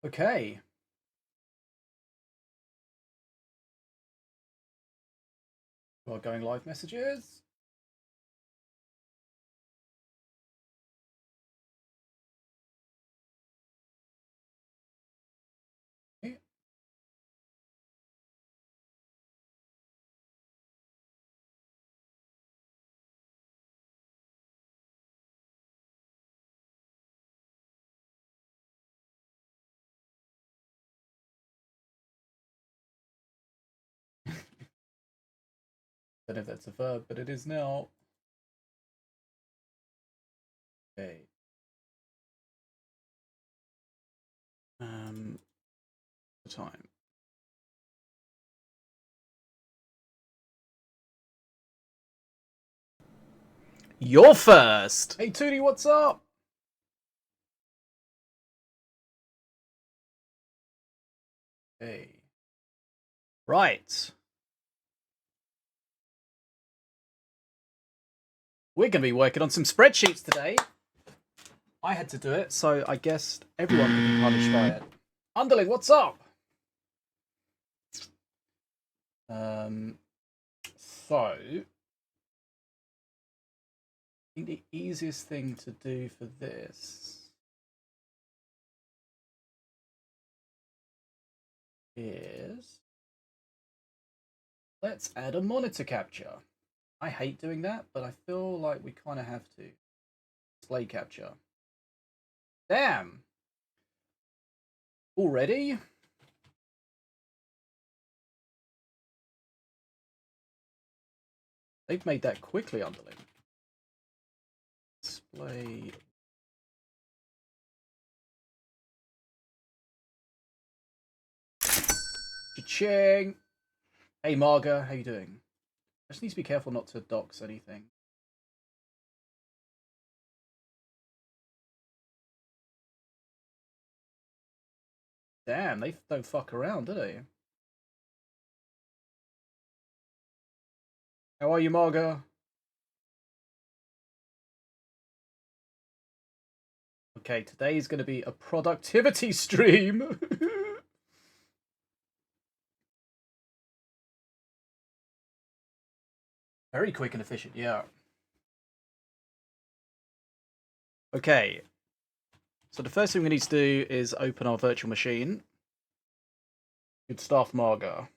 Okay. Well, going live messages. Okay. Don't know if that's a verb, but it is now. Okay. The time. You're first. Hey Tootie, what's up? Hey. Right. We're going to be working on some spreadsheets today. I had to do it, so I guess everyone can be punished by it. Underling, what's up? So I think the easiest thing to do for this is let's add a monitor capture. I hate doing that, but I feel like we kind of have to. Display capture. Damn! Already? They've made that quickly, Underling. Display. Cha-ching! Hey Marga, how you doing? I just need to be careful not to dox anything. Damn, they don't fuck around, do they? How are you, Marga? Okay, today is going to be a productivity stream. Very quick and efficient, yeah. Okay. So the first thing we need to do is open our virtual machine. Good stuff, Marga.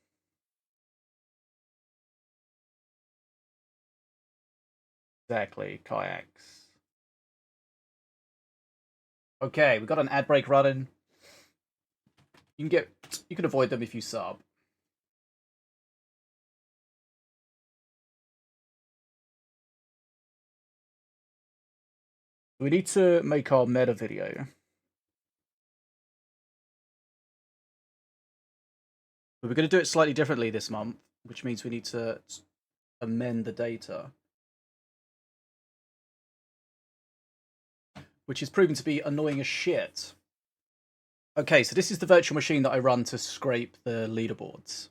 Exactly, kayaks. Okay, we've got an ad break running. You can avoid them if you sub. We need to make our meta video. But we're going to do it slightly differently this month, which means we need to amend the data. Which is proven to be annoying as shit. Okay, so this is the virtual machine that I run to scrape the leaderboards.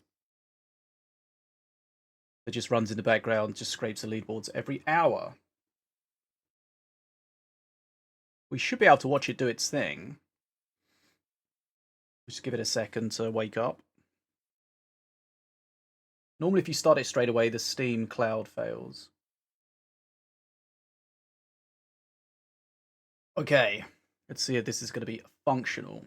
It just runs in the background, just scrapes the leaderboards every hour. We should be able to watch it do its thing. Just give it a second to wake up. Normally if you start it straight away, the Steam cloud fails. Okay, let's see if this is going to be functional.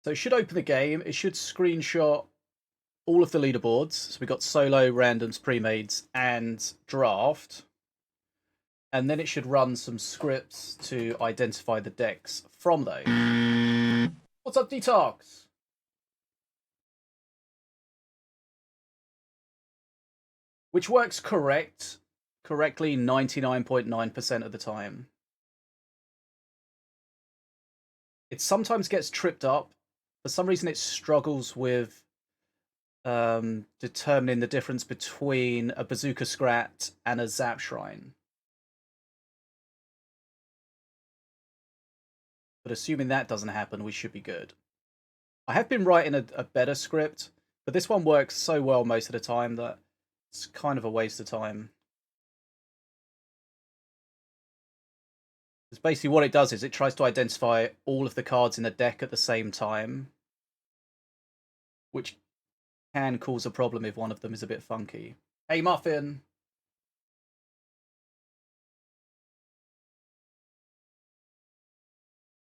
So it should open the game. It should screenshot all of the leaderboards. So we've got solo, randoms, pre-mades, and draft. And then it should run some scripts to identify the decks from those. What's up, Detox? Which works correctly 99.9% of the time. It sometimes gets tripped up. For some reason, it struggles with determining the difference between a Bazooka Scrat and a Zap Shrine. But assuming that doesn't happen, we should be good. I have been writing a better script, but this one works so well most of the time that It's kind of a waste of time. It's basically what it does is it tries to identify all of the cards in the deck at the same time, which can cause a problem if one of them is a bit funky. Hey, Muffin!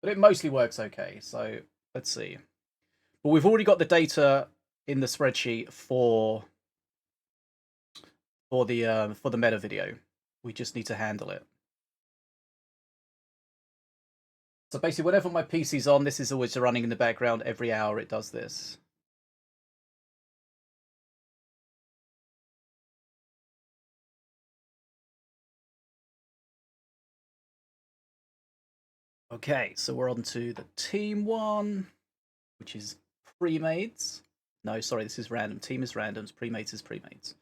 But it mostly works okay, so let's see. But we've already got the data in the spreadsheet for the meta video. We just need to handle it. So basically, whenever my PC's on, this is always running in the background. Every hour it does this. Okay, so we're on to the team one, which is pre-mades. No, sorry, this is random. Team is randoms. Pre-mades is pre-mades.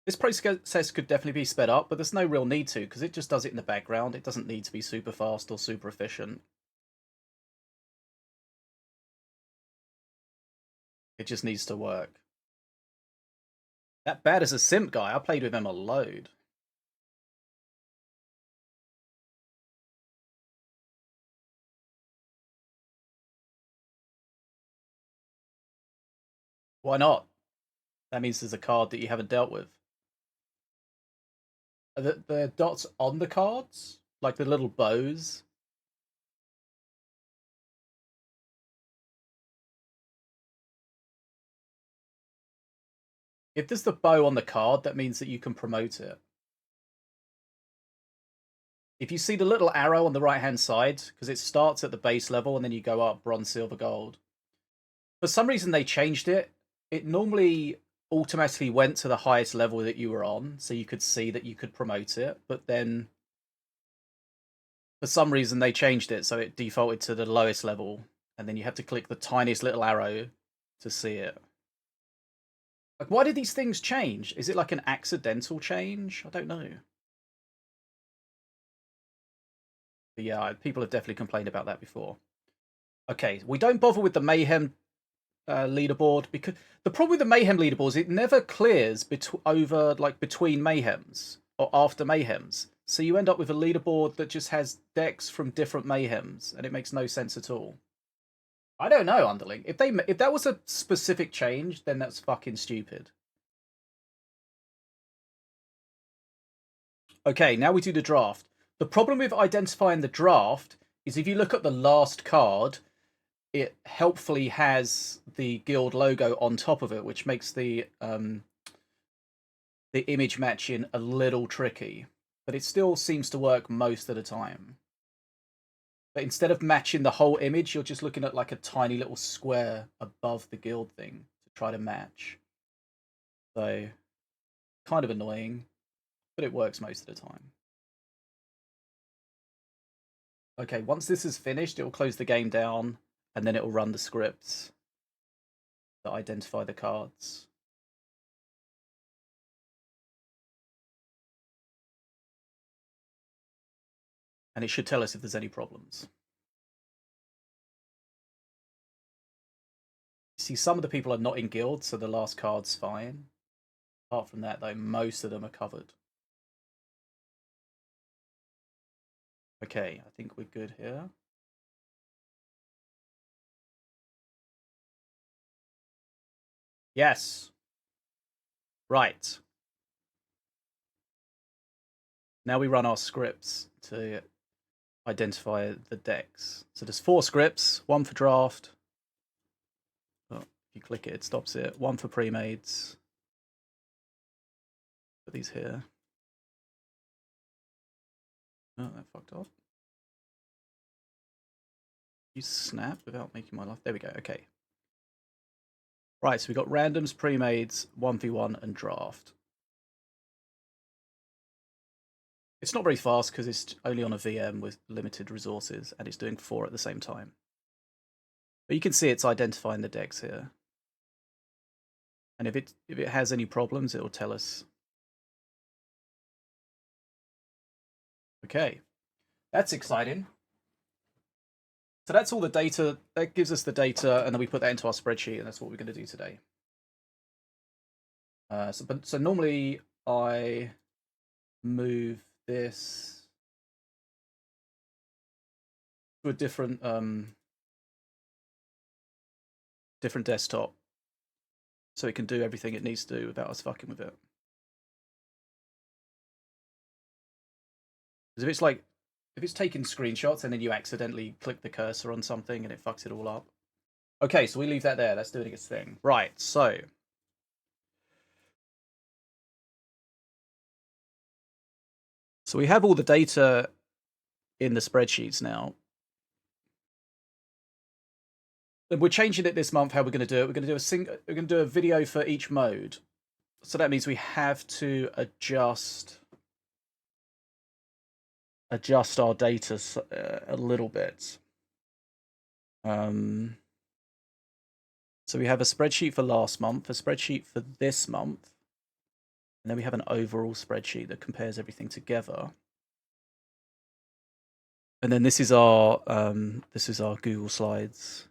This process could definitely be sped up, but there's no real need to, because it just does it in the background. It doesn't need to be super fast or super efficient. It just needs to work. That bad as a simp guy, I played with him a load. Why not? That means there's a card that you haven't dealt with. Are the dots on the cards? Like the little bows? If there's the bow on the card, that means that you can promote it. If you see the little arrow on the right-hand side, because it starts at the base level and then you go up bronze, silver, gold. For some reason they changed it. It normally automatically went to the highest level that you were on, so you could see that you could promote it, but then for some reason they changed it, so it defaulted to the lowest level, and then you have to click the tiniest little arrow to see it. Like, why did these things change? Is it like an accidental change? I don't know. But yeah, people have definitely complained about that before. Okay, we don't bother with the Mayhem leaderboard, because the problem with the Mayhem leaderboard is it never clears over like between Mayhems or after Mayhems. So you end up with a leaderboard that just has decks from different Mayhems, and it makes no sense at all. I don't know, Underling. If that was a specific change, then that's fucking stupid. Okay, now we do the draft. The problem with identifying the draft is if you look at the last card, it helpfully has the guild logo on top of it, which makes the image matching a little tricky. But it still seems to work most of the time. But instead of matching the whole image, you're just looking at like a tiny little square above the guild thing to try to match. So, kind of annoying, but it works most of the time. Okay, once this is finished, it will close the game down, and then it will run the scripts that identify the cards. And it should tell us if there's any problems. You see, some of the people are not in guild, so the last card's fine. Apart from that, though, most of them are covered. Okay, I think we're good here. Yes. Right. Now we run our scripts to identify the decks. So there's 4 scripts, 1 for draft. Oh, if you click it, it stops it. 1 for pre-mades. Put these here. Oh, that fucked off. Use snap without making my life. There we go. Okay. Right, so we got randoms, pre-mades, 1v1, and draft. It's not very fast because it's only on a VM with limited resources, and it's doing 4 at the same time. But you can see it's identifying the decks here. And if it has any problems, it will tell us. Okay. That's exciting. So that's all the data. That gives us the data, and then we put that into our spreadsheet, and that's what we're going to do today. So normally I move this to a different different desktop, so it can do everything it needs to do without us fucking with it. Because if it's taking screenshots and then you accidentally click the cursor on something and it fucks it all up. Okay, so we leave that there. That's doing its thing. Right, so we have all the data in the spreadsheets now. And we're changing it this month. How we're going to do it? We're going to do a video for each mode. So that means we have to adjust our data a little bit. So we have a spreadsheet for last month, a spreadsheet for this month, and then we have an overall spreadsheet that compares everything together. And then this is our Google Slides.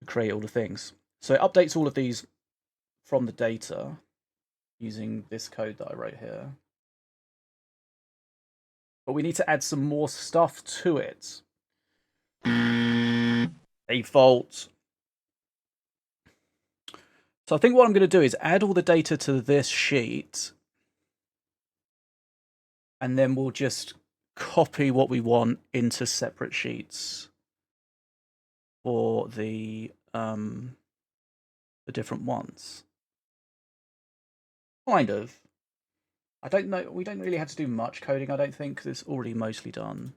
Create all the things. So it updates all of these from the data using this code that I wrote here. But we need to add some more stuff to it. Default. So I think what I'm going to do is add all the data to this sheet, and then we'll just copy what we want into separate sheets for the different ones. Kind of. I don't know. We don't really have to do much coding, I don't think, because it's already mostly done.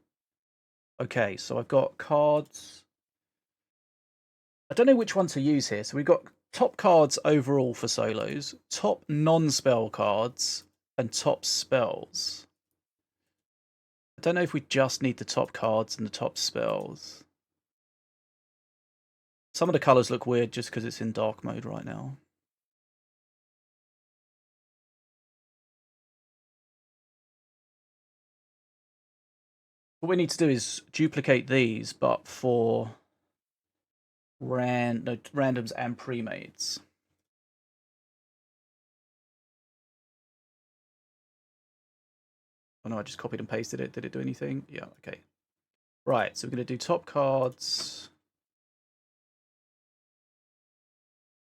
Okay, so I've got cards. I don't know which one to use here. So we've got top cards overall for solos, top non-spell cards, and top spells. I don't know if we just need the top cards and the top spells. Some of the colors look weird just because it's in dark mode right now. What we need to do is duplicate these, but for randoms and pre-mades. Oh no, I just copied and pasted it. Did it do anything? Yeah, okay. Right, so we're going to do top cards.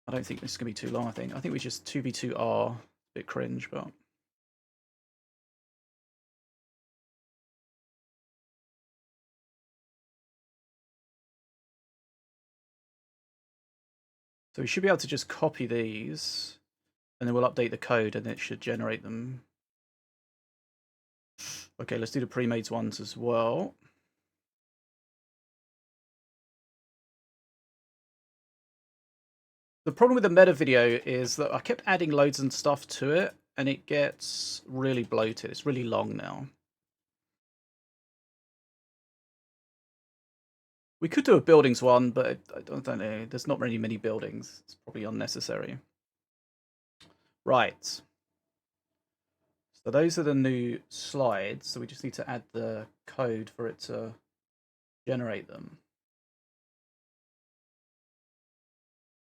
I don't think this is going to be too long, I think we just 2v2R. A bit cringe, but... So we should be able to just copy these, and then we'll update the code, and it should generate them. Okay, let's do the pre-made ones as well. The problem with the meta video is that I kept adding loads and stuff to it, and it gets really bloated. It's really long now. We could do a buildings one, but I don't know. There's not really many buildings. It's probably unnecessary. Right. So those are the new slides. So we just need to add the code for it to generate them.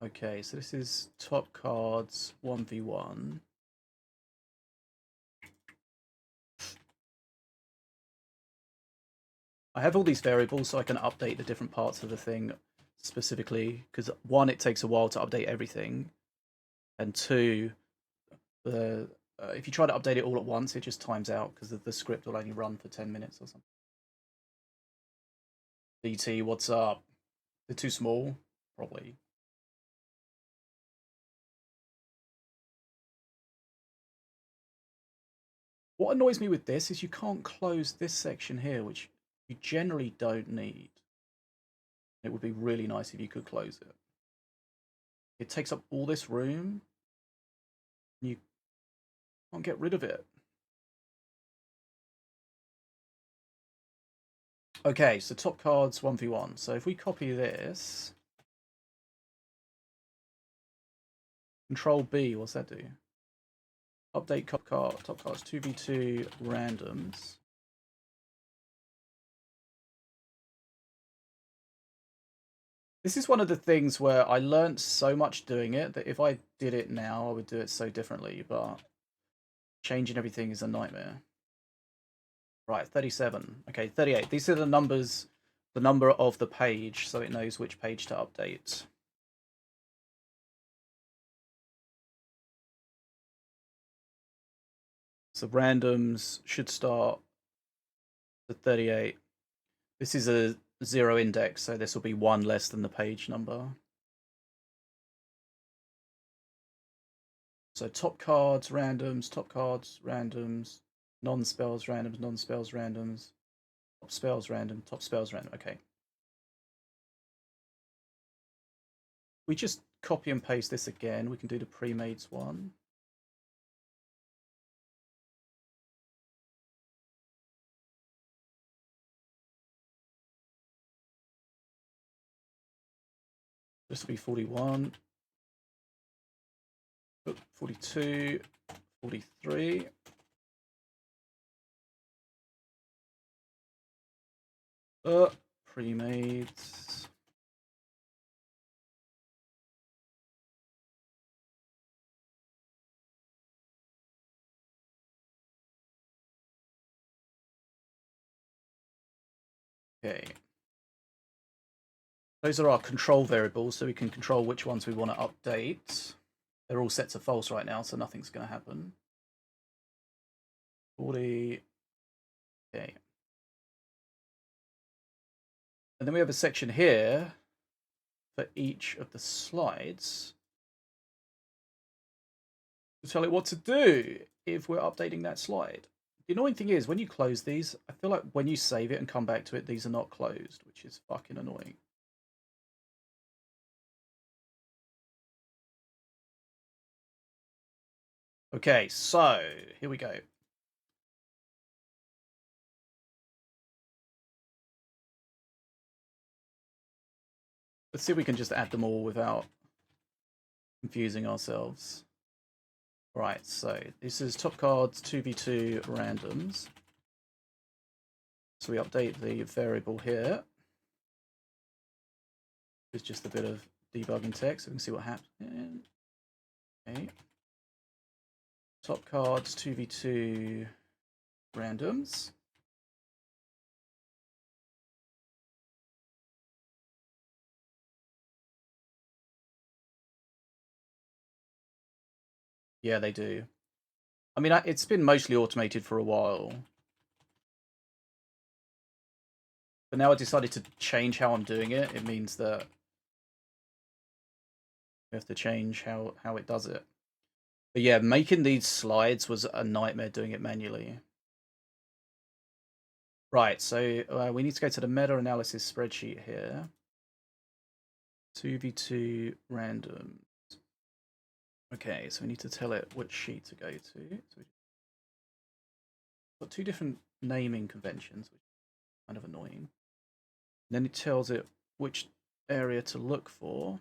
Okay, so this is top cards 1v1. I have all these variables so I can update the different parts of the thing specifically, because one, it takes a while to update everything, and two, if you try to update it all at once, it just times out because the script will only run for 10 minutes or something. DT, what's up? They're too small? Probably. What annoys me with this is you can't close this section here, which you generally don't need. It would be really nice if you could close it. It takes up all this room, and you can't get rid of it. Okay, so top cards 1v1. So if we copy this, Control B, what's that do? Update top cards 2v2 randoms. This is one of the things where I learned so much doing it that if I did it now, I would do it so differently, but changing everything is a nightmare. Right, 37. Okay, 38. These are the numbers, the number of the page, so it knows which page to update. So randoms should start at 38. This is a 0 index, so this will be 1 less than the page number. So top cards, randoms, non-spells, randoms, non-spells, randoms, top spells, random, top spells, random. Okay. We just copy and paste this again. We can do the pre-mades one. This will be 41, 42, 43. Pre-mades. Okay. Those are our control variables, so we can control which ones we want to update. They're all set to false right now, so nothing's going to happen. 40. Okay. And then we have a section here for each of the slides to tell it what to do if we're updating that slide. The annoying thing is, when you close these, I feel like when you save it and come back to it, these are not closed, which is fucking annoying. Okay, so here we go. Let's see if we can just add them all without confusing ourselves. Right, so this is top cards 2v2 randoms. So we update the variable here. It's just a bit of debugging text, so we can see what happens. Okay. Top cards 2v2 randoms. Yeah, they do. I mean, it's been mostly automated for a while. But now I decided to change how I'm doing it. It means that we have to change how it does it. But yeah, making these slides was a nightmare doing it manually. Right, so we need to go to the meta-analysis spreadsheet here. 2v2 random. Okay, so we need to tell it which sheet to go to. So we've got two different naming conventions, which is kind of annoying. And then it tells it which area to look for.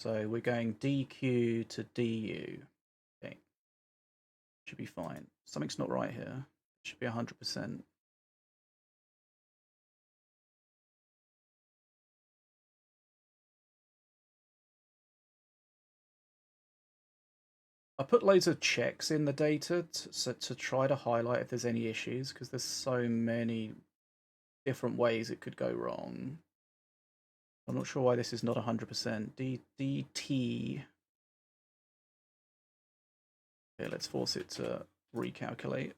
So we're going DQ to DU. Okay. Should be fine. Something's not right here. It should be 100%. I put loads of checks in the data to try to highlight if there's any issues, because there's so many different ways it could go wrong. I'm not sure why this is not 100%. DT. Okay, let's force it to recalculate.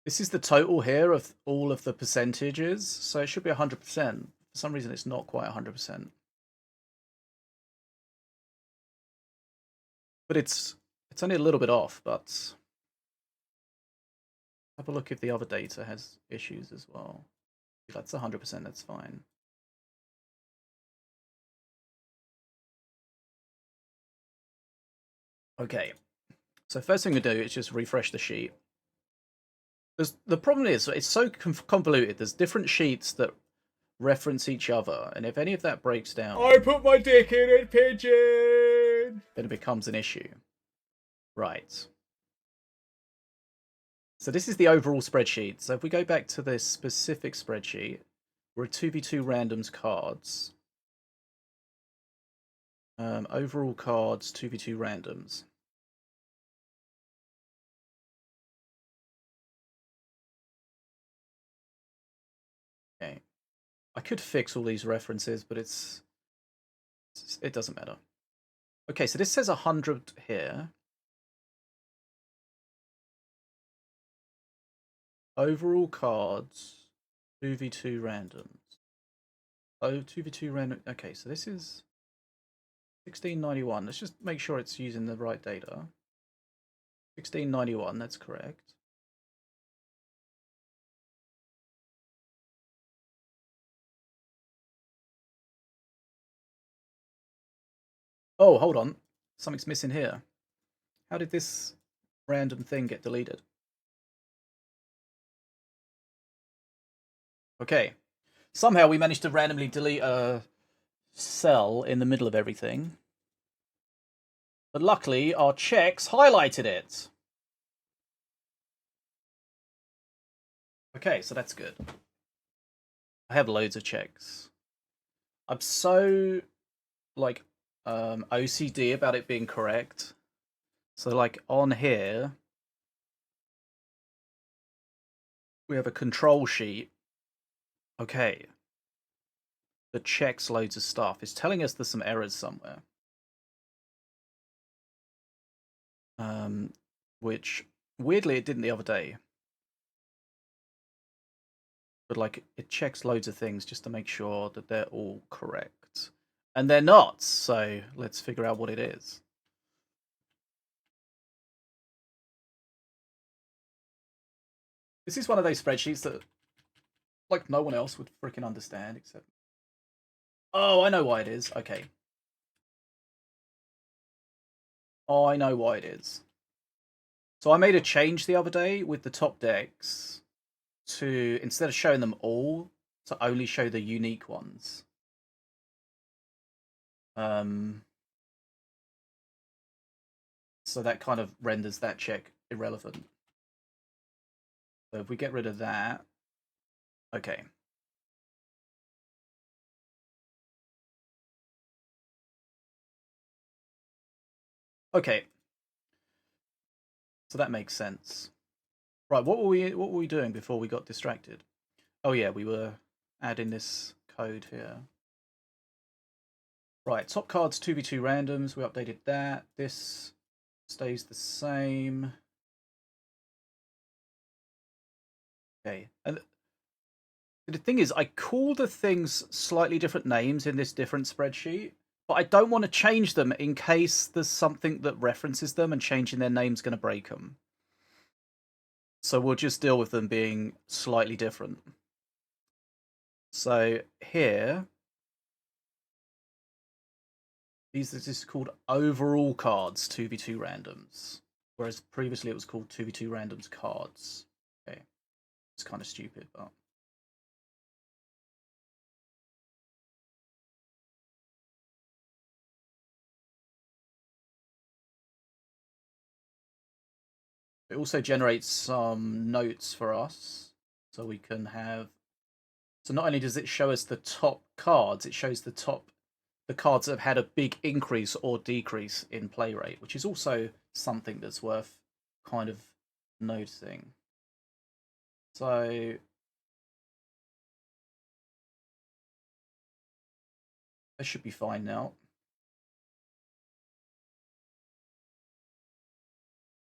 This is the total here of all of the percentages, so it should be 100%. For some reason, it's not quite 100%. But it's only a little bit off, but have a look if the other data has issues as well. If that's 100%, that's fine. Okay, So first thing we do is just refresh the sheet. The problem is it's so convoluted. There's different sheets that reference each other, and if any of that breaks down, I put my dick in a pigeon. Then it becomes an issue. Right. So this is the overall spreadsheet. So if we go back to this specific spreadsheet, we're at 2v2 randoms cards. Overall cards, 2v2 randoms. Okay. I could fix all these references, but it doesn't matter. Okay, so this says 100 here. Overall cards, 2v2 randoms. Oh, 2v2 random. Okay, so this is 1691. Let's just make sure it's using the right data. 1691, that's correct. Oh, hold on. Something's missing here. How did this random thing get deleted? Okay. Somehow we managed to randomly delete a cell in the middle of everything. But luckily, our checks highlighted it. Okay, so that's good. I have loads of checks. I'm so, like, OCD about it being correct. So, like, on here, we have a control sheet. Okay. That checks loads of stuff. It's telling us there's some errors somewhere. Which, weirdly, it didn't the other day. But, like, it checks loads of things just to make sure that they're all correct. And they're not, so let's figure out what it is. This is one of those spreadsheets that, like, no one else would freaking understand except... Oh, I know why it is. Okay. Oh, I know why it is. So I made a change the other day with the top decks to, instead of showing them all, to only show the unique ones. So that kind of renders that check irrelevant. So if we get rid of that, okay. Okay. So that makes sense. Right, what were we doing before we got distracted? Oh yeah, we were adding this code here. Right, top cards 2v2 randoms, we updated that. This stays the same. Okay, and the thing is, I call the things slightly different names in this different spreadsheet, but I don't want to change them in case there's something that references them and changing their name's going to break them. So we'll just deal with them being slightly different. So here, this is called overall cards 2v2 randoms, whereas previously it was called 2v2 randoms cards. Okay, it's kind of stupid, but... It also generates some notes for us, so we can have... So not only does it show us the top cards, it shows the cards that have had a big increase or decrease in play rate, which is also something that's worth kind of noticing. So that should be fine now.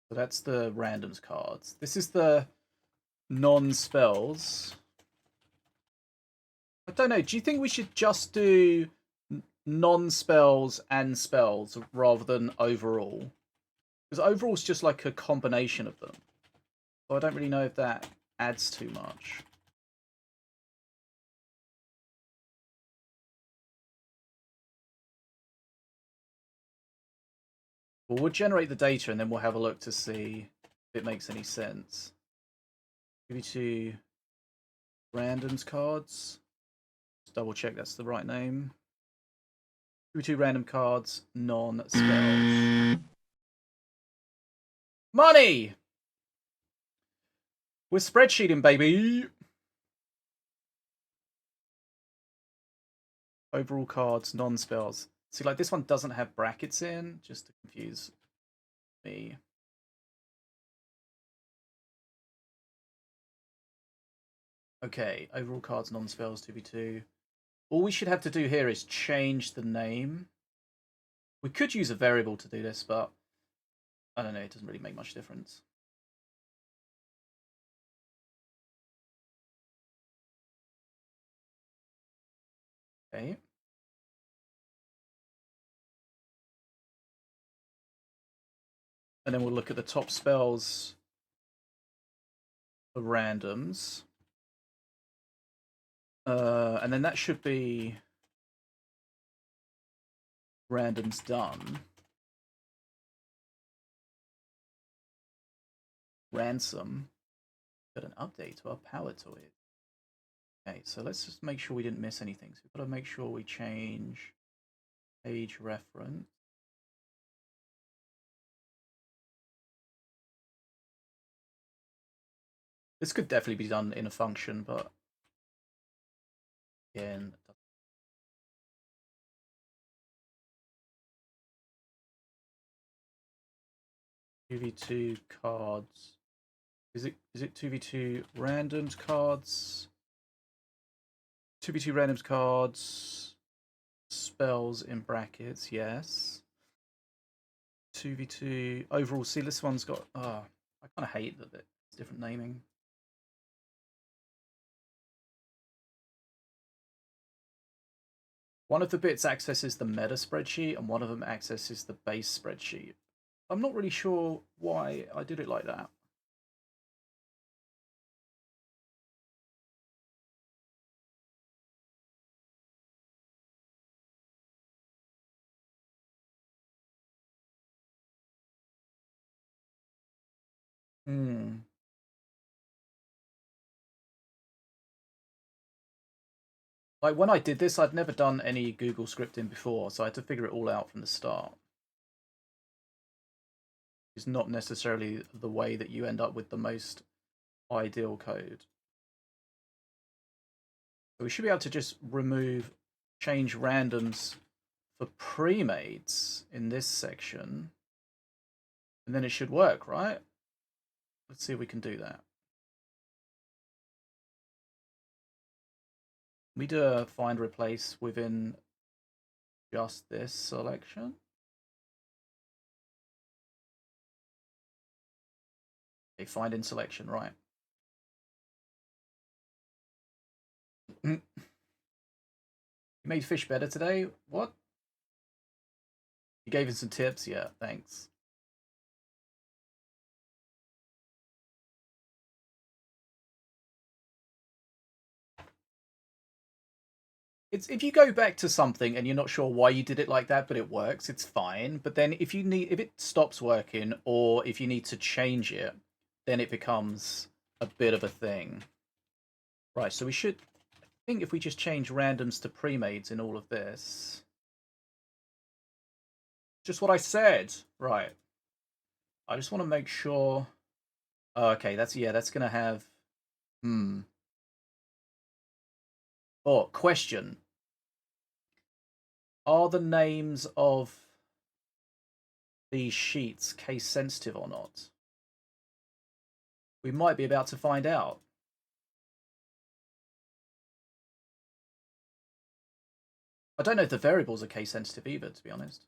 So that's the randoms cards. This is the non-spells. I don't know, do you think we should just do non-spells and spells rather than overall? Because overall is just like a combination of them. So I don't really know if that adds too much. Well, we'll generate the data and then we'll have a look to see if it makes any sense. Give you 2 randoms cards. Just double check that's the right name. Give you 2 random cards, non-spells. Money! We're spreadsheeting, baby! Overall cards, non-spells. See, like, this one doesn't have brackets in, just to confuse me. Okay, overall cards, non-spells, 2v2. All we should have to do here is change the name. We could use a variable to do this, but I don't know, it doesn't really make much difference. Okay. And then we'll look at the top spells for randoms. And then that should be randoms done. Ransom. Got an update to our power tool. Okay, so let's just make sure we didn't miss anything. So we've got to make sure we change page reference. This could definitely be done in a function, but again, 2v2 cards. Is it 2v2 randoms cards? 2v2 randoms cards. Spells in brackets, yes. 2v2 overall. See, this one's got. I kind of hate that it's different naming. One of the bits accesses the meta spreadsheet, and one of them accesses the base spreadsheet. I'm not really sure why I did it like that. Like, when I did this, I'd never done any Google scripting before, so I had to figure it all out from the start. It's not necessarily the way that you end up with the most ideal code. So we should be able to just change randoms for pre-mades in this section, and then it should work, right? Let's see if we can do that. We do a find replace within just this selection. Okay, find in selection, right. You made fish better today? What? You gave him some tips? Yeah, thanks. It's if you go back to something and you're not sure why you did it like that, but it works, it's fine. But then if it stops working, or if you need to change it, then it becomes a bit of a thing. Right, so we should, I think if we just change randoms to pre-mades in all of this. Just what I said. Right. I just want to make sure. Oh, okay, that's gonna have. Oh, question. Are the names of these sheets case sensitive or not? We might be about to find out. I don't know if the variables are case sensitive either, to be honest.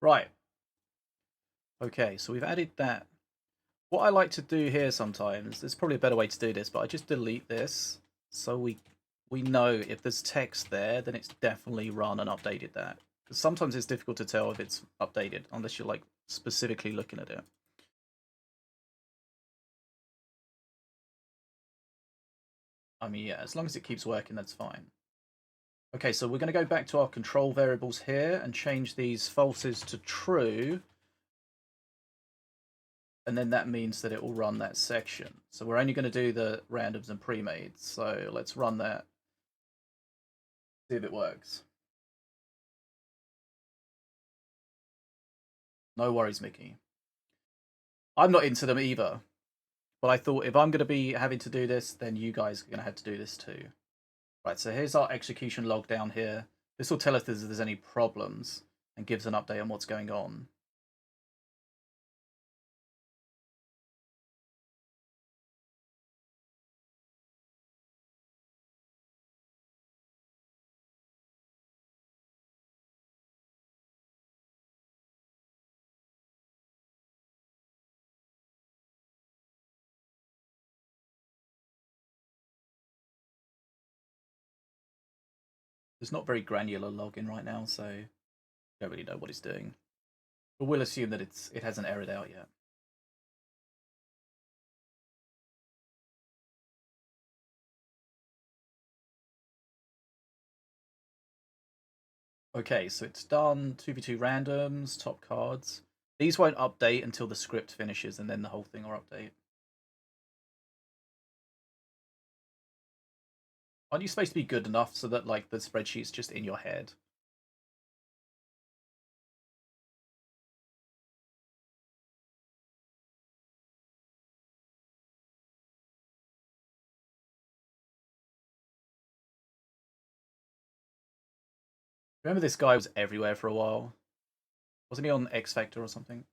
Right. Okay, so we've added that. What I like to do here sometimes, there's probably a better way to do this, but I just delete this so we know if there's text there, then it's definitely run and updated that. Because sometimes it's difficult to tell if it's updated unless you're like specifically looking at it. I mean, yeah, as long as it keeps working, that's fine. Okay, so we're going to go back to our control variables here and change these falses to true. And then that means that it will run that section. So we're only going to do the randoms and pre-mades. So let's run that. See if it works. No worries, Mickey. I'm not into them either. But I thought if I'm going to be having to do this, then you guys are going to have to do this too. Right, so here's our execution log down here. This will tell us if there's any problems and gives an update on what's going on. There's not very granular logging right now, so I don't really know what it's doing. But we'll assume that it hasn't errored out yet. Okay, so it's done 2v2 randoms, top cards. These won't update until the script finishes, and then the whole thing will update. Aren't you supposed to be good enough so that like the spreadsheet's just in your head? Remember this guy was everywhere for a while? Wasn't he on X Factor or something?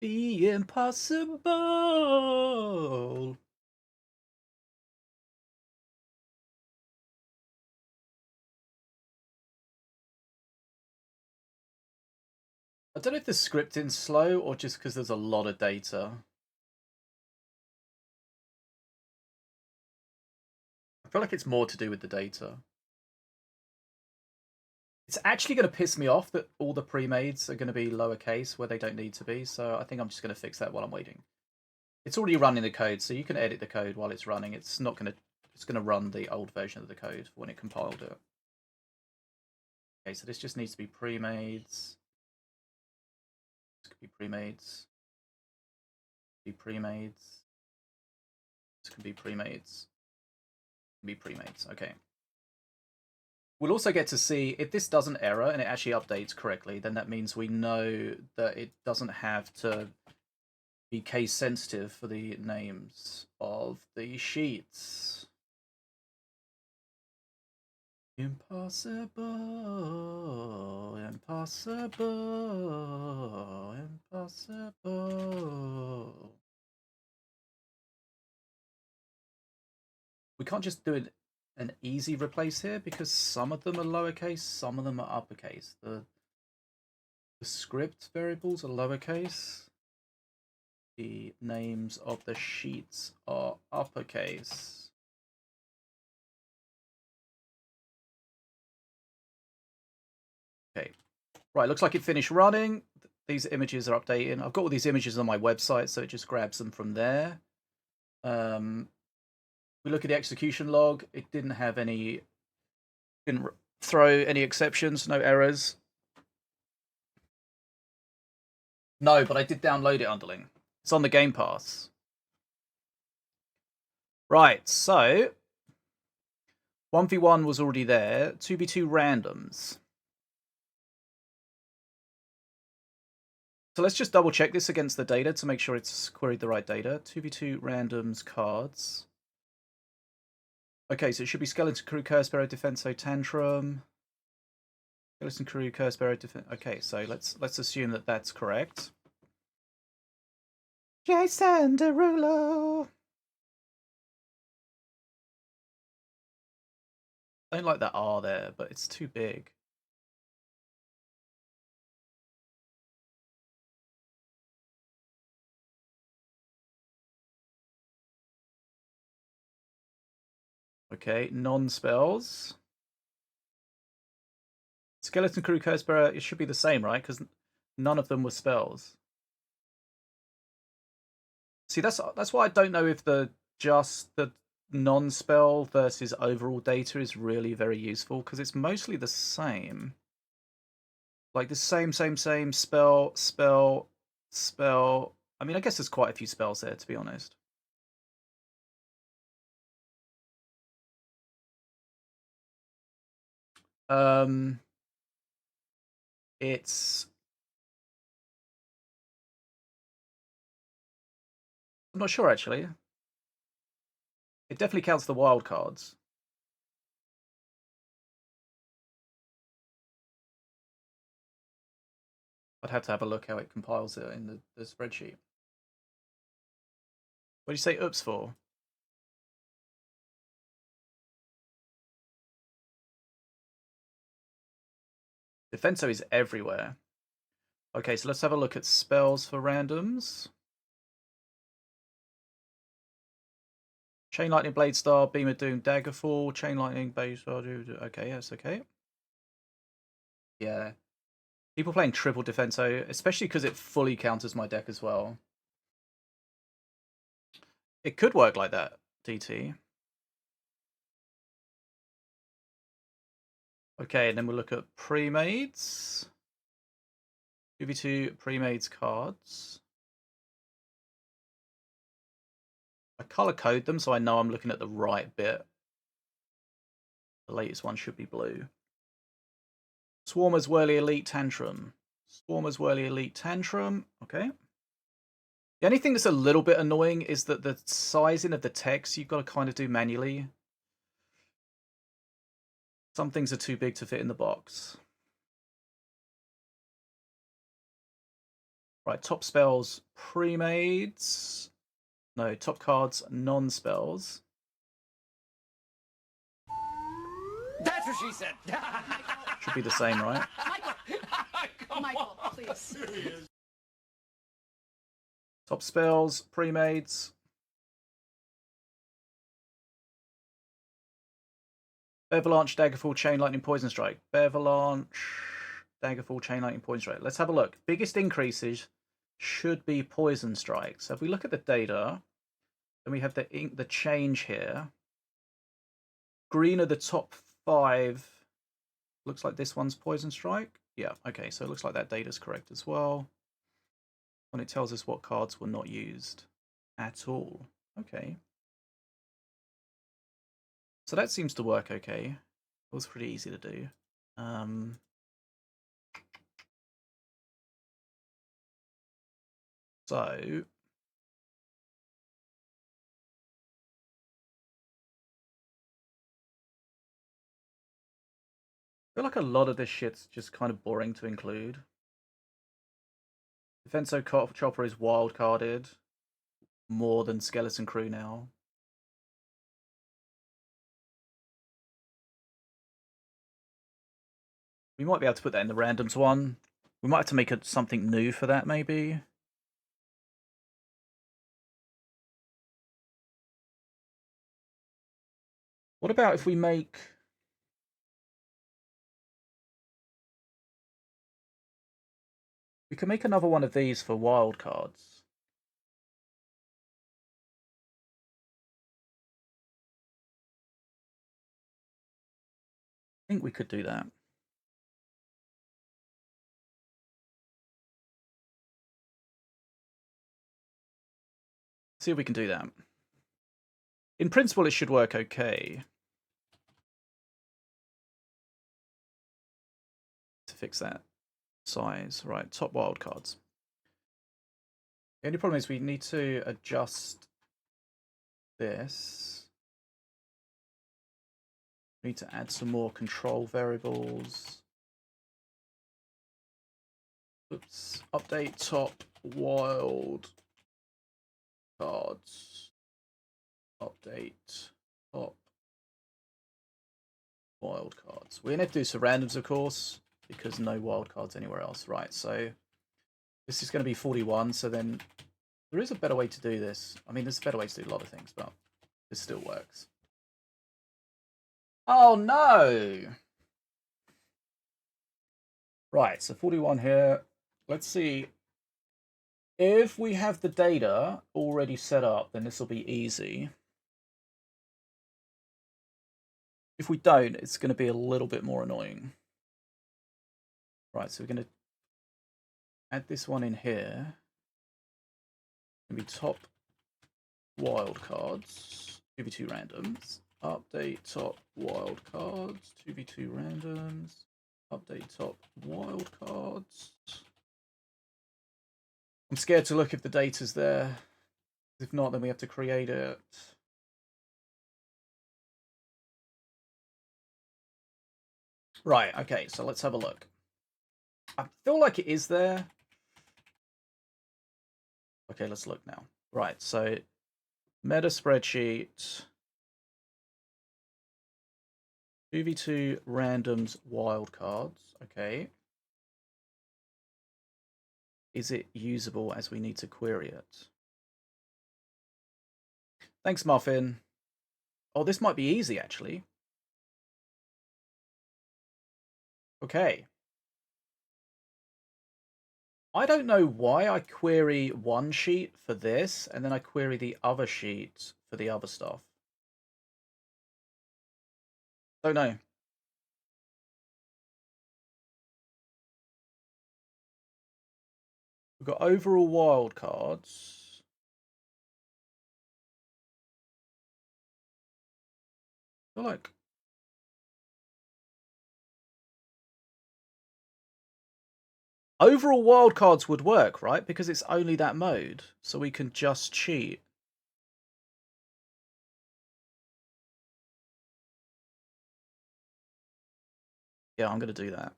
The impossible. I don't know if the scripting's slow or just because there's a lot of data. I feel like it's more to do with the data. It's actually going to piss me off that all the pre-mades are going to be lowercase where they don't need to be, so I think I'm just going to fix that while I'm waiting. It's already running the code, so you can edit the code while it's running. It's not going to... It's going to run the old version of the code when it compiled it. Okay, so this just needs to be pre-mades. This could be pre-mades. Be pre-mades. This can be pre-mades. Be pre-mades. Okay. We'll also get to see if this doesn't error and it actually updates correctly, then that means we know that it doesn't have to be case sensitive for the names of the sheets. Impossible, impossible, impossible. We can't just do an easy replace here because some of them are lowercase, some of them are uppercase. The script variables are lowercase. The names of the sheets are uppercase. Okay. Right, looks like it finished running. These images are updating. I've got all these images on my website, so it just grabs them from there. We look at the execution log. It didn't have any... Didn't throw any exceptions, no errors. No, but I did download it, Underling. It's on the Game Pass. Right, so 1v1 was already there. 2v2 randoms. So let's just double check this against the data to make sure it's queried the right data. 2v2 randoms cards. Okay, so it should be Skeleton Crew, Curse Bearer, Defenso, Tantrum. Skeleton Crew, Curse Bearer, Defense. Okay, so let's assume that that's correct. Jason Derulo. I don't like that R there, but it's too big. Okay, non-spells. Skeleton Crew, Curse Bearer, it should be the same, right? Because none of them were spells. See, that's why I don't know if just the non-spell versus overall data is really very useful, because it's mostly the same. Like the same spell, spell. I mean, I guess there's quite a few spells there, to be honest. It's... I'm not sure, actually. It definitely counts the wild cards. I'd have to have a look how it compiles it in the spreadsheet. What do you say oops for? Defenso is everywhere. Okay, so let's have a look at spells for randoms. Chain Lightning, Blade Star, Beam of Doom, Daggerfall, Chain Lightning, Base. Okay, yes, okay. Yeah. People playing triple Defenso, especially because it fully counters my deck as well. It could work like that, DT. Okay, and then we'll look at pre-mades. 2v2 pre-mades cards. I color code them so I know I'm looking at the right bit. The latest one should be blue. Swarmer's Whirly Elite Tantrum. Swarmer's Whirly Elite Tantrum. Okay. The only thing that's a little bit annoying is that the sizing of the text you've got to kind of do manually. Some things are too big to fit in the box. Right, top spells, pre-mades. No, top cards, non-spells. That's what she said. Should be the same, right? Michael, please. Top spells, pre-mades. Bevalanche, Daggerfall, Chain Lightning, Poison Strike. Bevalanche, Daggerfall, Chain Lightning, Poison Strike. Let's have a look. Biggest increases should be Poison Strike. So if we look at the data, then we have the change here. Green are the top 5. Looks like this one's Poison Strike. Yeah, okay, so it looks like that data's correct as well. And it tells us what cards were not used at all. Okay. So that seems to work okay. It was pretty easy to do. So I feel like a lot of this shit's just kind of boring to include. Defenso Chopper is wild carded more than Skeleton Crew now. We might be able to put that in the randoms one. We might have to make something new for that, maybe. What about if we make... We can make another one of these for wild cards. I think we could do that. See if we can do that. In principle, it should work okay. To fix that size. Right, top wild cards. The only problem is we need to adjust this. We need to add some more control variables. Oops. Update top wild cards. Update top wild cards. We're going to have to do some randoms, of course, because no wild cards anywhere else. Right, so this is going to be 41, so then there is a better way to do this. I mean, there's a better way to do a lot of things, but this still works. Oh, no! Right, so 41 here. Let's see. If we have the data already set up, then this will be easy. If we don't, it's going to be a little bit more annoying. Right, so we're going to add this one in here. It's going to be top wildcards, 2v2 randoms. Update top wildcards, 2v2 randoms. Update top wildcards. I'm scared to look if the data's there. If not, then we have to create it. Right, okay, so let's have a look. I feel like it is there. Okay, let's look now. Right, so meta spreadsheet. 2v2 randoms wildcards. Okay. Is it usable as we need to query it? Thanks, Muffin. Oh, this might be easy, actually. Okay. I don't know why I query one sheet for this, and then I query the other sheet for the other stuff. Don't know. We've got overall wildcards. I feel like overall wildcards would work, right? Because it's only that mode, so we can just cheat. Yeah, I'm going to do that.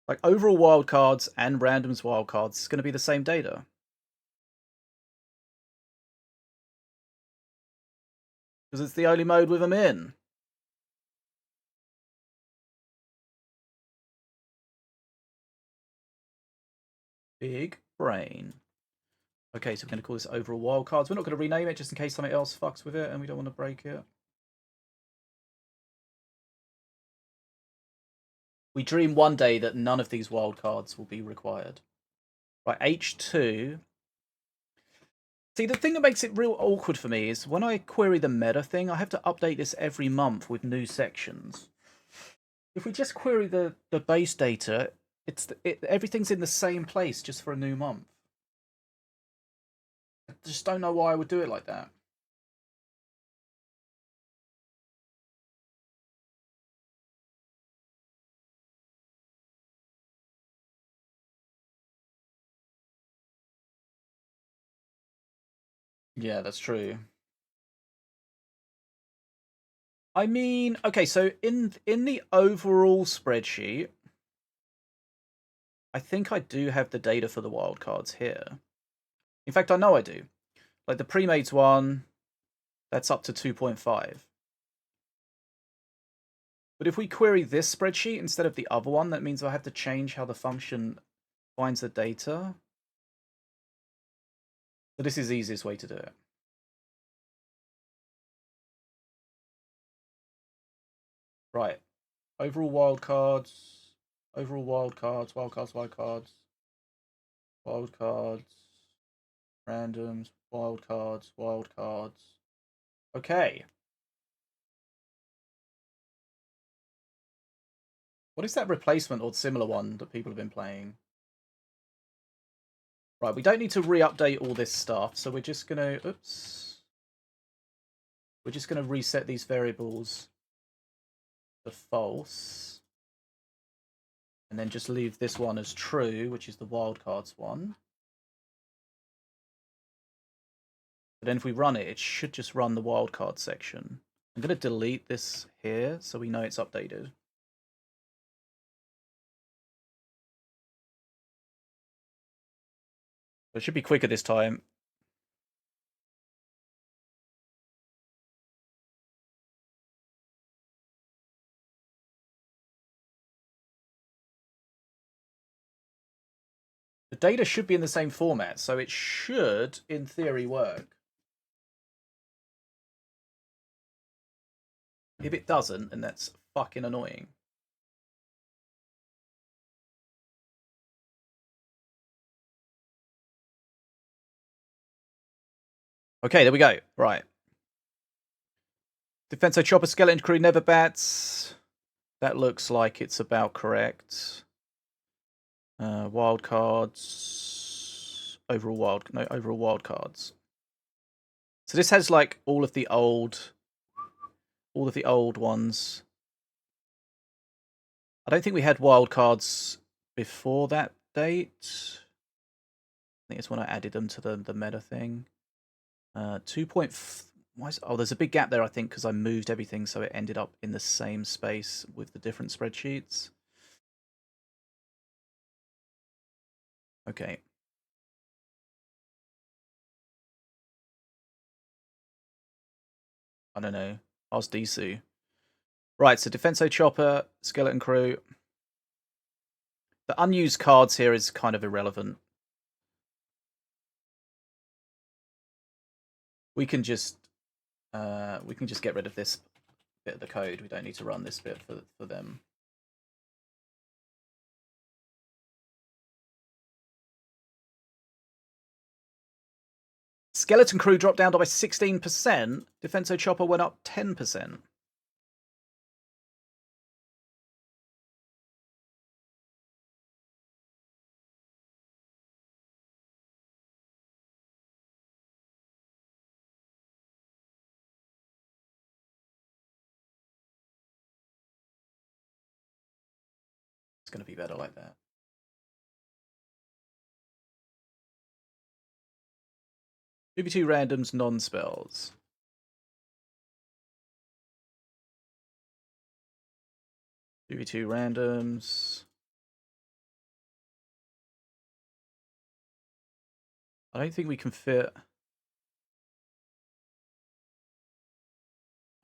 Like, overall wildcards and randoms wildcards is going to be the same data. Because it's the only mode with them in. Big brain. Okay, so we're going to call this overall wildcards. We're not going to rename it just in case something else fucks with it and we don't want to break it. We dream one day that none of these wildcards will be required. Right, H2. See, the thing that makes it real awkward for me is when I query the meta thing, I have to update this every month with new sections. If we just query the base data, everything's in the same place just for a new month. I just don't know why I would do it like that. Yeah, that's true. I mean, okay, so in the overall spreadsheet, I think I do have the data for the wildcards here. In fact, I know I do. Like the pre-mates one, that's up to 2.5. But if we query this spreadsheet instead of the other one, that means I have to change how the function finds the data. So this is the easiest way to do it. Right. Overall wildcards, wildcards, randoms, wildcards. Okay. What is that replacement or similar one that people have been playing? Right, we don't need to re-update all this stuff, so we're just gonna, oops. We're just gonna reset these variables to false. And then just leave this one as true, which is the wildcards one. But then if we run it, it should just run the wildcard section. I'm gonna delete this here so we know it's updated. It should be quicker this time. The data should be in the same format, so it should, in theory, work. If it doesn't, then that's fucking annoying. Okay, there we go. Right. Defenso Chopper, Skeleton Crew, Never Bats. That looks like it's about correct. Wild cards. Overall wild cards. So this has like all of the old ones. I don't think we had wild cards before that date. I think it's when I added them to the meta thing. 2. Oh, there's a big gap there, I think, because I moved everything so it ended up in the same space with the different spreadsheets. Okay. I don't know. Ask Disu. Right, so Defenso Chopper, Skeleton Crew. The unused cards here is kind of irrelevant. We can just get rid of this bit of the code. We don't need to run this bit for them. Skeleton Crew dropped down by 16%. Defenso Chopper went up 10%. It's going to be better like that. 2v2 randoms, non-spells. 2v2 randoms. I don't think we can fit.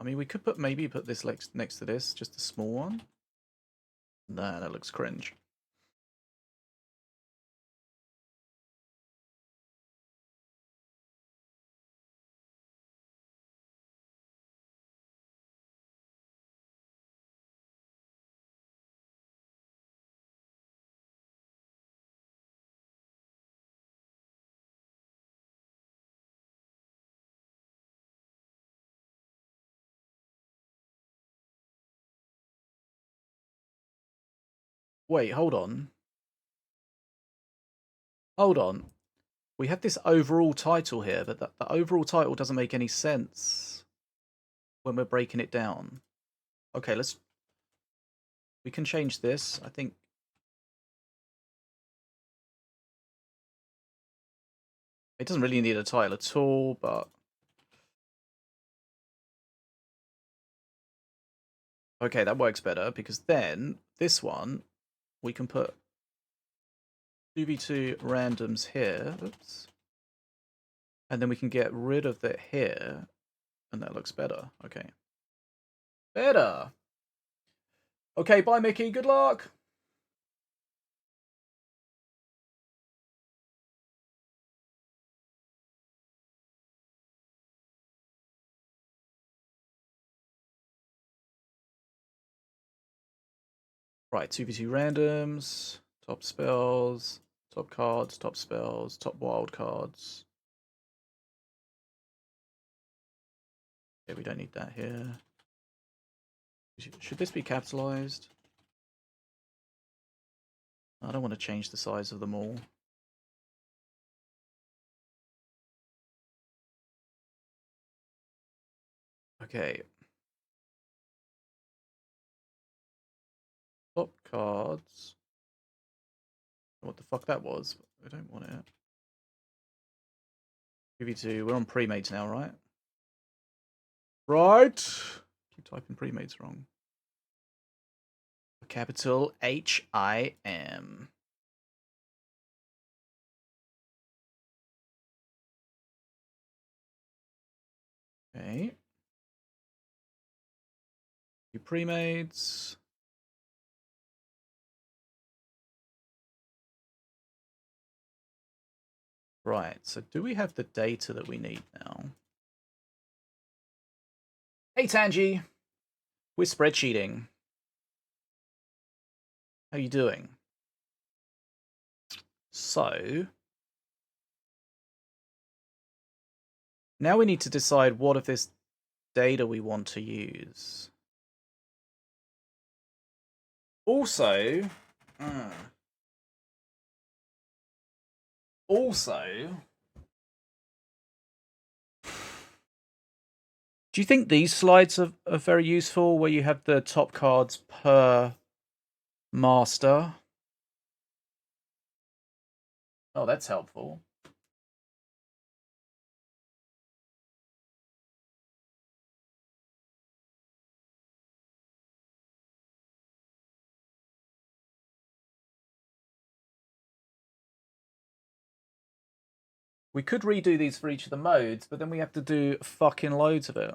I mean, we could maybe put this next to this, just a small one. Nah, that looks cringe. Wait, hold on. Hold on. We have this overall title here, but the overall title doesn't make any sense when we're breaking it down. Okay, we can change this. I think it doesn't really need a title at all, but okay, that works better because then this one we can put 2v2 randoms here. Oops. And then we can get rid of that here, and that looks better. Okay. Better. Okay, bye, Mickey. Good luck. Right, 2v2 randoms, top spells, top cards, top spells, top wild cards. Okay, we don't need that here. Should this be capitalized? I don't want to change the size of them all. Okay. Top cards. What the fuck that was? I don't want it. 2v2. We're on pre-mates now, right? Right. Keep typing pre-mates wrong. Capital HIM. Okay. Two pre-mates. Right, so do we have the data that we need now? Hey, Tanji. We're spreadsheeting. How you doing? So, Now we need to decide what of this data we want to use. Also, do you think these slides are very useful, where you have the top cards per master? Oh, that's helpful. We could redo these for each of the modes, but then we have to do fucking loads of it.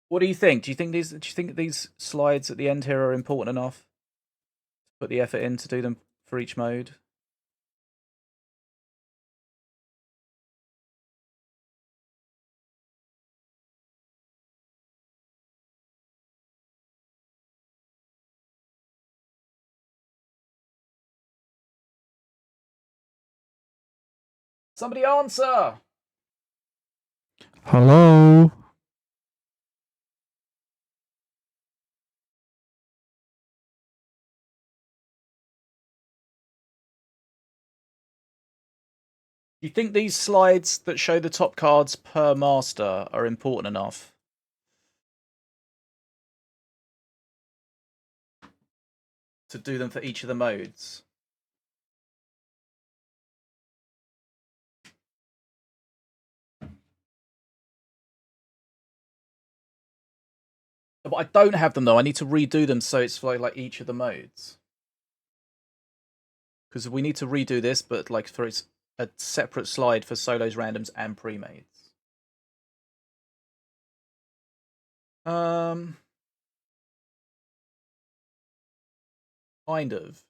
What do you think? Do you think these slides at the end here are important enough to put the effort in to do them for each mode? Somebody answer! Hello? Do you think these slides that show the top cards per master are important enough to do them for each of the modes? But I don't have them though. I need to redo them so it's for like each of the modes. Because we need to redo this, but like for a separate slide for solos, randoms, and pre-mades. Kind of.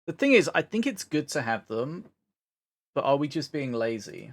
The thing is, I think it's good to have them, but are we just being lazy?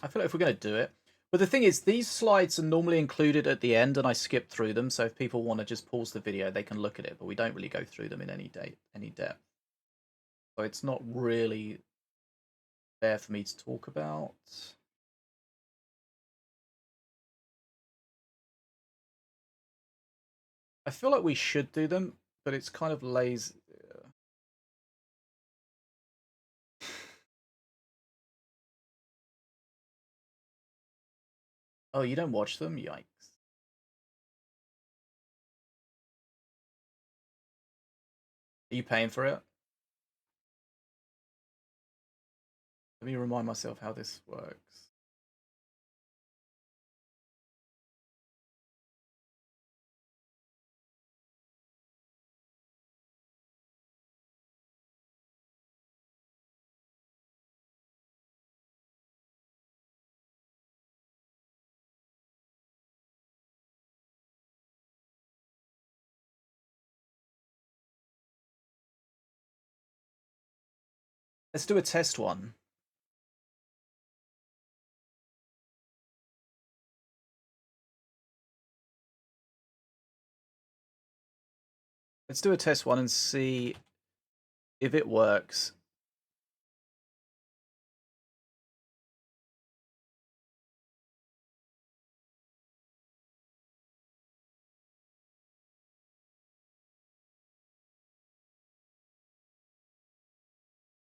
I feel like if we're going to do it. But the thing is, these slides are normally included at the end, and I skip through them. So if people want to just pause the video, they can look at it. But we don't really go through them in any depth. So it's not really there for me to talk about. I feel like we should do them, but it's kind of lazy. Oh, you don't watch them? Yikes. Are you paying for it? Let me remind myself how this works. Let's do a test one. Let's do a test one and see if it works.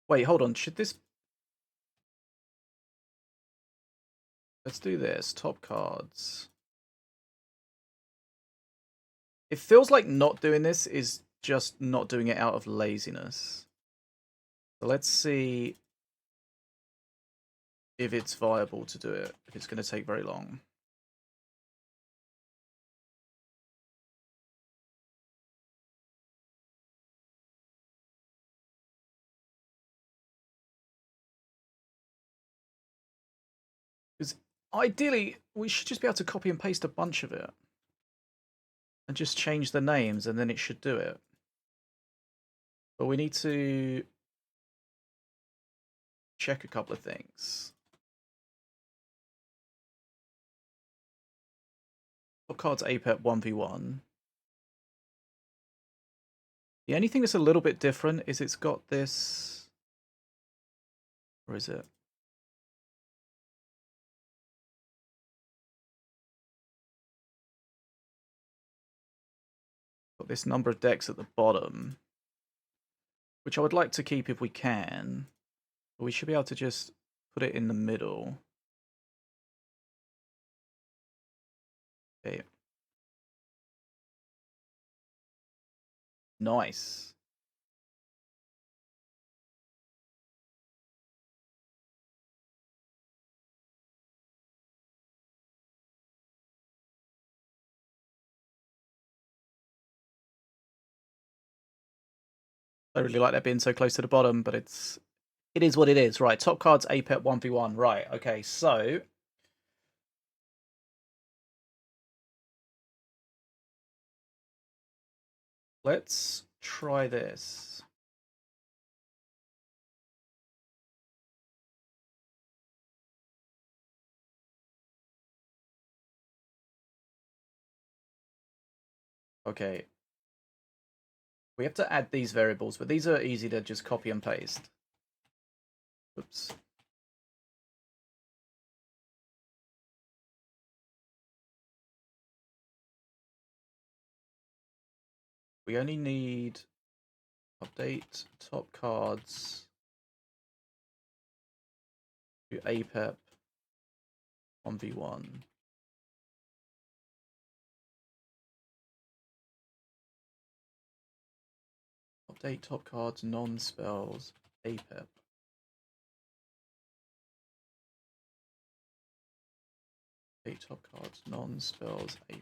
Wait, hold on. Should this let's do this. Top cards. It feels like not doing this is just not doing it out of laziness. So let's see if it's viable to do it, if it's going to take very long. Because ideally, we should just be able to copy and paste a bunch of it. And just change the names, and then it should do it. But we need to check a couple of things. Top cards APEP 1v1. The only thing that's a little bit different is it's got this... Where is it? Got this number of decks at the bottom, which I would like to keep if we can. But we should be able to just put it in the middle. Okay. Nice. I really like that being so close to the bottom, but it is what it is. Right, top cards APEP 1v1. Right, okay, so let's try this. Okay. We have to add these variables, but these are easy to just copy and paste. Oops. We only need update top cards to APEP 1v1. Update top cards, non-spells, APEP. Update top cards, non-spells, APEP.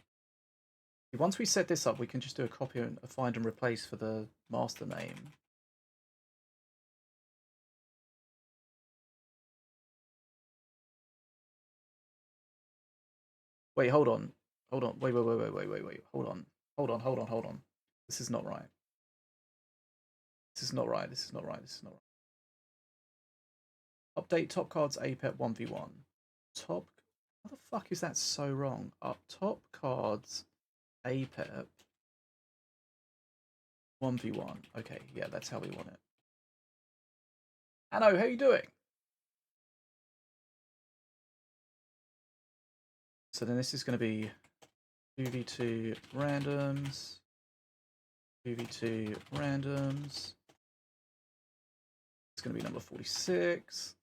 Once we set this up, we can just do a copy and a find and replace for the master name. Wait, hold on. Hold on. Wait. Hold on. This is not right. This is not right. Update top cards APEP 1v1. Top... How the fuck is that so wrong? Up top cards APEP 1v1. Okay, yeah, that's how we want it. Hanno, how you doing? So then this is going to be 2v2 randoms. 2v2 randoms. It's going to be number 46.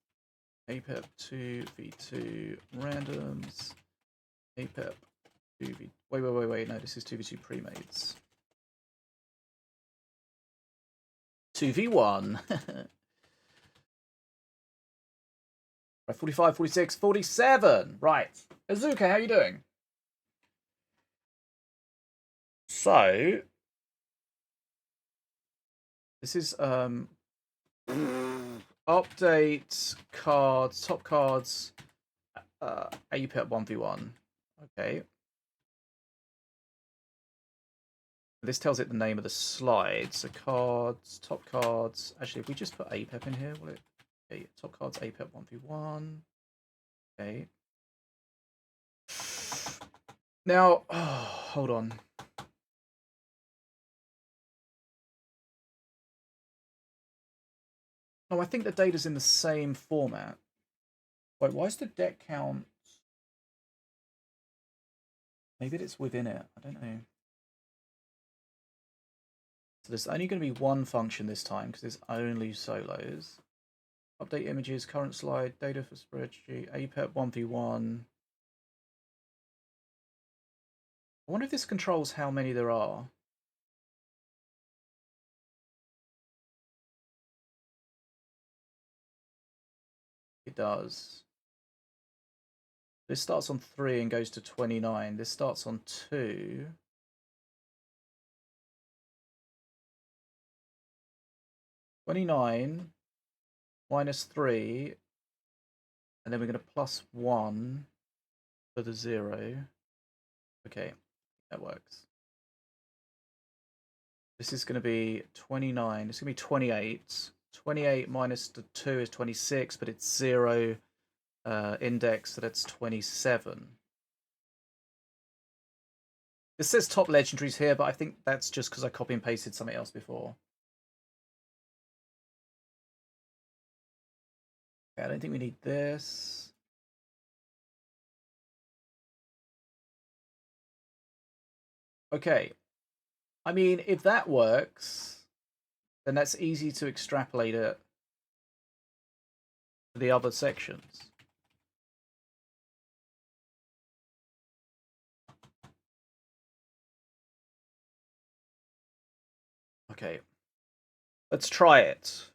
APEP 2v2 randoms. APEP 2v... Wait. No, this is 2v2 pre-mades. 2v1. Right, 45, 46, 47. Right. Azuka, how you doing? So... This is... Update cards, top cards, APEP 1v1. Okay. This tells it the name of the slide. So cards, top cards. Actually, if we just put APEP in here, will it? Okay, top cards, APEP 1v1. Okay. Now, hold on. No, I think the data's in the same format. Wait, why is the deck count? Maybe it's within it. I don't know. So there's only going to be one function this time because there's only solos. Update images, current slide, data for spreadsheet, APEP 1v1. I wonder if this controls how many there are. It does. This starts on 3 and goes to 29. This starts on 2. (29) minus 3, and then we're going to plus 1 for the 0. Okay, that works. This is going to be 29. It's going to be 28. 28 minus the 2 is 26, but it's 0 index, so that's 27. This says top legendaries here, but I think that's just because I copy and pasted something else before. Okay, I don't think we need this. Okay. I mean, if that works, then that's easy to extrapolate it to the other sections. Okay. Let's try it.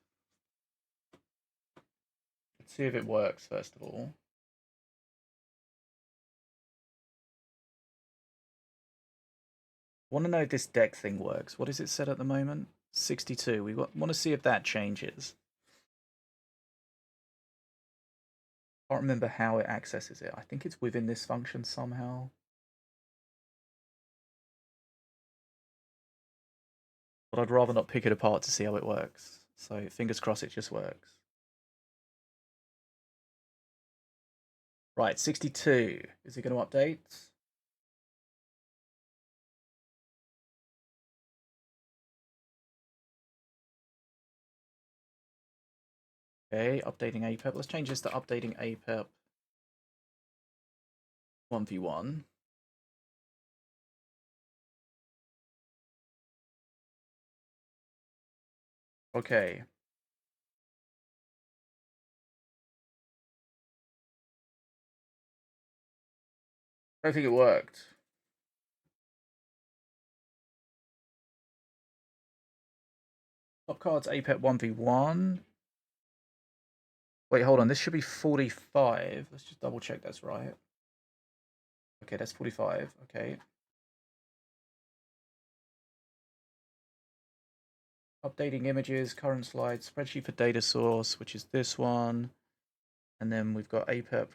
Let's see if it works, first of all. I want to know if this deck thing works. What is it set at the moment? 62. We want to see if that changes. I can't remember how it accesses it. I think it's within this function somehow. But I'd rather not pick it apart to see how it works. So fingers crossed it just works. Right, 62. Is it going to update? Okay, updating APEP. Let's change this to updating APEP 1v1. Okay. I don't think it worked. Top cards APEP 1v1. Wait, hold on. This should be 45. Let's just double check that's right. Okay, that's 45. Okay. Updating images, current slide, spreadsheet for data source, which is this one. And then we've got APEP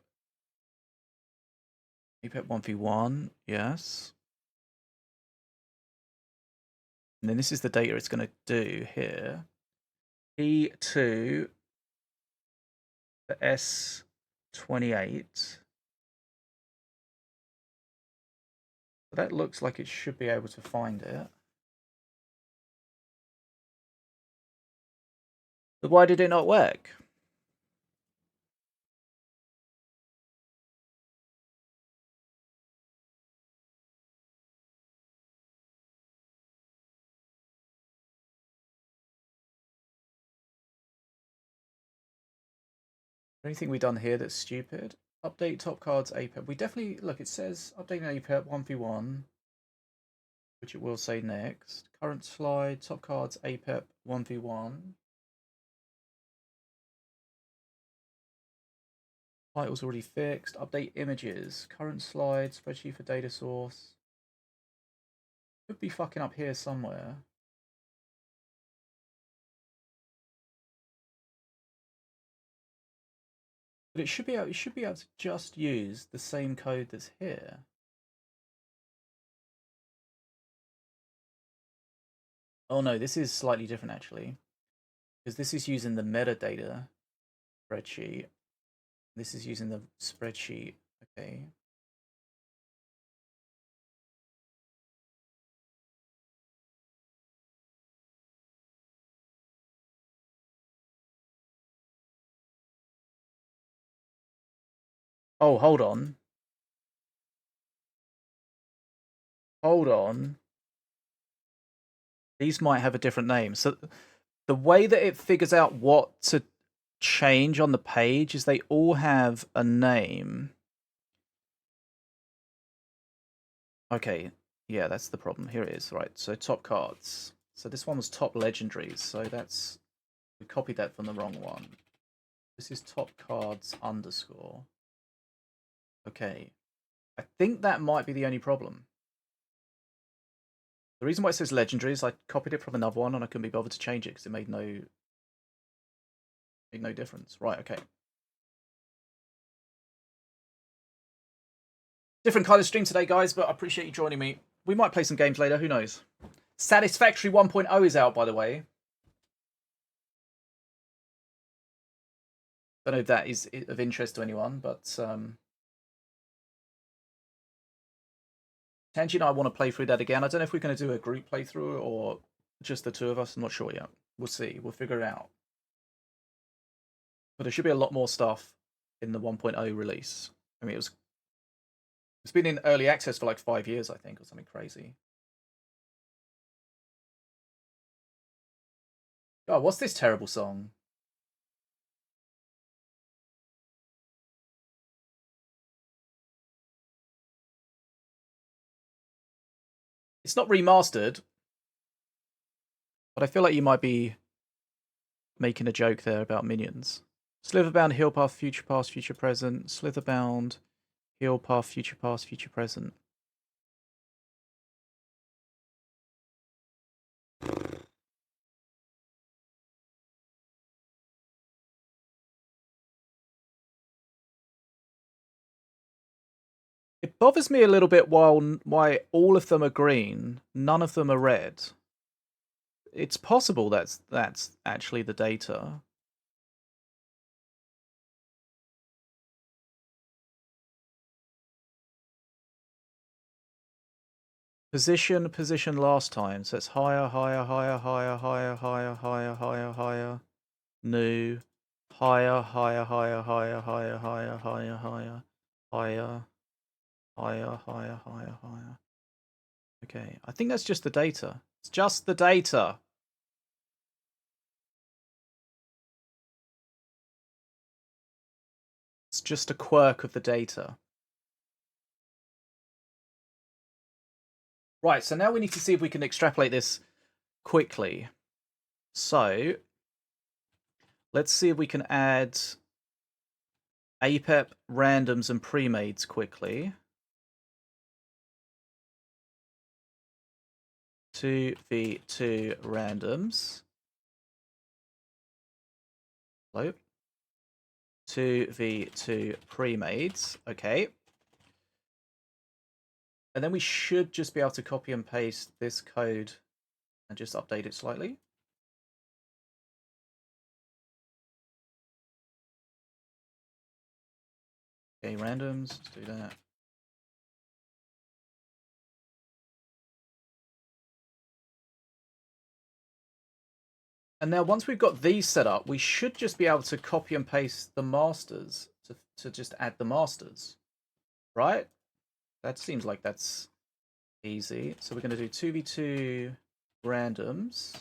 1v1. Yes. And then this is the data it's going to do here. P2 for S28. So that looks like it should be able to find it. But why did it not work? Anything we've done here that's stupid? Update top cards APEP. We definitely, look, it says updating APEP 1v1, which it will say next. Current slide, top cards APEP 1v1. Title's already fixed. Update images. Current slide, spreadsheet for data source. Could be fucking up here somewhere. But it should be able to just use the same code that's here. Oh no, this is slightly different actually. Because this is using the metadata spreadsheet. This is using the spreadsheet. Okay. Oh, hold on. Hold on. These might have a different name. So the way that it figures out what to change on the page is they all have a name. Okay, Yeah, that's the problem. Here it is. Right, so top cards. So this one was top legendaries. So that's... We copied that from the wrong one. This is top cards underscore. Okay. I think that might be the only problem. The reason why it says legendary is I copied it from another one and I couldn't be bothered to change it because it made no difference. Right, okay. Different kind of stream today, guys, but I appreciate you joining me. We might play some games later, who knows? Satisfactory 1.0 is out, by the way. Don't know if that is of interest to anyone, but Tanji and I want to play through that again. I don't know if we're going to do a group playthrough or just the two of us. I'm not sure yet. We'll see. We'll figure it out. But there should be a lot more stuff in the 1.0 release. I mean, it's been in early access for like 5 years, I think, or something crazy. Oh, what's this terrible song? It's not remastered, but I feel like you might be making a joke there about minions. Slitherbound, heal path, future past, future present. Slitherbound, heal path, future past, future present. It bothers me a little bit why all of them are green, none of them are red. It's possible that's actually the data. Position last time. So it's higher, higher, higher, higher, higher, higher, higher, higher, higher. New. Higher, higher, higher, higher, higher, higher, higher, higher, higher, higher, higher, higher, higher. Okay, I think that's just the data. It's just the data. It's just a quirk of the data. Right, so now we need to see if we can extrapolate this quickly. So, let's see if we can add APEP, randoms, and pre-mades quickly. 2v2 randoms. Hello. 2v2 pre-mades. Okay. And then we should just be able to copy and paste this code and just update it slightly. Okay, randoms, let's do that. And now once we've got these set up, we should just be able to copy and paste the masters to just add the masters, right? That seems like that's easy. So we're going to do 2v2 randoms.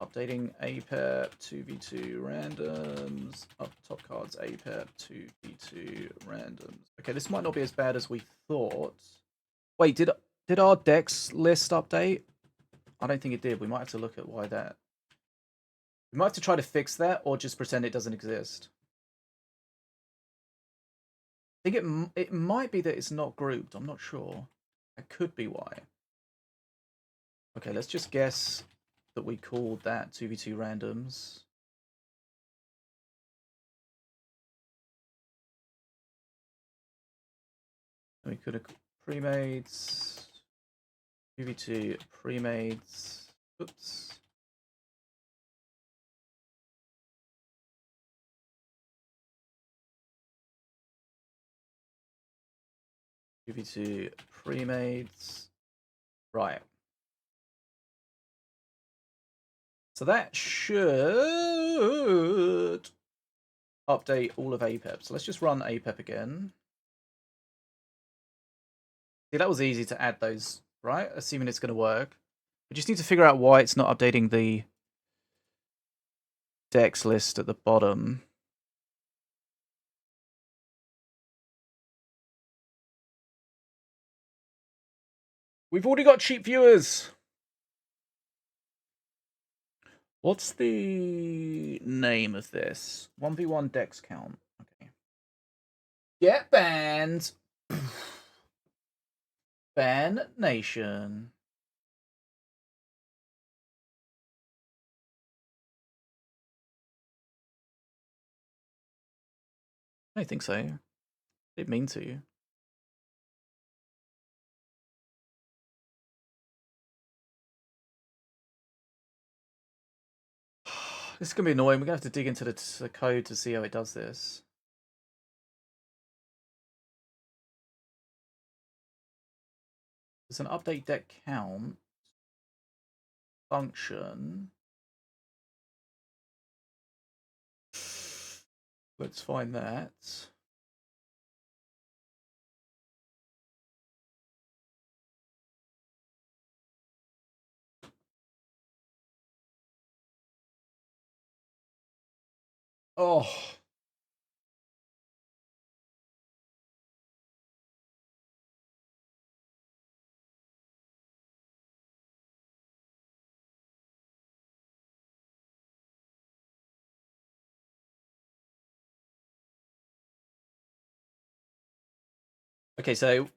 Updating APEP, 2v2 randoms. Up top cards, APEP, 2v2 randoms. Okay, this might not be as bad as we thought. Wait, did our Dex list update? I don't think it did. We might have to look at why that... We might have to try to fix that or just pretend it doesn't exist. I think it might be that it's not grouped. I'm not sure. That could be why. Okay, let's just guess that we called that 2v2 randoms. And we could have pre-mades. 2v2 pre-mades. Oops. 2v2 pre-mades. Right. So that should update all of APEP. So let's just run APEP again. See, that was easy to add those, right? Assuming it's going to work. We just need to figure out why it's not updating the Dex list at the bottom. We've already got cheap viewers. What's the name of this? 1v1 dex count. Okay. Get banned. Ban Nation. I don't think so. I didn't mean to. This is going to be annoying. We're going to have to dig into the code to see how it does this. There's an update deck count function. Let's find that. Oh. Okay, so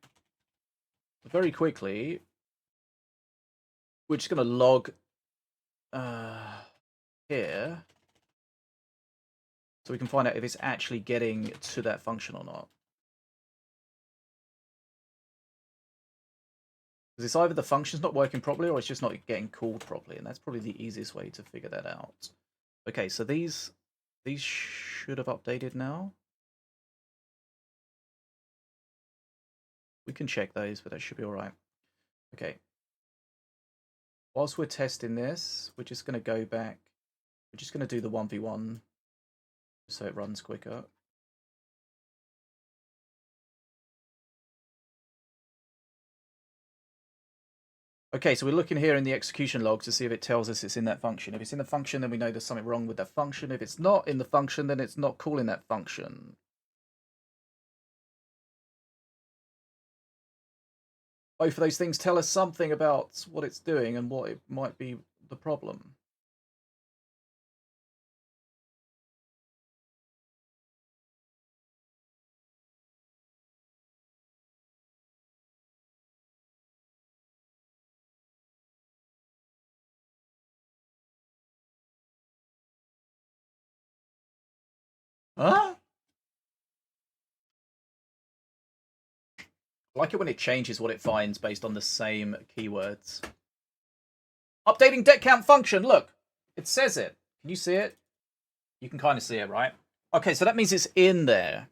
very quickly, we're just going to log here so we can find out if it's actually getting to that function or not. Because it's either the function's not working properly or it's just not getting called properly, and that's probably the easiest way to figure that out. Okay, so these should have updated now. We can check those, but that should be alright. Okay. Whilst we're testing this, we're just going to go back. We're just going to do the 1v1 so it runs quicker. Okay, so we're looking here in the execution log to see if it tells us it's in that function. If it's in the function, then we know there's something wrong with that function. If it's not in the function, then it's not calling that function. Both of those things tell us something about what it's doing and what it might be the problem. Huh? I like it when it changes what it finds based on the same keywords. Updating deck count function. Look, it says it. Can you see it? You can kind of see it, right? Okay, so that means it's in there.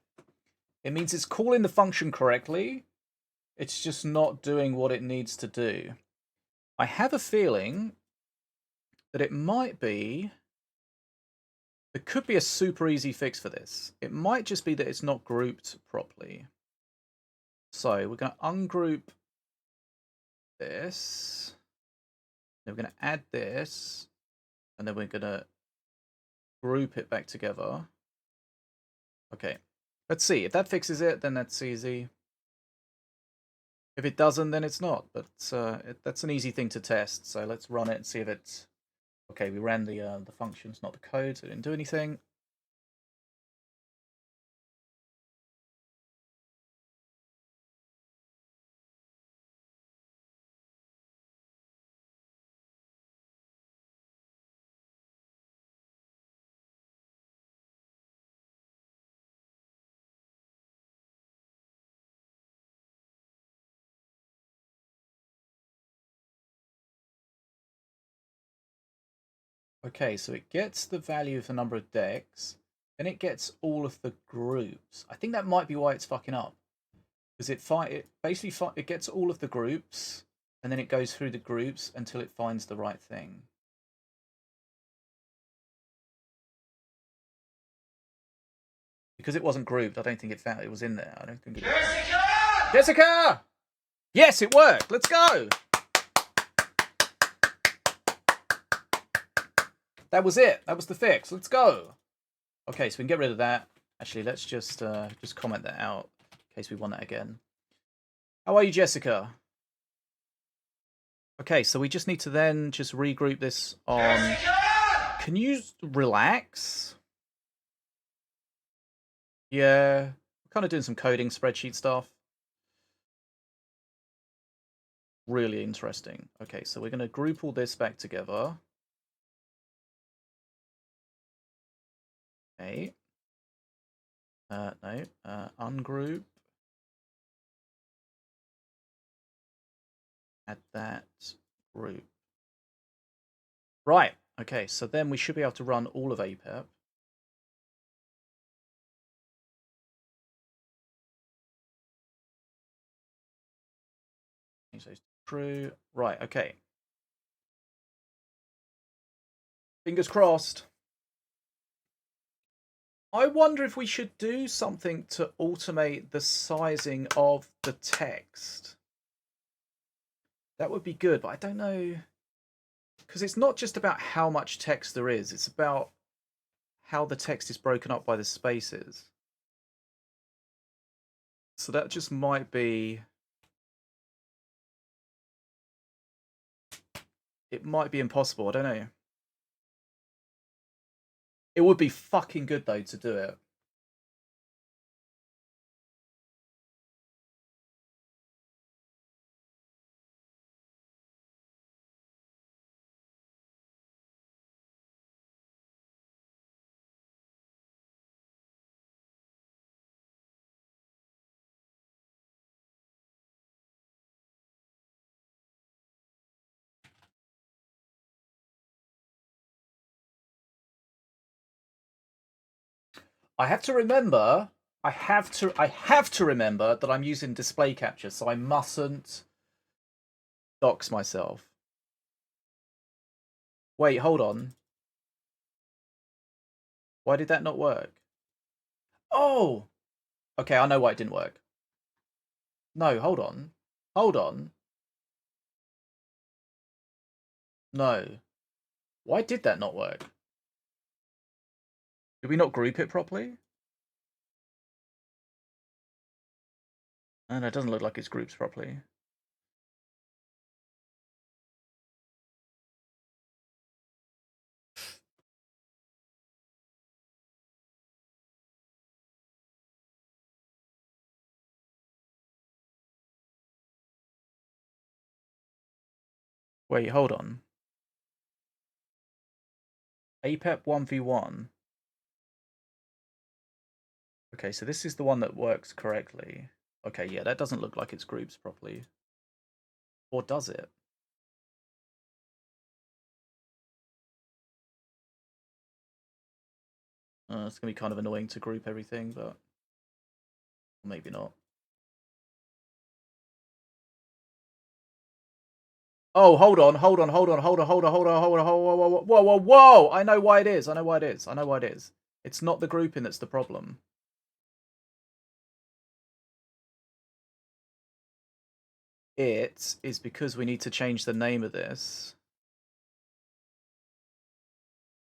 It means it's calling the function correctly. It's just not doing what it needs to do. I have a feeling that it might be... There could be a super easy fix for this. It might just be that it's not grouped properly. So we're going to ungroup this. Then we're going to add this. And then we're going to group it back together. Okay. Let's see. If that fixes it, then that's easy. If it doesn't, then it's not. But that's an easy thing to test. So let's run it and see if it's... Okay, we ran the functions, not the code, so it didn't do anything. Okay, so it gets the value of the number of decks, then it gets all of the groups. I think that might be why it's fucking up. Because it basically it gets all of the groups, and then it goes through the groups until it finds the right thing. Because it wasn't grouped, I don't think it found it was in there. I don't think it Jessica! Jessica! Yes, it worked. Let's go. That was it. That was the fix. Let's go. Okay, so we can get rid of that. Actually, let's just comment that out in case we want that again. How are you, Jessica? Okay, so we just need to then just regroup this on... Can you relax? Yeah, we're kind of doing some coding spreadsheet stuff. Really interesting. Okay, so we're going to group all this back together. Okay. No, ungroup. Add that group. Right, okay, so then we should be able to run all of APEP. So true. Right, okay. Fingers crossed. I wonder if we should do something to automate the sizing of the text. That would be good, but I don't know. Because it's not just about how much text there is, it's about how the text is broken up by the spaces. So that just might be... It might be impossible, I don't know. It would be fucking good, though, to do it. I have to remember... I have to remember that I'm using display capture, so I mustn't dox myself. Wait, hold on. Why did that not work? Oh! Okay, I know why it didn't work. No, hold on. Hold on. No. Why did that not work? Did we not group it properly? And it doesn't look like it's grouped properly. Wait, hold on. APEP 1v1. Okay, so this is the one that works correctly. Okay, yeah, that doesn't look like it's groups properly. Or does it? It's going to be kind of annoying to group everything, but maybe not. Oh, hold on. Whoa. I know why it is. It's not the grouping that's the problem. It is because we need to change the name of this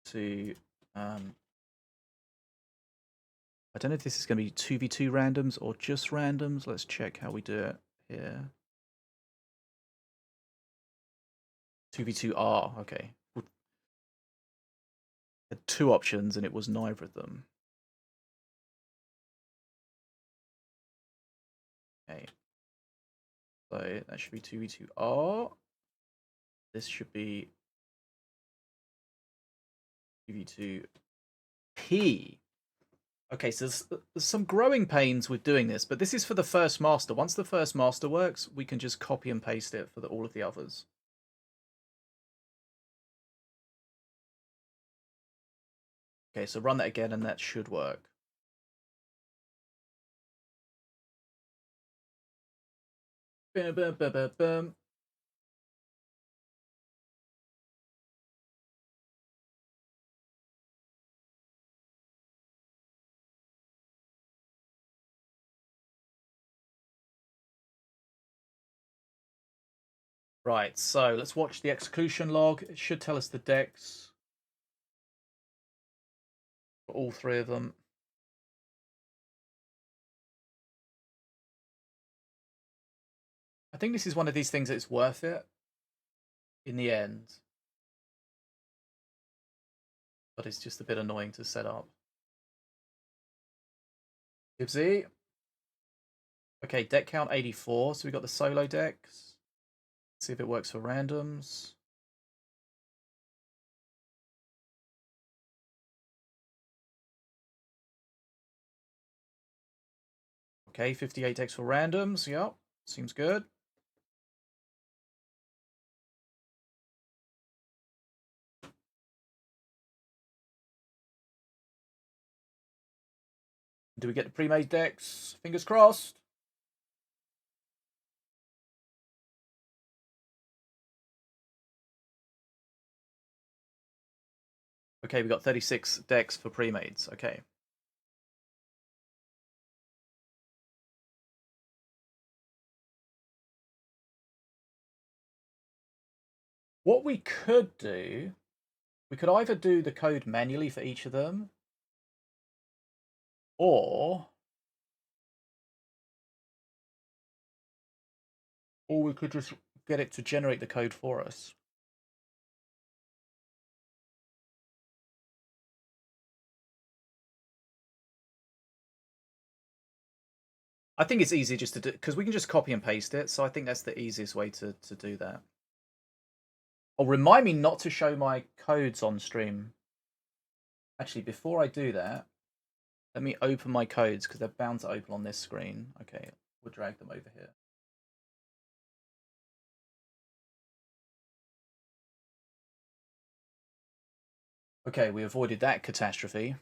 to... I don't know if this is going to be 2v2 randoms or just randoms. Let's check how we do it here. 2v2R, okay. Had two options and it was neither of them. Okay. So that should be 2v2R. This should be 2v2P. Okay, so there's some growing pains with doing this, but this is for the first master. Once the first master works, we can just copy and paste it for all of the others. Okay, so run that again and that should work. Bum, bum, bum, bum, bum. Right, so let's watch the execution log. It should tell us the decks for all three of them. I think this is one of these things that's worth it. in the end. But it's just a bit annoying to set up. Gibbsy. Okay, deck count 84. So we got the solo decks. Let's see if it works for randoms. Okay, 58 decks for randoms. Yep, seems good. Do we get the pre-made decks? Fingers crossed. Okay, we got 36 decks for pre-mades. Okay. What we could do, we could either do the code manually for each of them, or we could just get it to generate the code for us. I think it's easier just to do, because we can just copy and paste it, so I think that's the easiest way to do that. Oh, remind me not to show my codes on stream. Actually, before I do that, let me open my codes, because they're bound to open on this screen. Okay, we'll drag them over here. Okay, we avoided that catastrophe.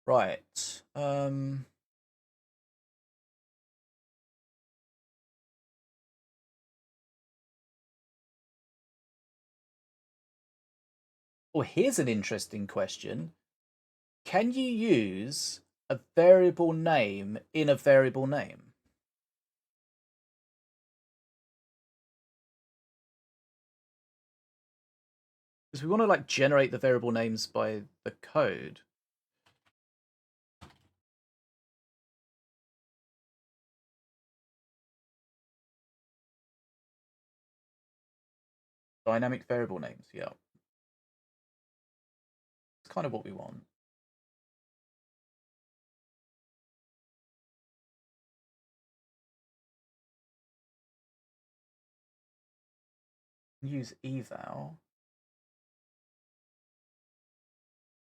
Right. Oh, here's an interesting question. Can you use a variable name in a variable name? Because we want to like generate the variable names by the code. Dynamic variable names, yeah. It's kind of what we want. Use eval.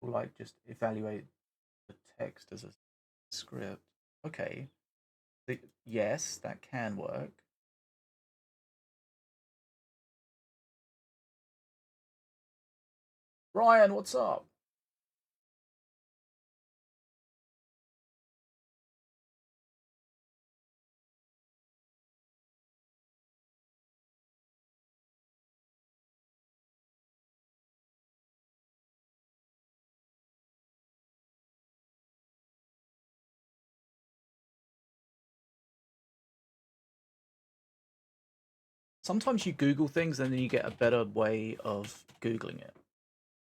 We'll like just evaluate the text as a script. Okay. Yes, that can work. Ryan, what's up? Sometimes you Google things and then you get a better way of Googling it.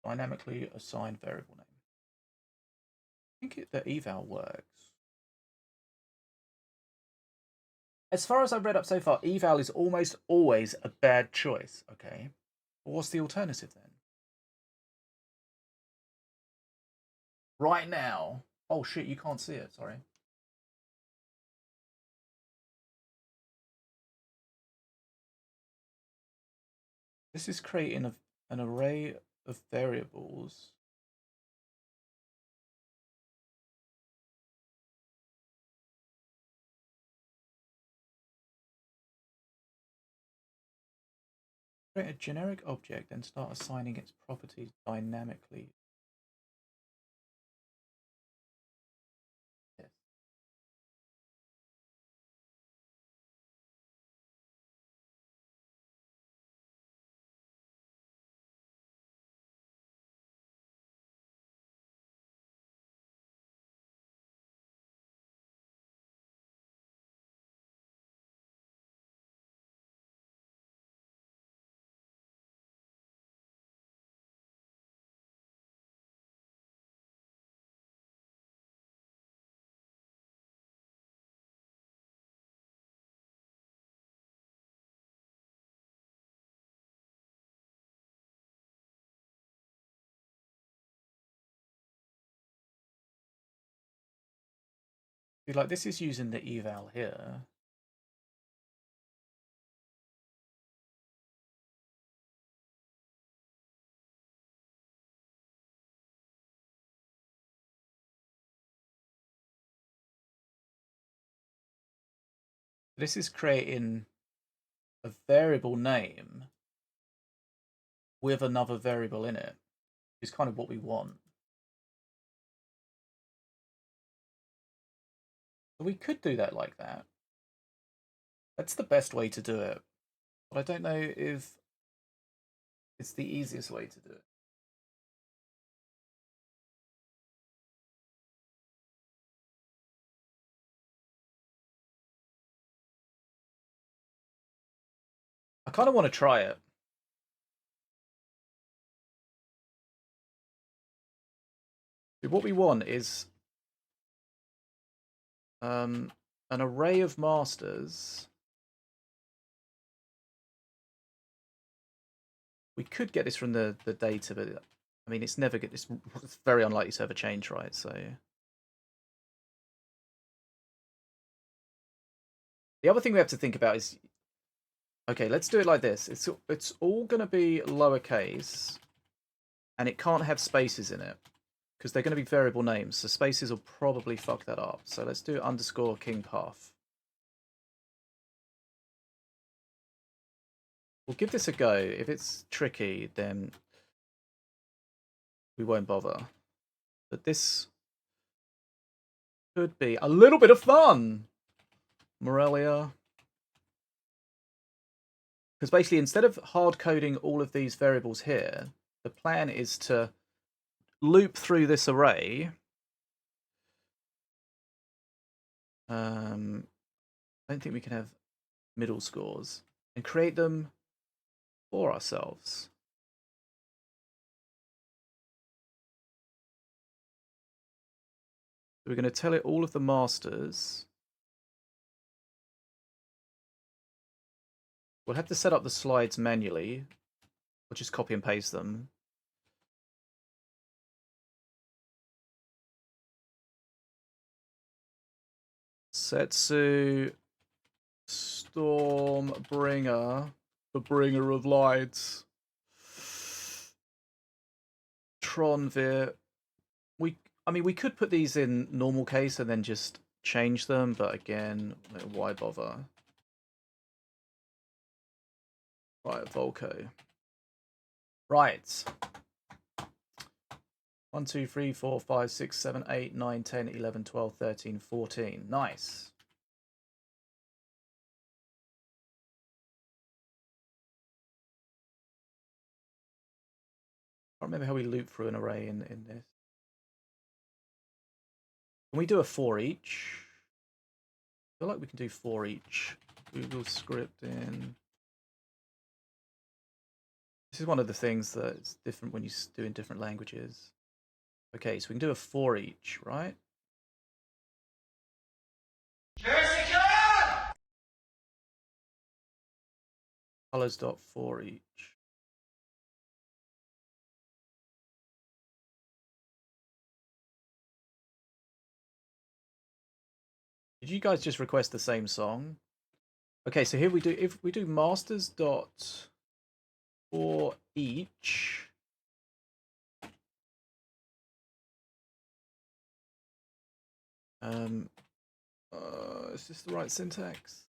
Dynamically assigned variable name. I think the eval works. As far as I've read up so far, eval is almost always a bad choice. Okay. But what's the alternative then? Right now. Oh shit, you can't see it, sorry. This is creating an array of variables. Create a generic object and start assigning its properties dynamically. Yes. See, like this is using the eval here. This is creating a variable name with another variable in it, which is kind of what we want. So we could do that like that. That's the best way to do it. But I don't know if it's the easiest way to do it. I kind of want to try it. What we want is an array of masters. We could get this from the data, but I mean, it's never it's very unlikely to ever change, right? So the other thing we have to think about is, okay, let's do it like this. It's all going to be lowercase, and it can't have spaces in it because they're going to be variable names. So spaces will probably fuck that up. So let's do underscore king path. We'll give this a go. If it's tricky, then we won't bother. But this could be a little bit of fun. Morelia. Because basically, instead of hard coding all of these variables here, the plan is to loop through this array. I don't think we can have middle scores and create them for ourselves. So we're going to tell it all of the masters. We'll have to set up the slides manually. We'll just copy and paste them. Setsu Stormbringer, the bringer of lights. Tronvir. I mean, we could put these in normal case and then just change them, but again, why bother? Right, Volco. Right. 1, 2, 3, 4, 5, 6, 7, 8, 9, 10, 11, 12, 13, 14. Nice. I can't remember how we loop through an array in this. Can we do a for each? I feel like we can do for each. Google script in. This is one of the things that's different when you do in different languages. Okay, so we can do a for each, right? Colors dot for each. Did you guys just request the same song? Okay, so here we do, if we do masters dot for each. Is this the right syntax?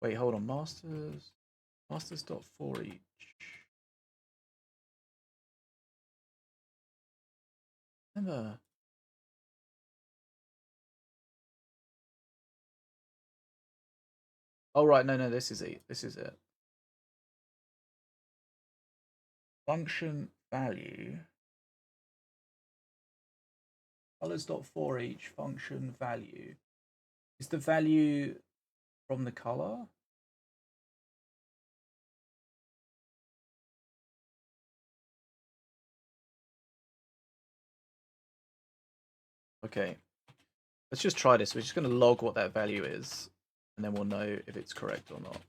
Wait, hold on. Masters dot for each. Remember. Oh right, no, this is it. This is it. Function value. Colors dot for each function value. Is the value from the color? Okay, let's just try this. We're just going to log what that value is, and then we'll know if it's correct or not.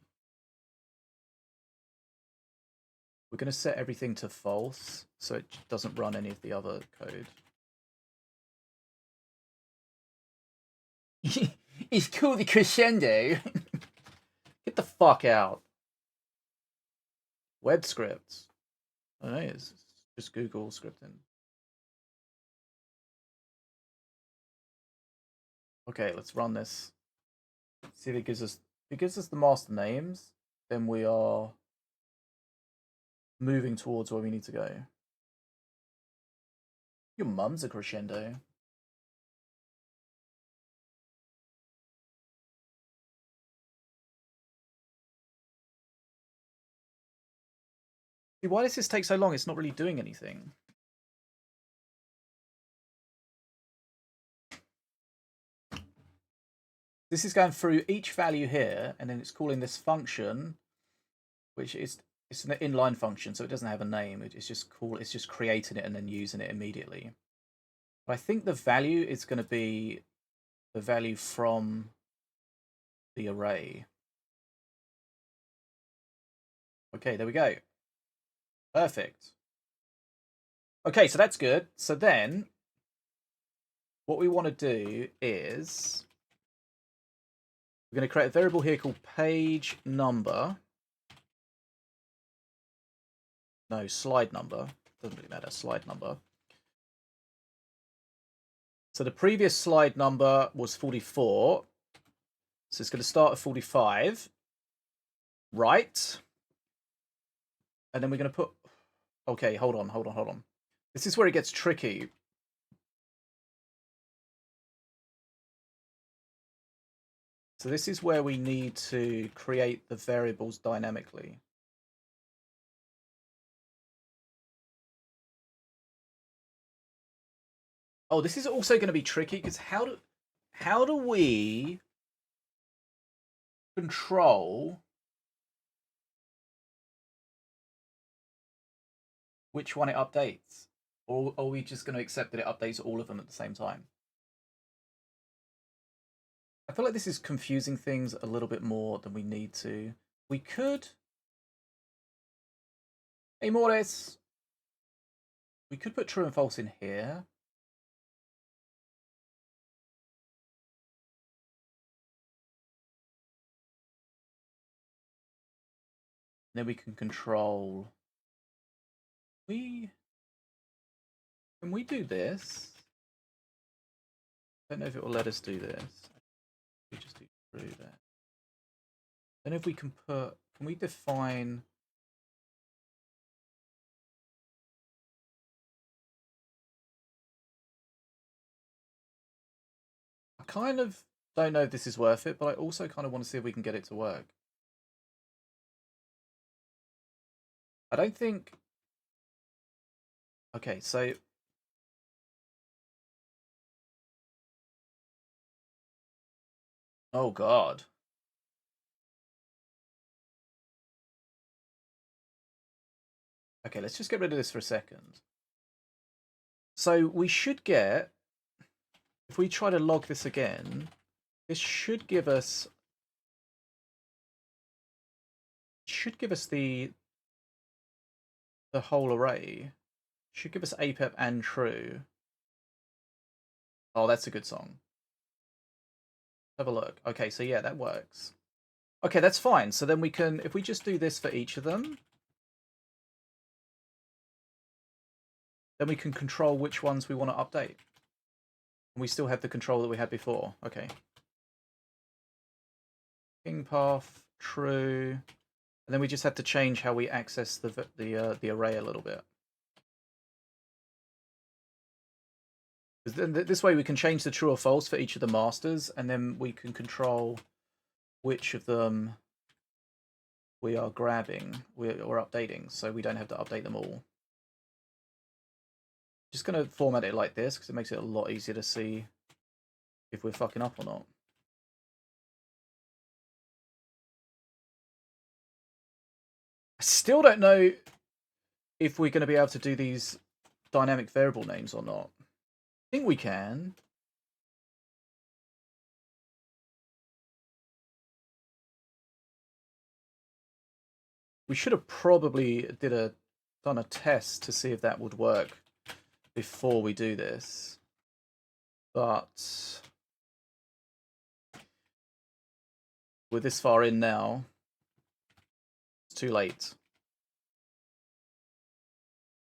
We're going to set everything to false, so it doesn't run any of the other code. It's called the crescendo. Get the fuck out. Web scripts. I don't know, it's just Google scripting. Okay, let's run this. See if it gives us the master names, then we are moving towards where we need to go. Your mum's a crescendo. See, why does this take so long? It's not really doing anything. This is going through each value here, and then it's calling this function, which is it's an inline function, so it doesn't have a name. It's just creating it and then using it immediately. But I think the value is going to be the value from the array. Okay, there we go. Perfect. Okay, so that's good. So then what we want to do is we're going to create a variable here called page number. No, slide number. Doesn't really matter, slide number. So the previous slide number was 44. So it's going to start at 45. Right. And then we're going to put... Okay, hold on. This is where it gets tricky. So this is where we need to create the variables dynamically. Oh, this is also going to be tricky because how do we control which one it updates? Or are we just going to accept that it updates all of them at the same time? I feel like this is confusing things a little bit more than we need to. We could... Hey, Morris! We could put true and false in here. Then we can control... Can we do this? I don't know if it will let us do this. We just do true there. Then if we can we define... I kind of don't know if this is worth it, but I also kind of want to see if we can get it to work. I don't think... Okay, so... Oh, God. Okay, let's just get rid of this for a second. So we should get... If we try to log this again, this should give us... the whole array. Should give us APEP and true. Oh, that's a good song. Have a look. Okay, so yeah, that works. Okay, that's fine. So then we can, if we just do this for each of them, then we can control which ones we want to update. And we still have the control that we had before. Okay. King path, true. And then we just have to change how we access the array a little bit. Because then this way we can change the true or false for each of the masters, and then we can control which of them we are grabbing or updating, so we don't have to update them all. Just going to format it like this because it makes it a lot easier to see if we're fucking up or not. I still don't know if we're going to be able to do these dynamic variable names or not. I think we can. We should have probably did a done a test to see if that would work before we do this, but we're this far in now. It's too late.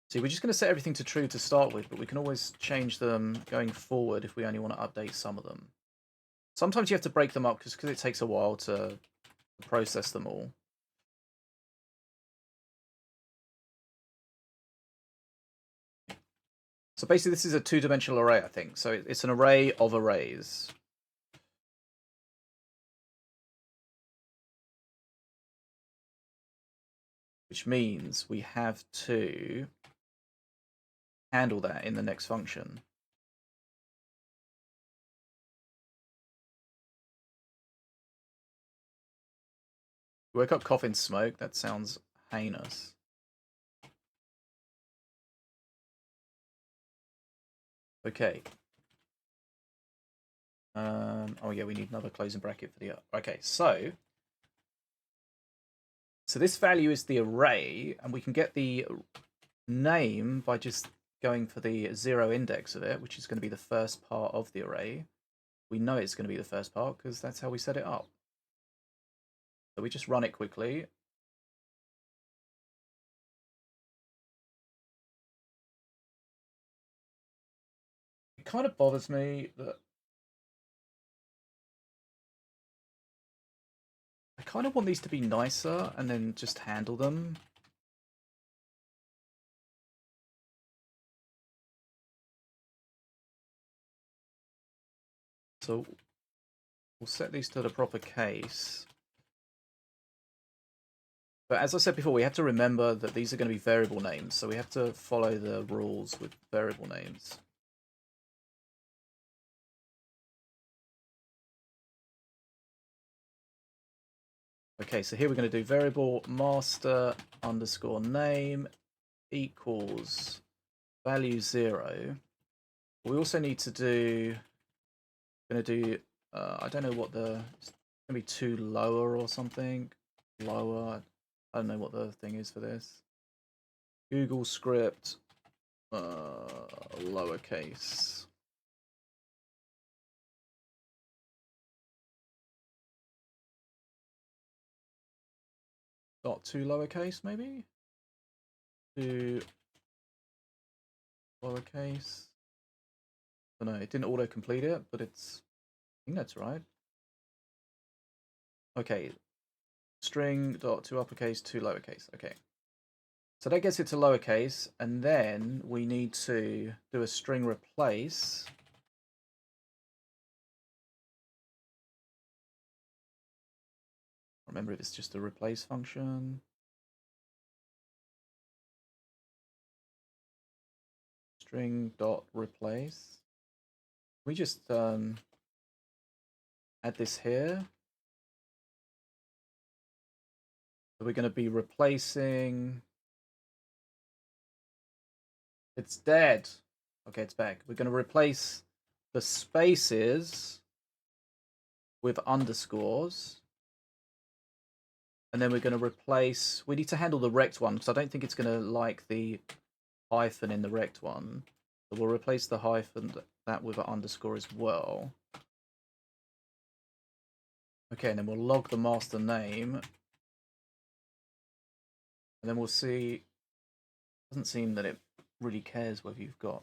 See, we're just going to set everything to true to start with, but we can always change them going forward if we only want to update some of them. Sometimes you have to break them up because it takes a while to process them all. So basically this is a two-dimensional array, I think. So it's an array of arrays. Which means we have to handle that in the next function. Woke up coughing smoke, that sounds heinous. Okay. Oh yeah, we need another closing bracket for the... Okay, so this value is the array, and we can get the name by just going for the 0 index of it, which is going to be the first part of the array. We know it's going to be the first part because that's how we set it up. So we just run it quickly. It kind of bothers me that I kind of want these to be nicer and then just handle them. So we'll set these to the proper case. But as I said before, we have to remember that these are going to be variable names, so we have to follow the rules with variable names. Okay, so here we're going to do variable master underscore name equals value 0. We also need to do, I don't know what it's going to be 2 lower or something. Lower, I don't know what the thing is for this. Google script, lowercase. Dot 2 lowercase, maybe? 2 lowercase. I don't know, it didn't auto-complete it, but it's... I think that's right. Okay. String dot 2 uppercase, 2 lowercase. Okay. So that gets it to lowercase, and then we need to do a string replace. Remember if it's just a replace function. String dot replace. We just add this here. So we're going to be replacing. It's dead. Okay, it's back. We're going to replace the spaces with underscores. And then we're going to replace... We need to handle the rect one, because I don't think it's going to like the hyphen in the rect one. So we'll replace the hyphen that with an underscore as well. Okay, and then we'll log the master name. And then we'll see... It doesn't seem that it really cares whether you've got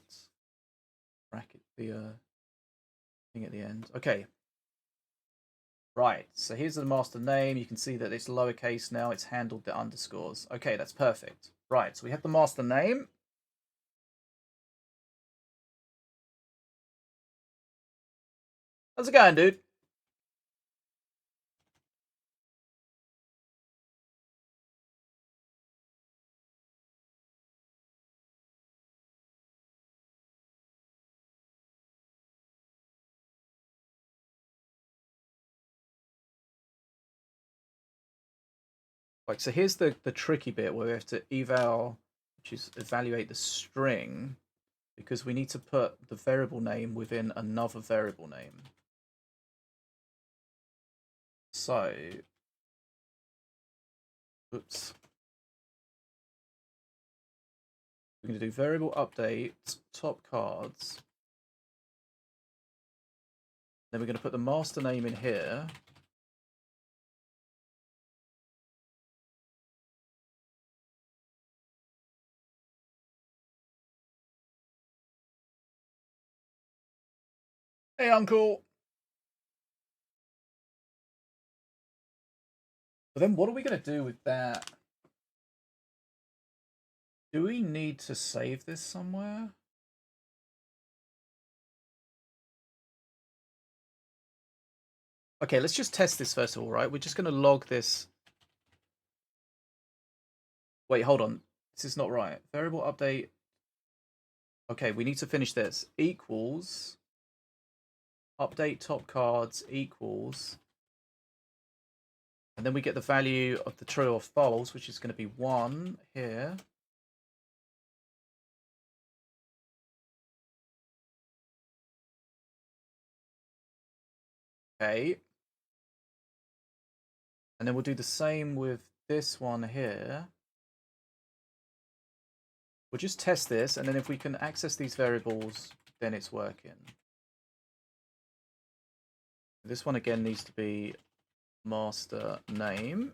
bracket the thing at the end. Okay. Right, so here's the master name. You can see that it's lowercase now. It's handled the underscores. Okay, that's perfect. Right, so we have the master name. How's it going, dude? Right, so here's the tricky bit where we have to which is evaluate the string, because we need to put the variable name within another variable name. So, oops. We're going to do variable update top cards. Then we're going to put the master name in here. Hey, Uncle. But then what are we going to do with that? Do we need to save this somewhere? Okay, let's just test this first of all, right? We're just going to log this. Wait, hold on. This is not right. Variable update. Okay, we need to finish this. Equals. Update top cards equals. And then we get the value of the true or false, which is going to be 1 here. Okay. And then we'll do the same with this one here. We'll just test this, and then if we can access these variables, then it's working. This one again needs to be master name.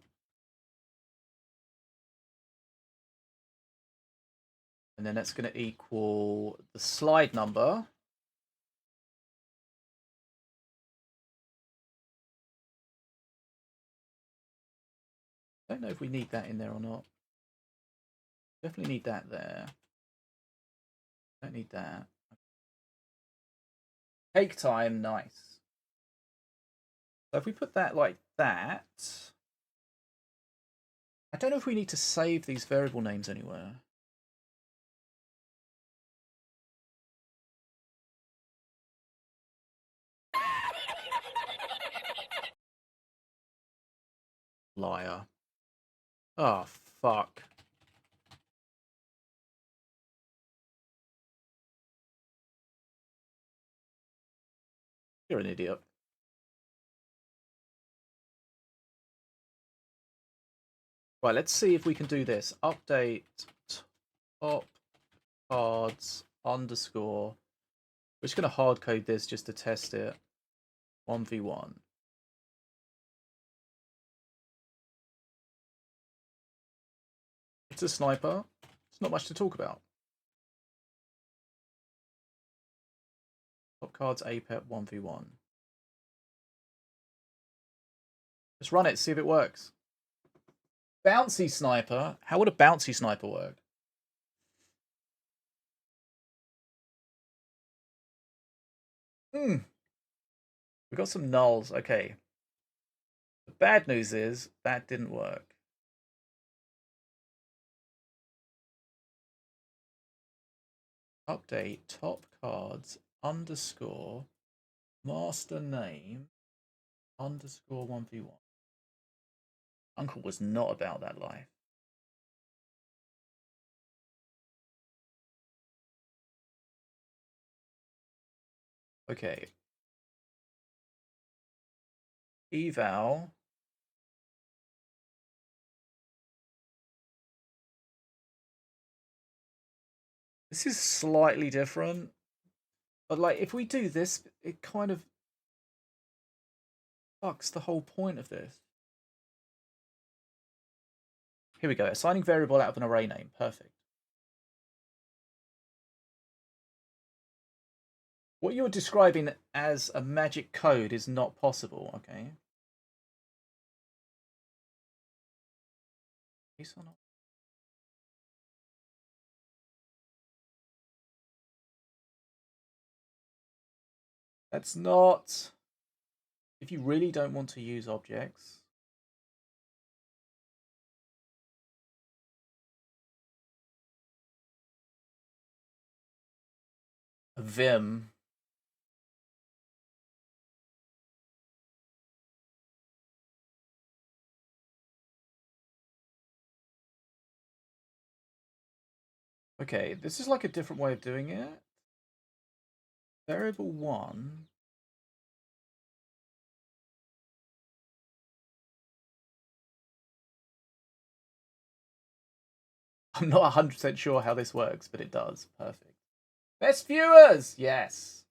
And then that's going to equal the slide number. I don't know if we need that in there or not. Definitely need that there. Don't need that. Take time, nice. So if we put that like that, I don't know if we need to save these variable names anywhere. Liar. Oh, fuck. You're an idiot. Right, let's see if we can do this. Update top cards underscore. We're just going to hard code this just to test it. 1v1. It's a sniper. It's not much to talk about. Top cards APET 1v1. Let's run it, see if it works. Bouncy sniper? How would a bouncy sniper work? We got some nulls. Okay. The bad news is that didn't work. Update top cards underscore master name underscore 1v1. Uncle was not about that life. Okay. Eval. This is slightly different. But like if we do this, it kind of fucks the whole point of this. Here we go. Assigning variable out of an array name. Perfect. What you're describing as a magic code is not possible, okay? Yes or not? That's not... If you really don't want to use objects... A Vim... Okay, this is like a different way of doing it. Variable 1... I'm not 100% sure how this works, but it does. Perfect. Best viewers! Yes.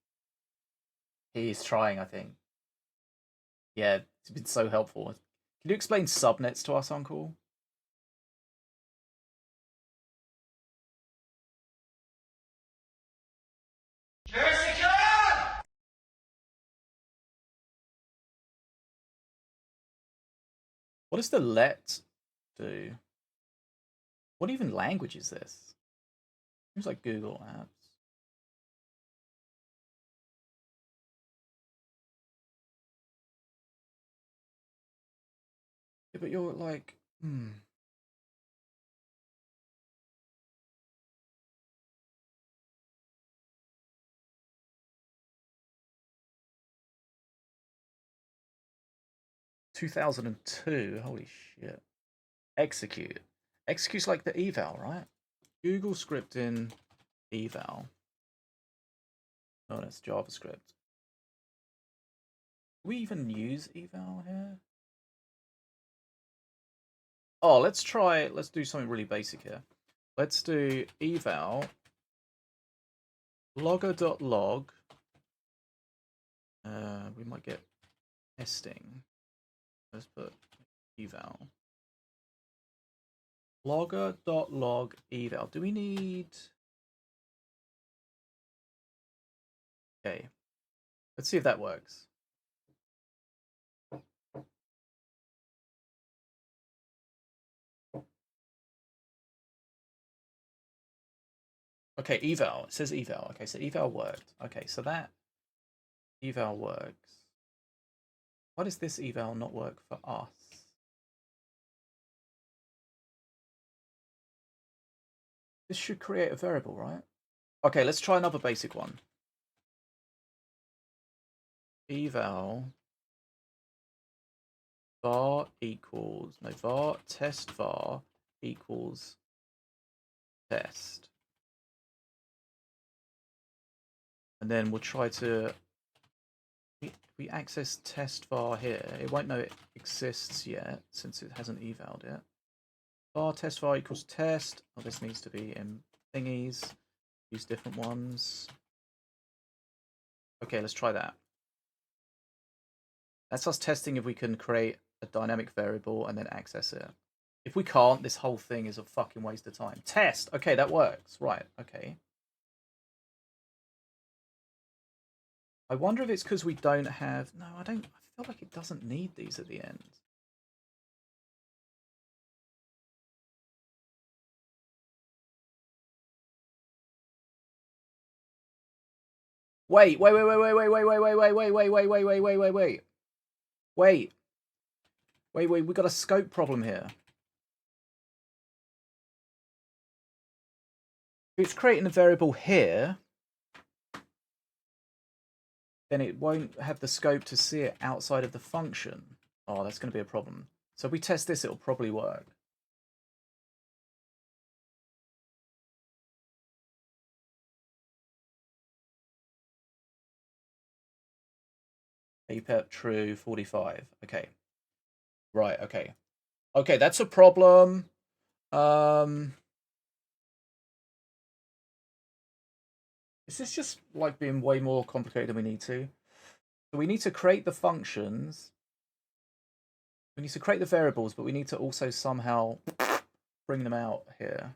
He's trying, I think. Yeah, it's been so helpful. Can you explain subnets to us, Uncle? What does the let do? What even language is this? Seems like Google Apps. Yeah, but you're like, 2002. Holy shit. Execute. Execute's like the eval, right? Google scripting eval. Oh, that's JavaScript. Do we even use eval here? Oh, let's do something really basic here. Let's do eval logger.log. We might get testing. Let's put eval. Logger.log eval. Do we need... Okay. Let's see if that works. Okay, eval. It says eval. Okay, so eval worked. Okay, so that eval works. Why does this eval not work for us? This should create a variable, right? Okay, let's try another basic one. Eval var equals, no, var test var equals test. And then we'll try to, we access test var here. It won't know it exists yet since it hasn't evaled yet. Var test var equals test. Oh, this needs to be in thingies. Use different ones. Okay, let's try that. That's us testing if we can create a dynamic variable and then access it. If we can't, this whole thing is a fucking waste of time. Test! Okay, that works. Right, okay. I wonder if it's because we don't have... No, I don't... I feel like it doesn't need these at the end. Wait. Wait, we got a scope problem here. If it's creating a variable here, then it won't have the scope to see it outside of the function. Oh, that's going to be a problem. So if we test this, it'll probably work. APEP true 45. Okay. Right, okay. Okay, that's a problem. Is this just like being way more complicated than we need to? So we need to create the functions. We need to create the variables, but we need to also somehow bring them out here.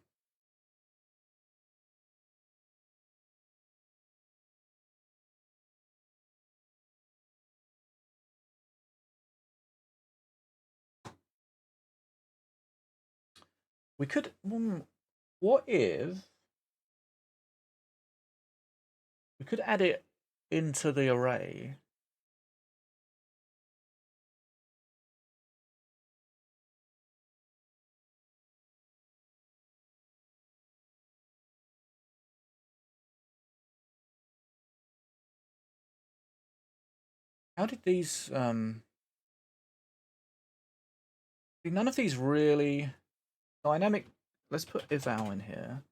We could... what if... we could add it into the array. How did these... none of these really... Dynamic... Let's put eval in here.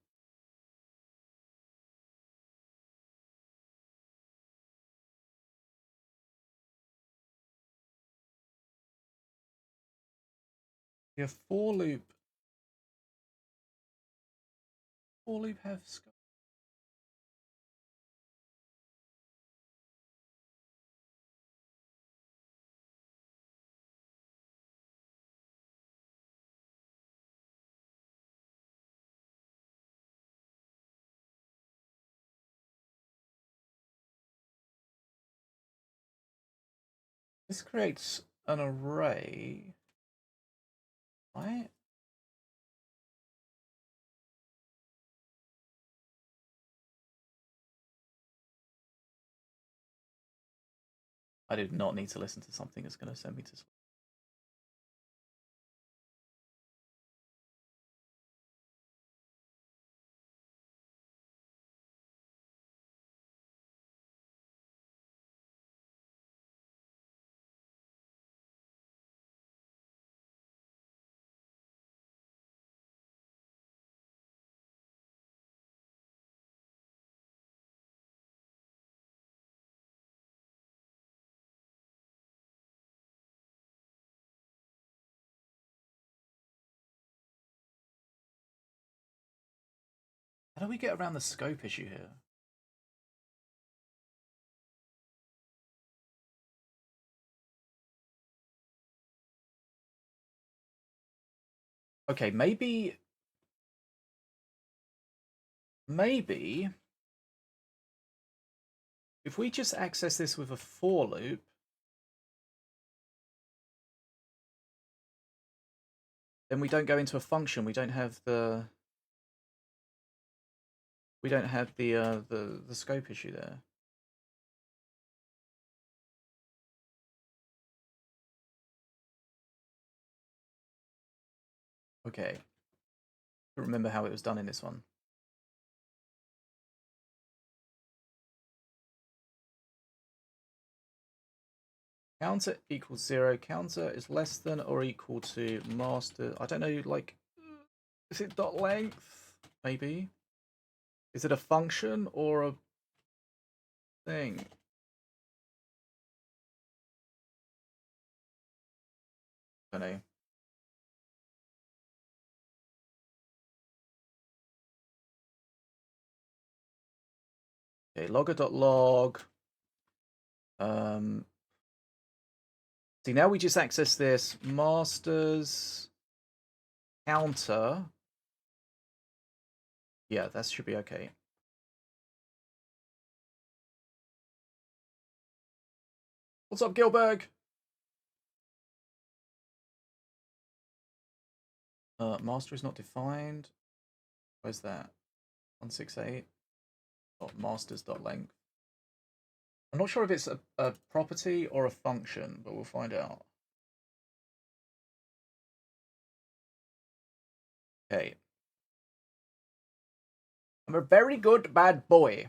We have for loop for loop have scope? This creates an array, right? I did not need to listen to something that's going to send me to sleep. How do we get around the scope issue here? Okay, maybe if we just access this with a for loop, then we don't go into a function. We don't have the the scope issue there. Okay. I don't remember how it was done in this one. Counter equals 0. Counter is less than or equal to master. I don't know, like, is it dot length? Maybe. Is it a function or a thing? I don't know. Okay, logger.log. See, now we just access this masters counter. Yeah, that should be okay. What's up, Gilberg? Master is not defined. Where's that? 168. Masters.length. I'm not sure if it's a property or a function, but we'll find out. Okay. I'm a very good bad boy.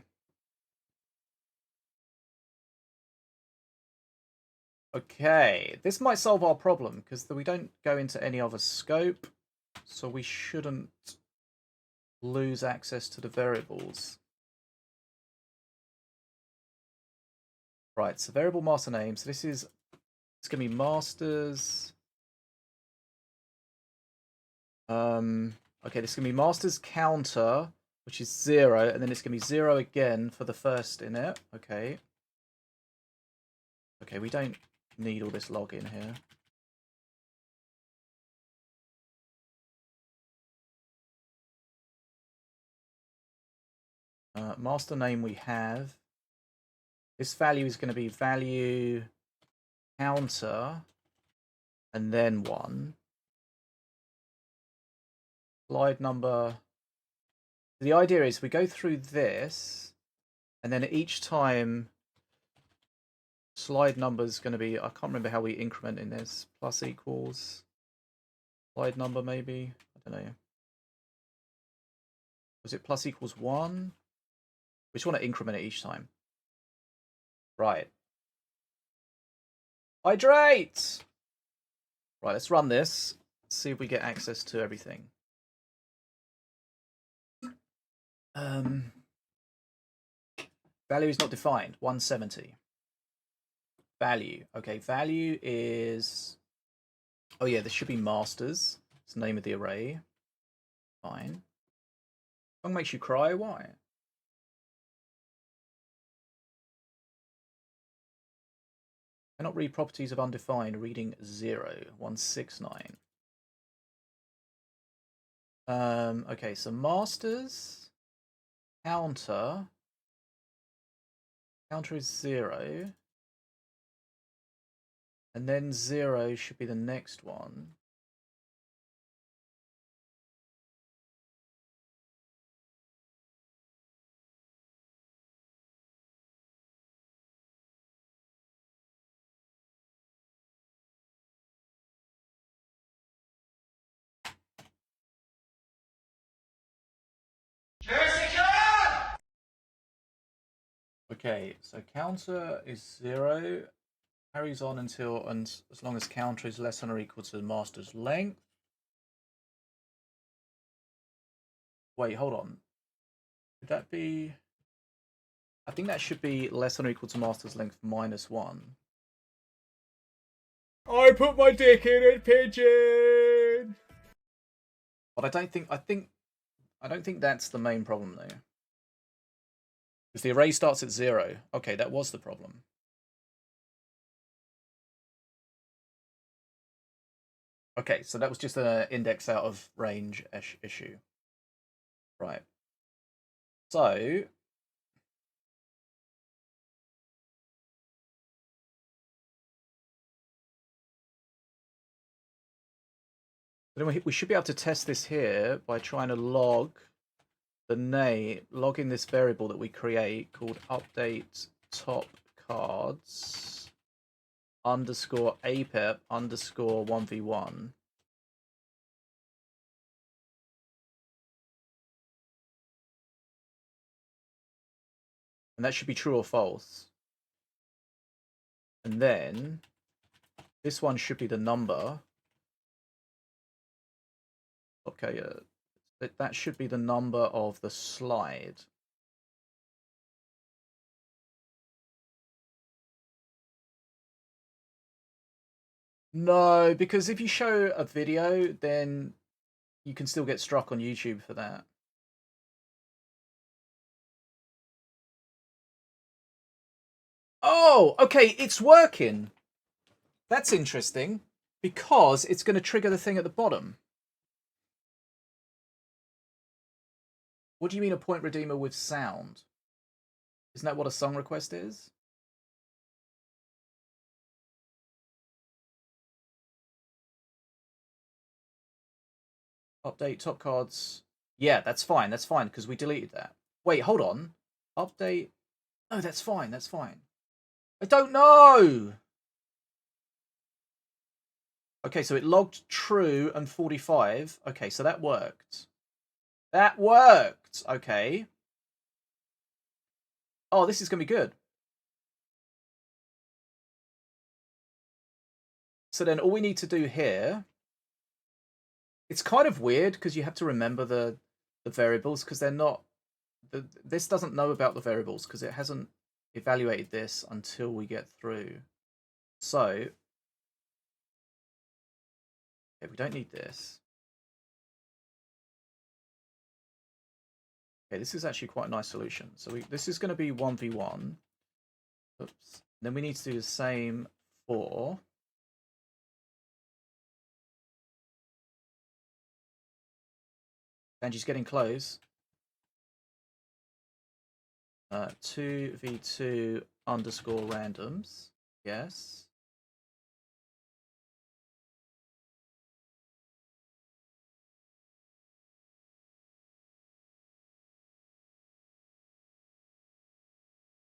Okay, this might solve our problem because we don't go into any other scope, so we shouldn't lose access to the variables. Right, so variable master name. So it's going to be masters. Okay, this is going to be masters counter, which is 0, and then it's going to be 0 again for the first in it. Okay. Okay, we don't need all this login here. Master name we have. This value is going to be value counter and then 1. Slide number. The idea is we go through this, and then each time slide number is going to be, I can't remember how we increment in this, plus equals slide number maybe, I don't know. Was it plus equals 1? We just want to increment it each time. Right. Hydrate! Right, let's run this. See if we get access to everything. Value is not defined. 170. Value. Okay, value is... Oh yeah, this should be masters. It's the name of the array. Fine. Song makes you cry? Why? Cannot read properties of undefined. Reading 0. 169. Okay, so masters. Counter. Counter is 0. And then 0 should be the next one. Okay, so counter is 0. Carries on until and as long as counter is less than or equal to the master's length. Wait, hold on. Would that be... I think that should be less than or equal to master's length minus 1. I put my dick in it, pigeon. But I don't think that's the main problem though. Because the array starts at 0. Okay, that was the problem. Okay, so that was just an index out of range issue. Right. So then we should be able to test this here by trying to log in this variable that we create called update top cards underscore apep underscore 1v1. And that should be true or false. And then this one should be the number. Okay, that should be the number of the slide. No, because if you show a video, then you can still get struck on YouTube for that. Oh, okay, it's working. That's interesting, because it's going to trigger the thing at the bottom. What do you mean a point redeemer with sound? Isn't that what a song request is? Update top cards. Yeah, that's fine, because we deleted that. Wait, hold on. Update. No, that's fine, that's fine. I don't know! Okay, so it logged true and 45. Okay, so that worked. That worked! Okay. Oh, this is going to be good. So then all we need to do here... It's kind of weird, because you have to remember the variables, because they're not... This doesn't know about the variables, because it hasn't evaluated this until we get through. So... Okay, we don't need this. Okay, this is actually quite a nice solution. So this is going to be 1v1. Oops. Then we need to do the same for... Benji's getting close. 2v2 underscore randoms. Yes.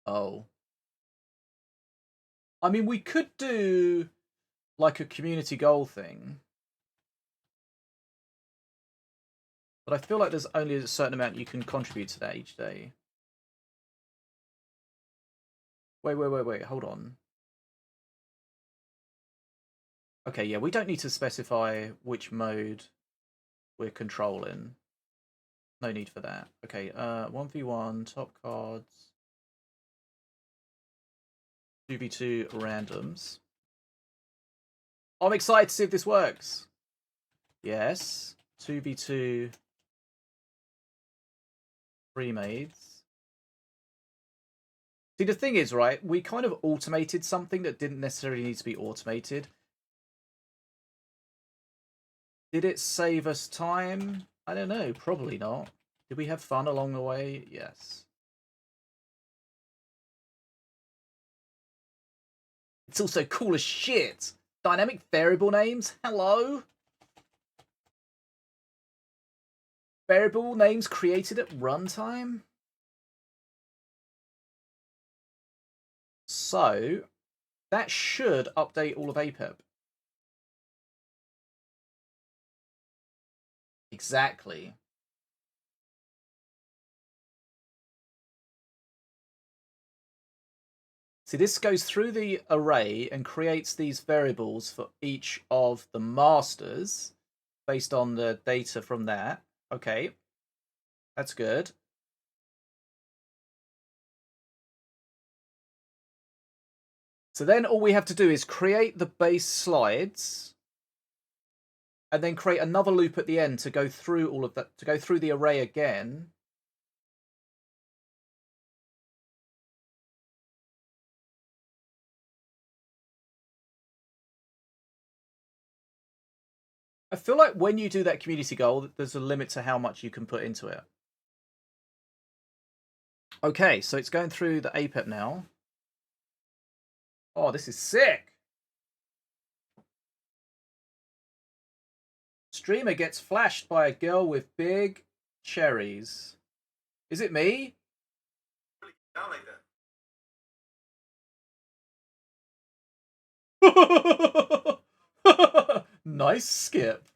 Oh. I mean, we could do like a community goal thing. But I feel like there's only a certain amount you can contribute to that each day. Wait, hold on. Okay, yeah, we don't need to specify which mode we're controlling. No need for that. Okay, 1v1, top cards. 2v2 randoms. I'm excited to see if this works. Yes. 2v2 Pre-mades. See, the thing is, right, we kind of automated something that didn't necessarily need to be automated. Did it save us time? I don't know, probably not. Did we have fun along the way? Yes. It's also cool as shit. Dynamic variable names? Hello? Variable names created at runtime? So, that should update all of APEP. Exactly. See, this goes through the array and creates these variables for each of the masters based on the data from that. Okay, that's good. So then all we have to do is create the base slides and then create another loop at the end to go through all of that, to go through the array again. I feel like when you do that community goal, there's a limit to how much you can put into it. Okay, so it's going through the APEP now. Oh, this is sick. Streamer gets flashed by a girl with big cherries. Is it me? Sound like that. Nice skip.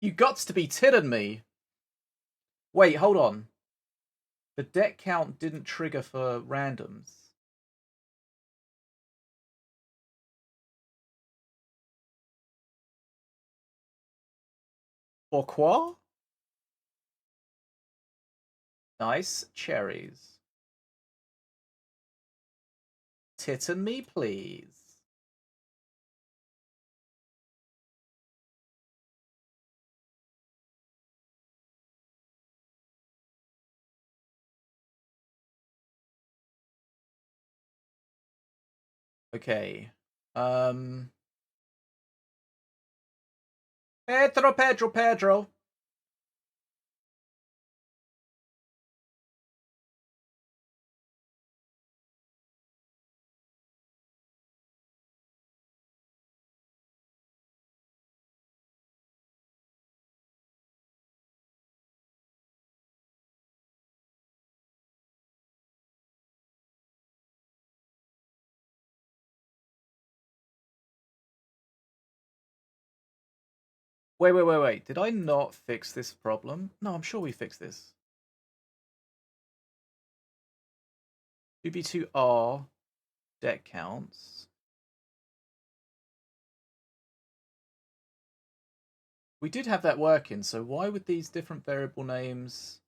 You gots to be tidding me. Wait, hold on. The deck count didn't trigger for randoms. Pourquoi? Nice cherries. Titten me, please. Okay. Pedro. Wait. Did I not fix this problem? No, I'm sure we fixed this. 2b2r deck counts. We did have that working, so why would these different variable names...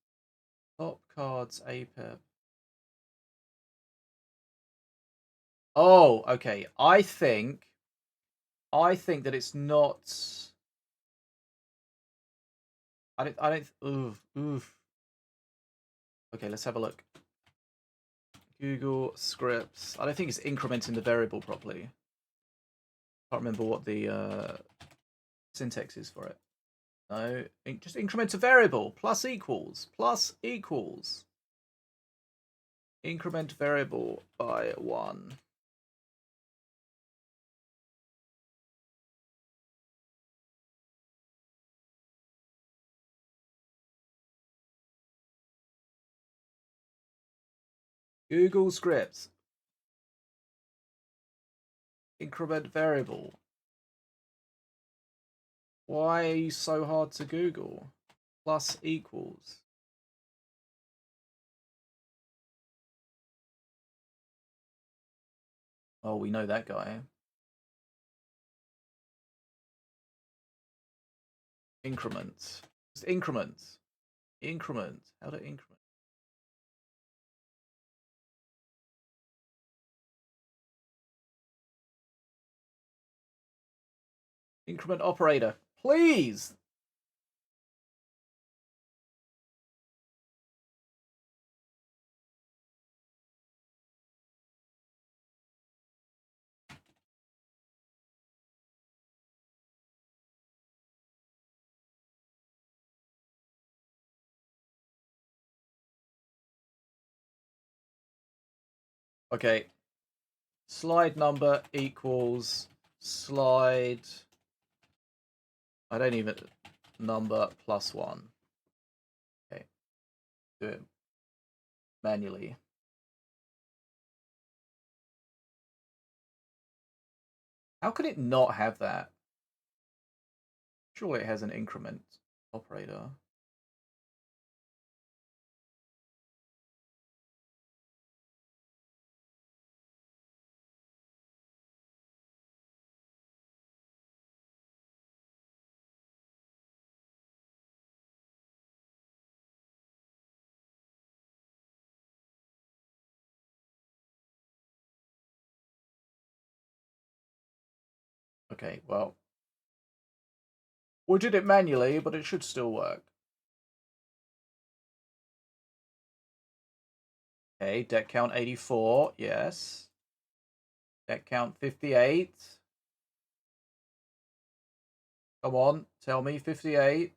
Top cards, APEP... Oh, okay. I think that it's not... I don't... Oof. Okay, let's have a look. Google scripts. I don't think it's incrementing the variable properly. Can't remember what the syntax is for it. No, just increment a variable. Plus equals. Increment variable by 1. Google scripts. Increment variable. Why are you so hard to Google? Plus equals. Oh, we know that guy. Increment. Just increment. Increment. How to increment? Increment operator. Please! Okay. Slide number equals slide. I don't even number plus 1. Okay. Do it manually. How could it not have that? Surely it has an increment operator. Okay, well. We did it manually, but it should still work. Okay, deck count 84, yes. Deck count 58. Come on, tell me 58.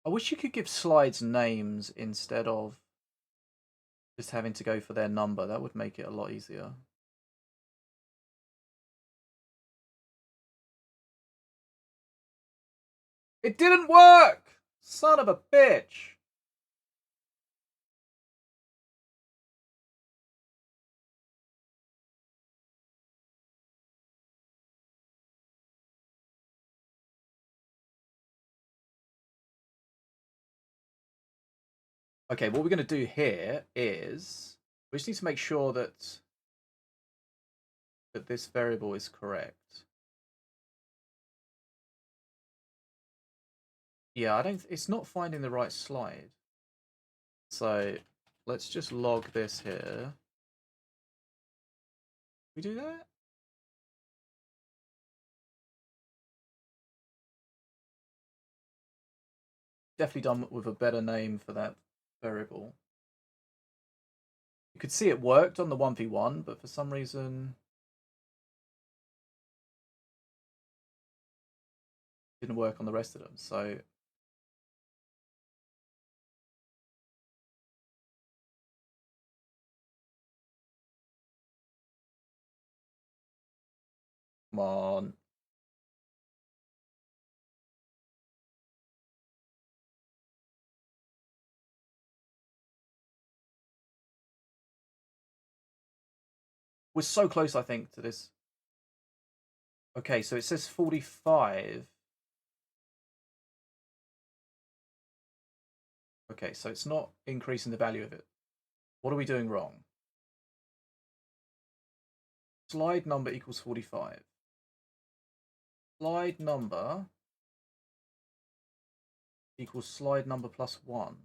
I wish you could give slides names instead of just having to go for their number. That would make it a lot easier. It didn't work! Son of a bitch! Okay, what we're going to do here is we just need to make sure that this variable is correct. Yeah, it's not finding the right slide. So let's just log this here. We do that? Definitely done with a better name for that variable. You could see it worked on the 1v1, but for some reason it didn't work on the rest of them. So come on. We're so close, I think, to this. Okay, so it says 45. Okay, so it's not increasing the value of it. What are we doing wrong? Slide number equals 45. Slide number equals slide number plus 1.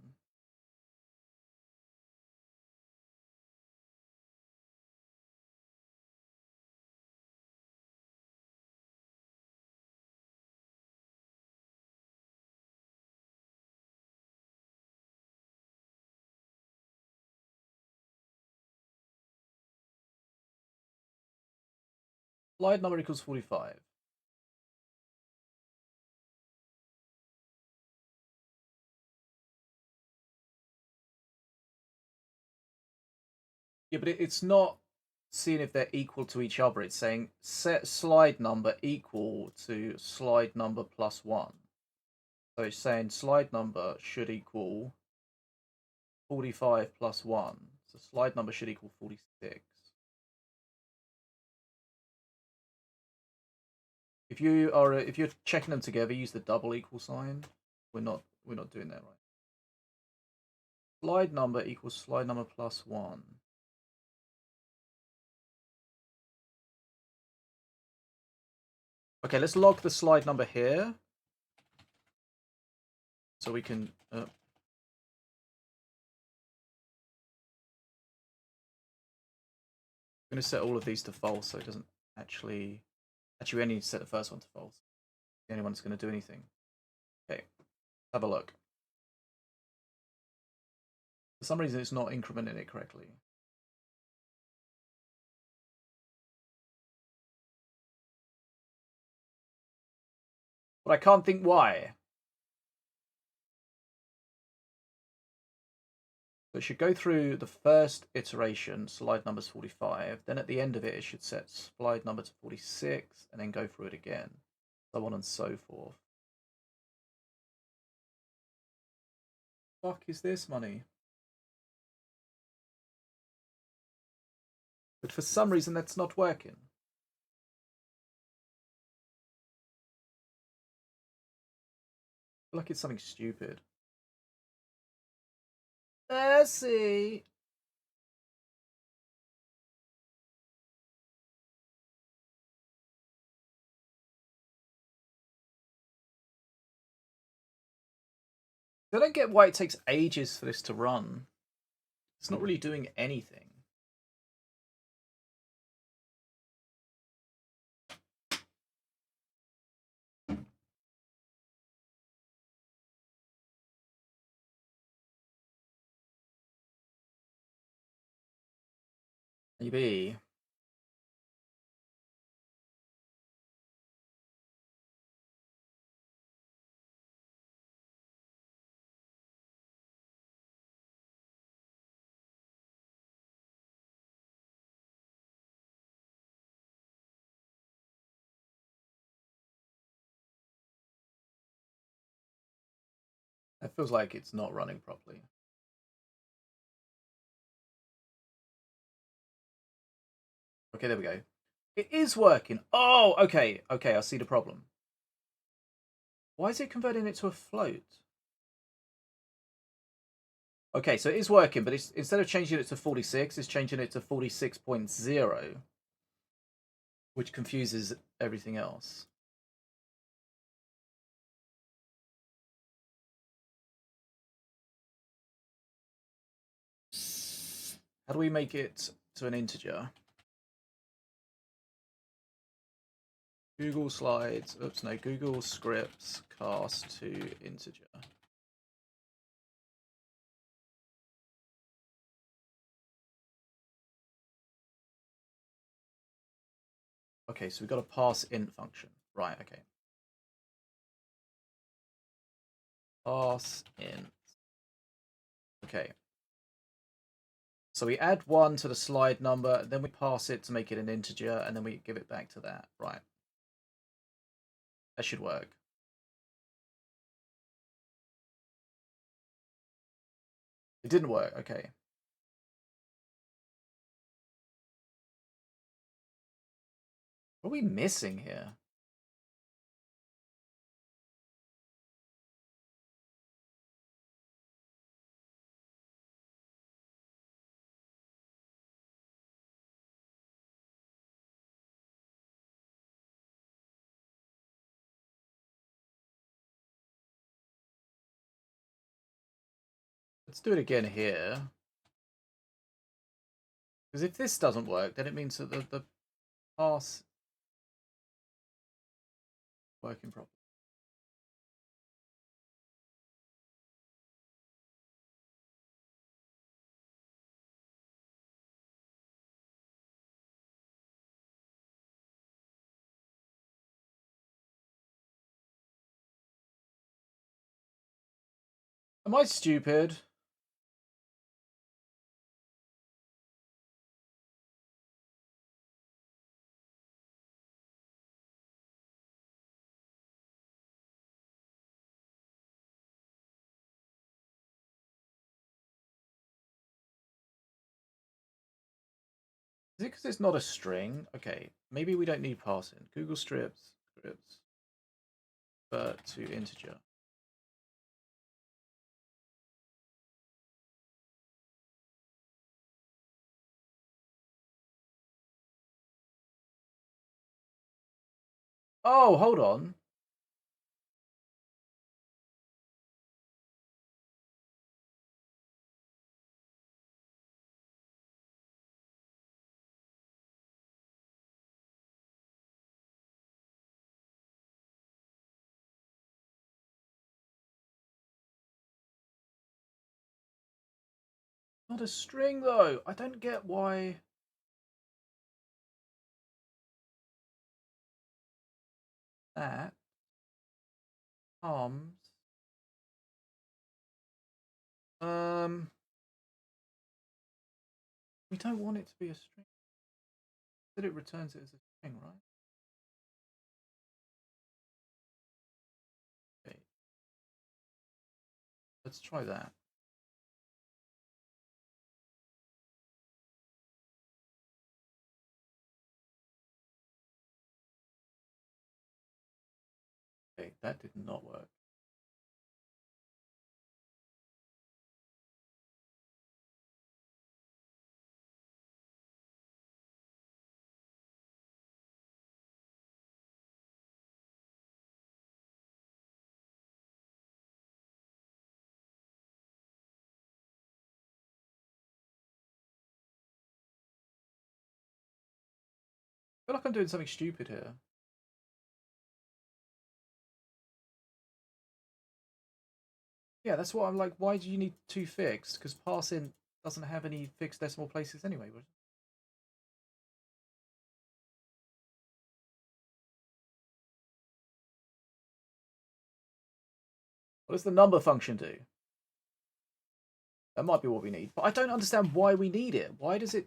Slide number equals 45. Yeah, but it's not seeing if they're equal to each other. It's saying set slide number equal to slide number plus 1. So it's saying slide number should equal 45 plus 1. So slide number should equal 46. If you're checking them together, use the double equal sign. We're not doing that right. Slide number equals slide number plus 1. Okay, let's log the slide number here. So we can... I'm going to set all of these to false so it doesn't actually... Actually, we only need to set the first one to false. The only one that's going to do anything. Okay, have a look. For some reason, it's not incrementing it correctly. But I can't think why. So it should go through the first iteration, slide number's 45. Then at the end of it, it should set slide number to 46 and then go through it again. So on and so forth. Fuck is this money? But for some reason that's not working. I feel like it's something stupid. Let's see. I don't get why it takes ages for this to run. It's not really doing anything. Maybe. It feels like it's not running properly. Okay, there we go. It is working. Oh, okay. Okay, I see the problem. Why is it converting it to a float? Okay, so it is working, but it's instead of changing it to 46, it's changing it to 46.0, which confuses everything else. How do we make it to an integer? Google Slides, oops, no, Google Scripts cast to integer. Okay, so we've got a pass int function. Right, okay. Pass int. Okay. So we add 1 to the slide number, then we pass it to make it an integer, and then we give it back to that. Right. That should work. It didn't work, okay. What are we missing here? Let's do it again here. Because if this doesn't work, then it means that the pass working properly. Am I stupid? Is it because it's not a string? Okay, maybe we don't need passing. Google scripts, but to integer. Oh, hold on. Not a string though. I don't get why. That comes. We don't want it to be a string. That it returns it as a string, right? Okay. Let's try that. Okay, that did not work. I feel like I'm doing something stupid here. Yeah, that's what I'm like. Why do you need two fixed? Because parsing doesn't have any fixed decimal places anyway. What does the number function do? That might be what we need. But I don't understand why we need it. Why does it...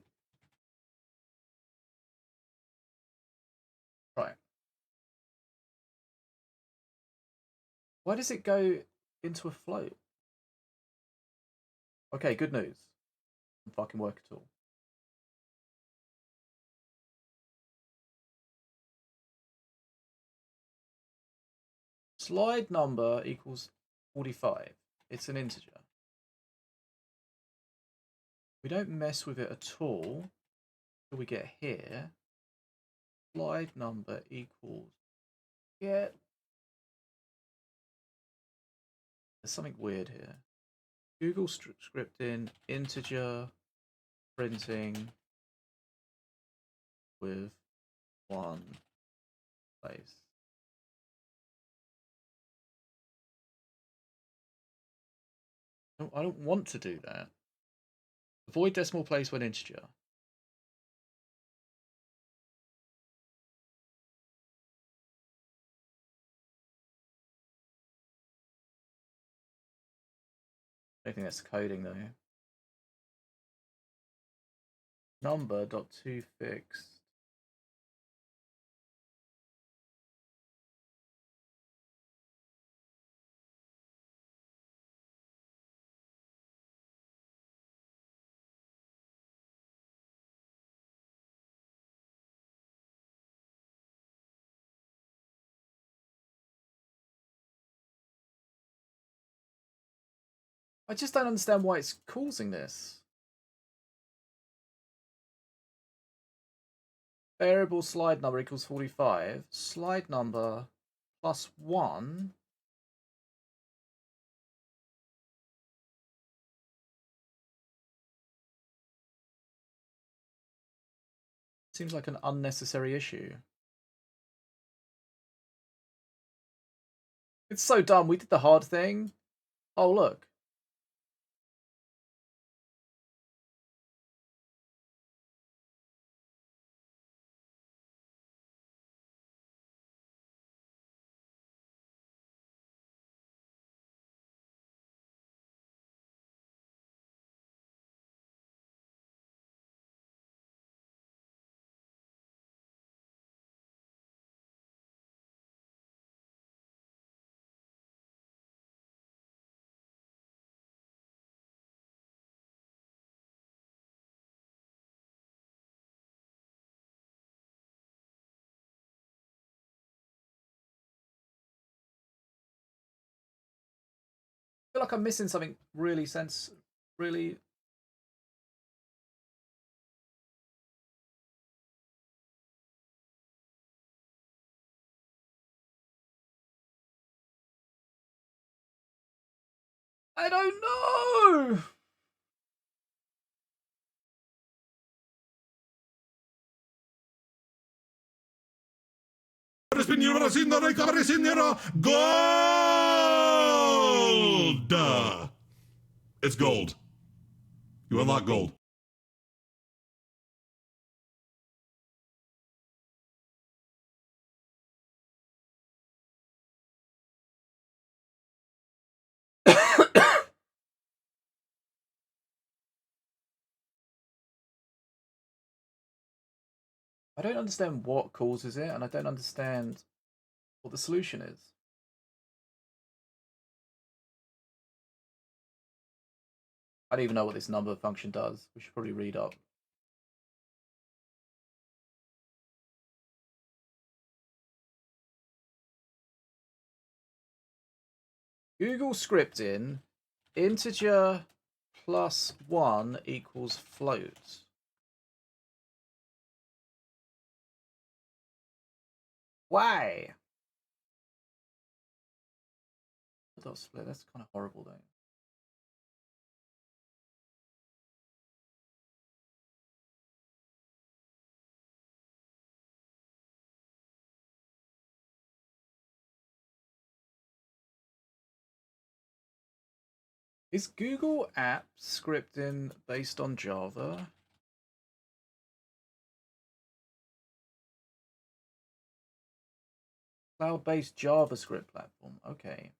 Right. Why does it go into a float? Okay, good news. Doesn't fucking work at all. Slide number equals 45. It's an integer. We don't mess with it at all until we get here. Slide number equals... Yeah. There's something weird here. Google scripting integer printing with one place. I don't want to do that. Avoid decimal place when integer. I don't think that's coding though. Number.toFixed. I just don't understand why it's causing this. Variable slide number equals 45. Slide number plus 1. Seems like an unnecessary issue. It's so dumb. We did the hard thing. Oh, look. I feel like I'm missing something really really... I don't know! Gold! It's gold. You unlock gold. I don't understand what causes it, and I don't understand what the solution is. I don't even know what this number function does. We should probably read up. Google scripting integer plus 1 equals float. Why? Dot split. That's kind of horrible, though. Is Google app scripting based on Java? Cloud-based JavaScript platform. Okay.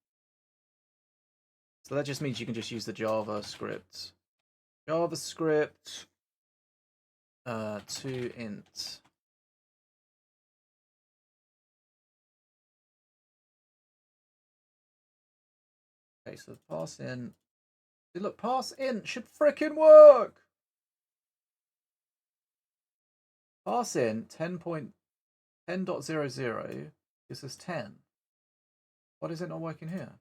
So that just means you can just use the JavaScript. JavaScript to int. Okay, so pass in. Look, pass int should frickin' work. Pass in 10.10.00. This is 10. Why is it not working here?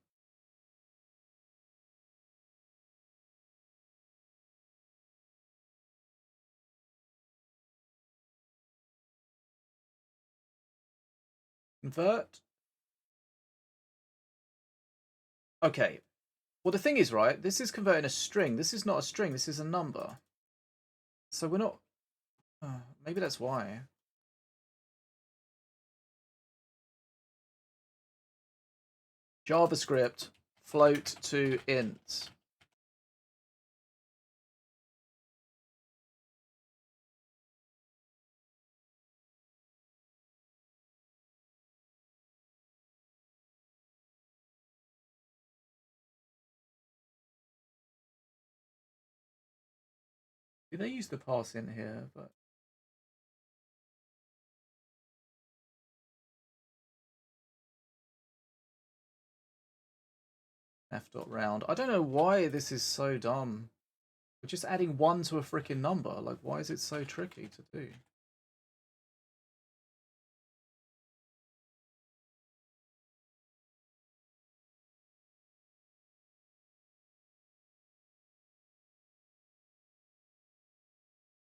Convert. Okay. Well, the thing is, right, this is converting a string. This is not a string. This is a number. So we're not... maybe that's why. JavaScript float to int. Do they use the pass in here? But f.round. I don't know why this is so dumb. We're just adding 1 to a freaking number. Like, why is it so tricky to do?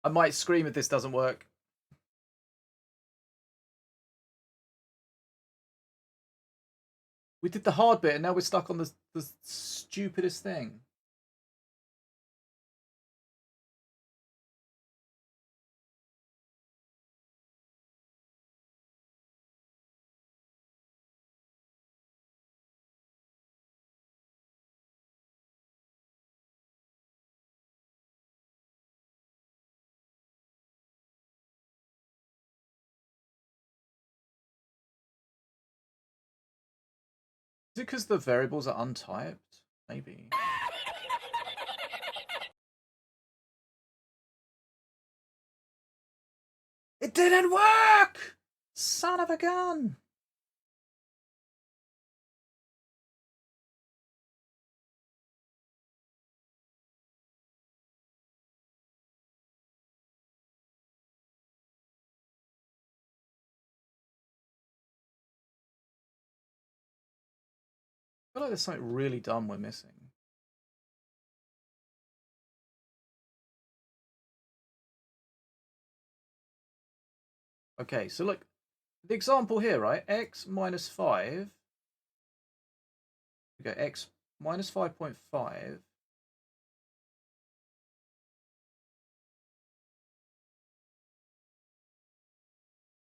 I might scream if this doesn't work. We did the hard bit and now we're stuck on the stupidest thing. Is it because the variables are untyped? Maybe. It didn't work! Son of a gun! I feel like there's something really dumb we're missing. Okay, so look, the example here, right? X minus 5. We go X minus 5.5.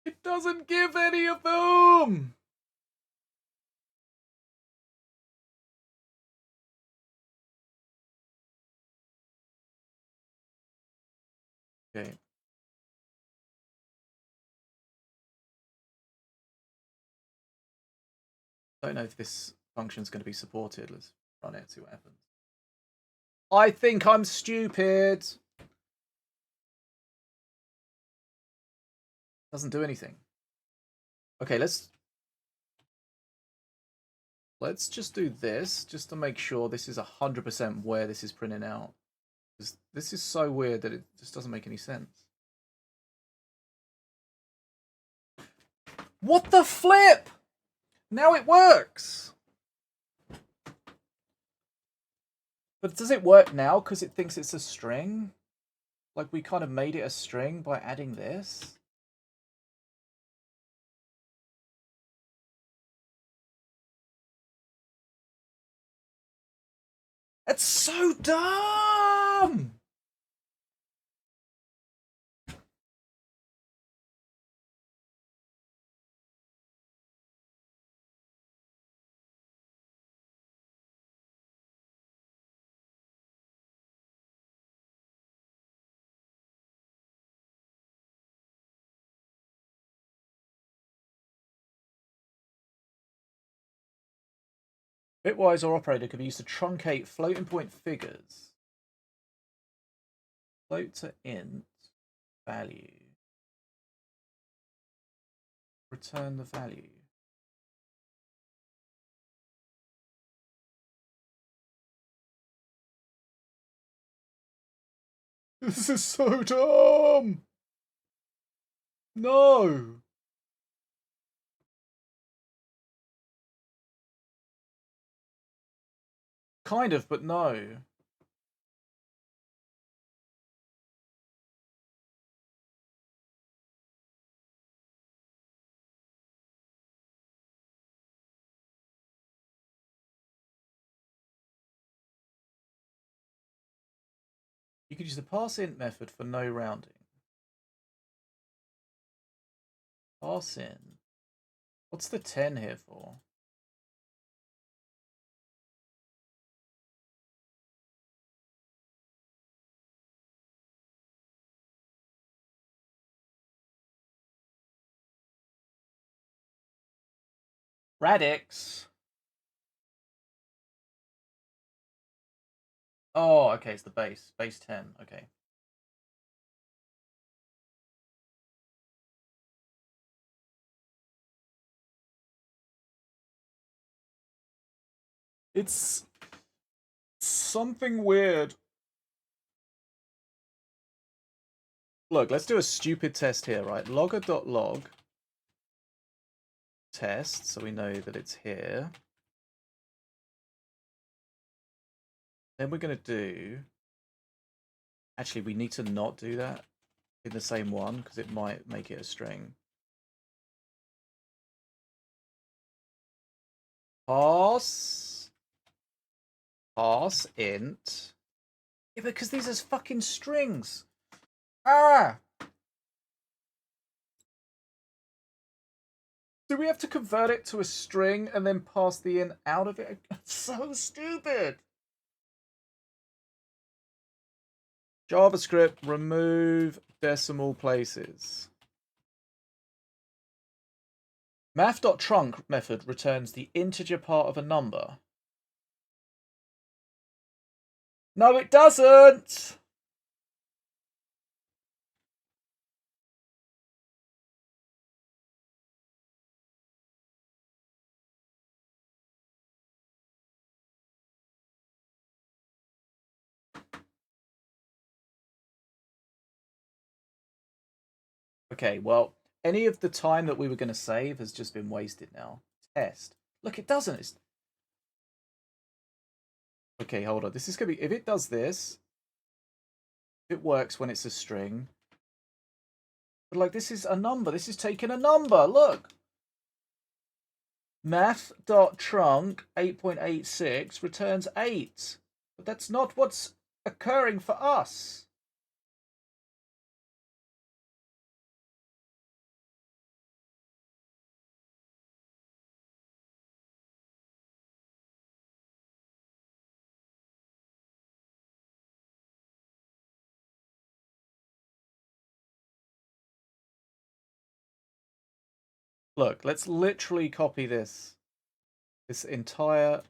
It doesn't give any of them! Okay. Don't know if this function is going to be supported. Let's run it, see what happens. I think I'm stupid. Doesn't do anything. Okay, let's just do this, just to make sure this is 100% where this is printing out. Because this is so weird that it just doesn't make any sense. What the flip? Now it works! But does it work now because it thinks it's a string? Like we kind of made it a string by adding this? It's so dumb! Bitwise or operator could be used to truncate floating point figures. Float to int value. Return the value. This is so dumb! No! Kind of, but no. You could use the parseInt method for no rounding. ParseIn. What's the 10 here for? Radix. Oh, okay, it's the base. Base 10, okay. It's something weird. Look, let's do a stupid test here, right? Logger.log test, so we know that it's here. Then we're going to do... Actually, we need to not do that in the same one, because it might make it a string. ParseInt. Yeah, because these are fucking strings. Ah! Do we have to convert it to a string and then pass the int out of it? It's so stupid. JavaScript, remove decimal places. Math.trunc method returns the integer part of a number. No, it doesn't! Okay, well, any of the time that we were going to save has just been wasted now. Test. Look, it doesn't. It's... Okay, hold on. This is going to be... If it does this, it works when it's a string. But, like, this is a number. This is taking a number. Look. Math.trunc 8.86 returns 8. But that's not what's occurring for us. Look, let's literally copy this entire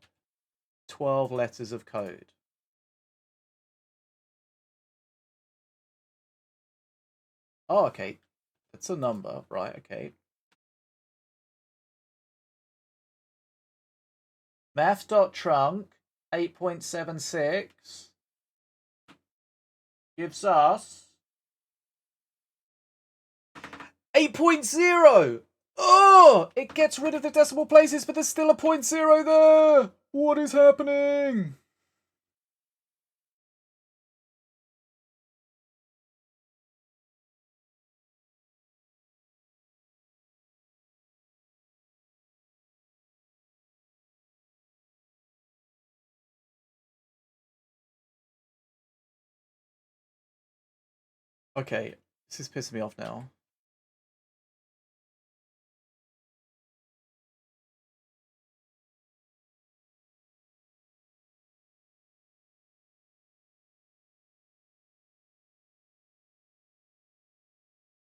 12 letters of code. Oh, okay. It's a number, right? Okay. Math.trunk 8.76 gives us 8.0. Oh, it gets rid of the decimal places, but there's still a 0.0 there. What is happening? Okay, this is pissing me off now.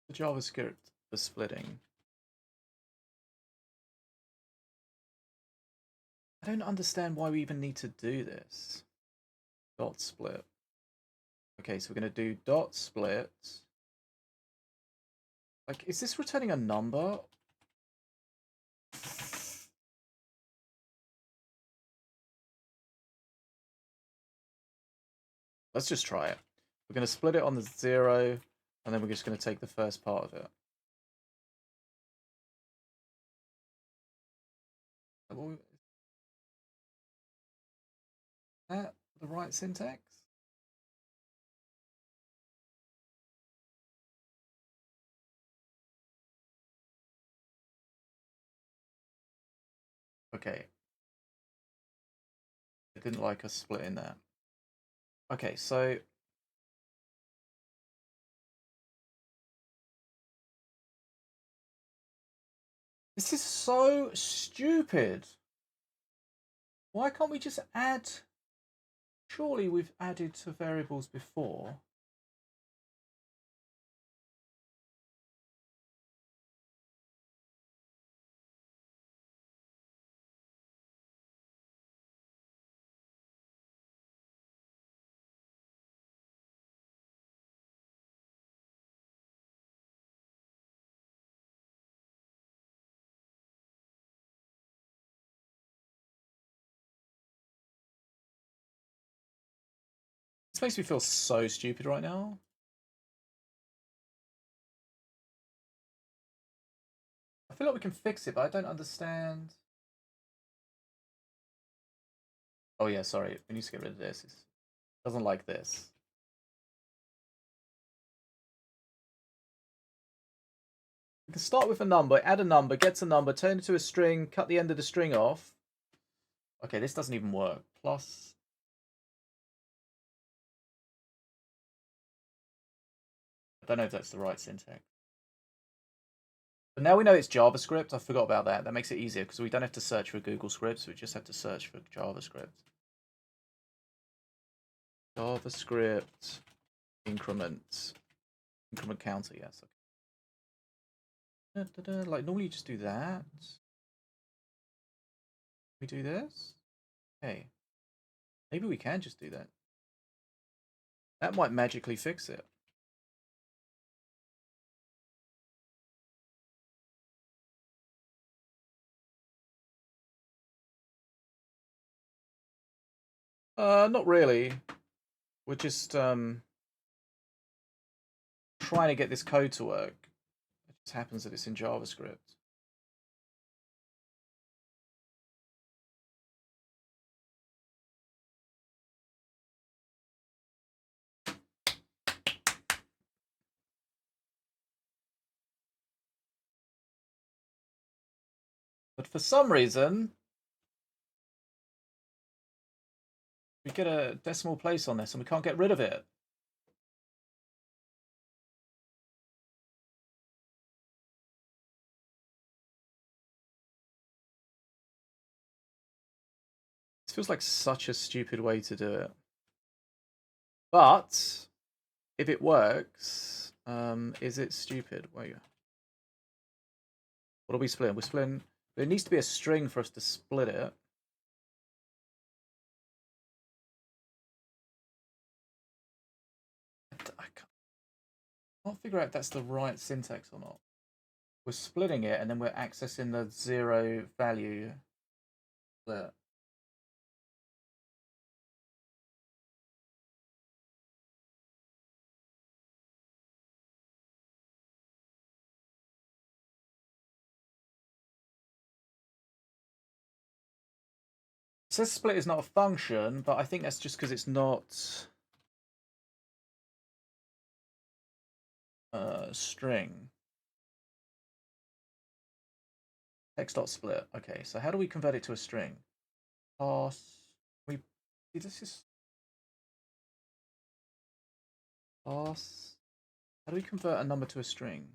The JavaScript for splitting. I don't understand why we even need to do this. Dot split. Okay, so we're going to do dot split. Like, is this returning a number? Let's just try it. We're going to split it on the 0, and then we're just going to take the first part of it. Is that the right syntax? Okay. I didn't like us splitting that. Okay, so this is so stupid. Why can't we just add? Surely we've added to variables before. This makes me feel so stupid right now. I feel like we can fix it, but I don't understand. Oh yeah, sorry. We need to get rid of this. It doesn't like this. We can start with a number, add a number, gets a number, turn it to a string, cut the end of the string off. Okay, this doesn't even work. Plus. I don't know if that's the right syntax. But now we know it's JavaScript. I forgot about that. That makes it easier because we don't have to search for Google Scripts. We just have to search for JavaScript. JavaScript increment. Increment counter, yes. Okay. Like, normally you just do that. We do this? Hey. Maybe we can just do that. That might magically fix it. Not really. We're just trying to get this code to work. It just happens that it's in JavaScript. But for some reason, we get a decimal place on this and we can't get rid of it. This feels like such a stupid way to do it. But if it works, is it stupid? Wait. What are we splitting? We're splitting. There needs to be a string for us to split it. I'll figure out if that's the right syntax or not. We're splitting it and then we're accessing the 0 value there. It says split is not a function, but I think that's just because it's not string. Text.split. Okay, so how do we convert it to a string? Pass. We this is pass. How do we convert a number to a string?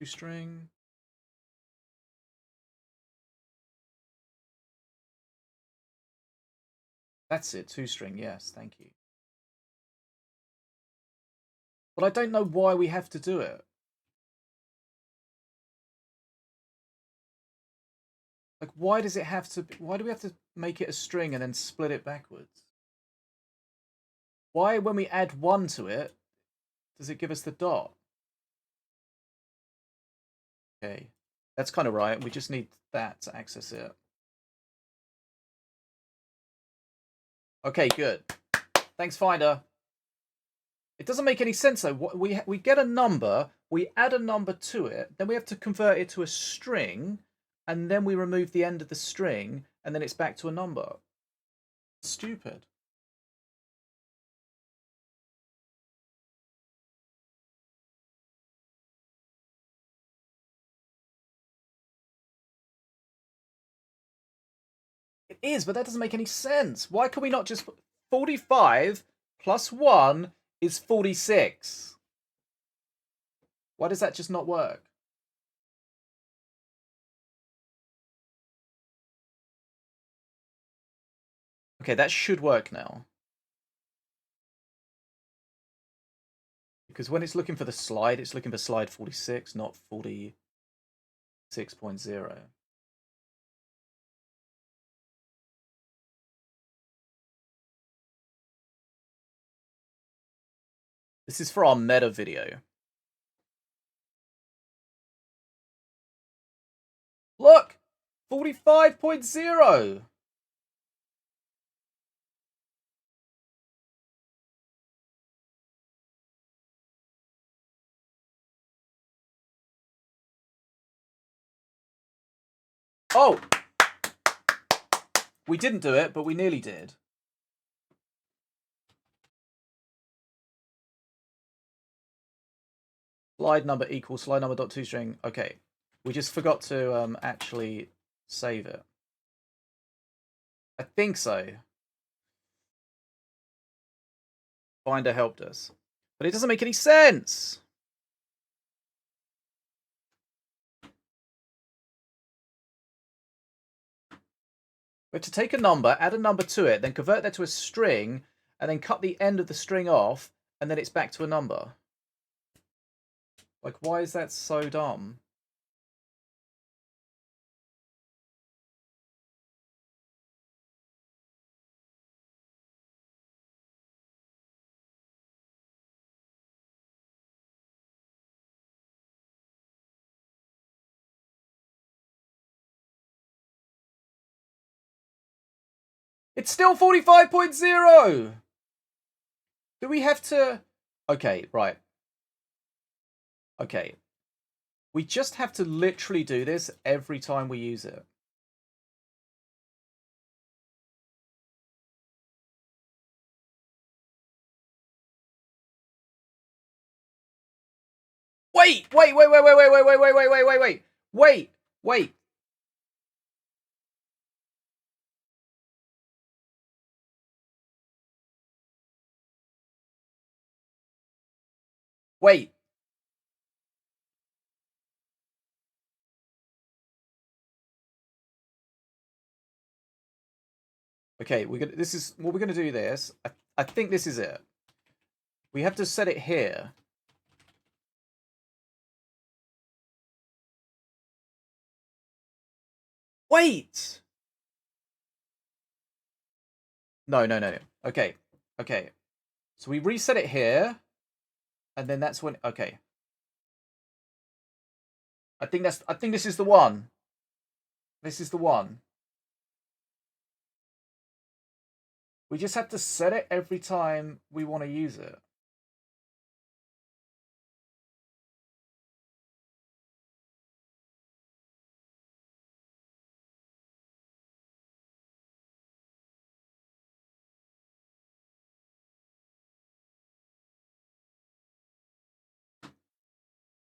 To string. That's it, to string. Yes, thank you. But I don't know why we have to do it. Like, why does it have to? Why do we have to make it a string and then split it backwards? Why, when we add 1 to it, does it give us the dot? Okay, that's kind of right. We just need that to access it. Okay, good. Thanks, Finder. It doesn't make any sense though. We get a number, we add a number to it, then we have to convert it to a string, and then we remove the end of the string, and then it's back to a number. Stupid. It is, but that doesn't make any sense. Why can we not just 45 plus 1 is 46? Why does that just not work? Okay, that should work now. Because when it's looking for the slide, it's looking for slide 46, not 46.0. This is for our meta video. Look! 45.0! Oh! We didn't do it, but we nearly did. Slide number equals slide number dot toString. Okay. We just forgot to actually save it. I think so. Finder helped us. But it doesn't make any sense! We have to take a number, add a number to it, then convert that to a string, and then cut the end of the string off, and then it's back to a number. Like, why is that so dumb? It's still 45.0! Do we have to... Okay, right. Okay. We just have to literally do this every time we use it. Wait! Wait! Wait! Wait! Wait! Wait! Wait! Wait! Wait! Wait! Wait! Wait! Wait! Wait! Wait! Wait! Okay, we're gonna. This is what we're gonna do. This. I think this is it. We have to set it here. Wait. No, no, no. Okay, okay. So we reset it here, and then that's when. Okay, I think this is the one. This is the one. We just have to set it every time we want to use it.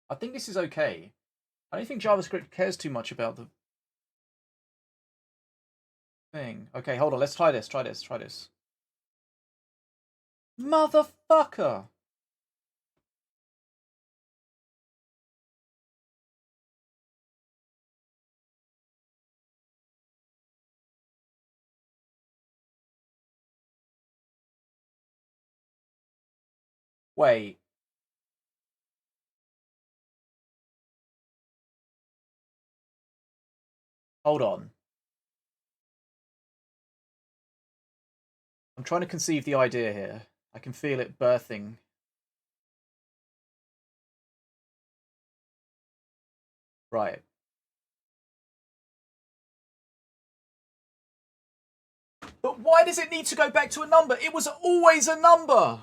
I think this is okay. I don't think JavaScript cares too much about the thing. Okay, hold on. Let's try this. Try this. Motherfucker! Wait. Hold on. I'm trying to conceive the idea here. I can feel it birthing. Right. But why does it need to go back to a number? It was always a number!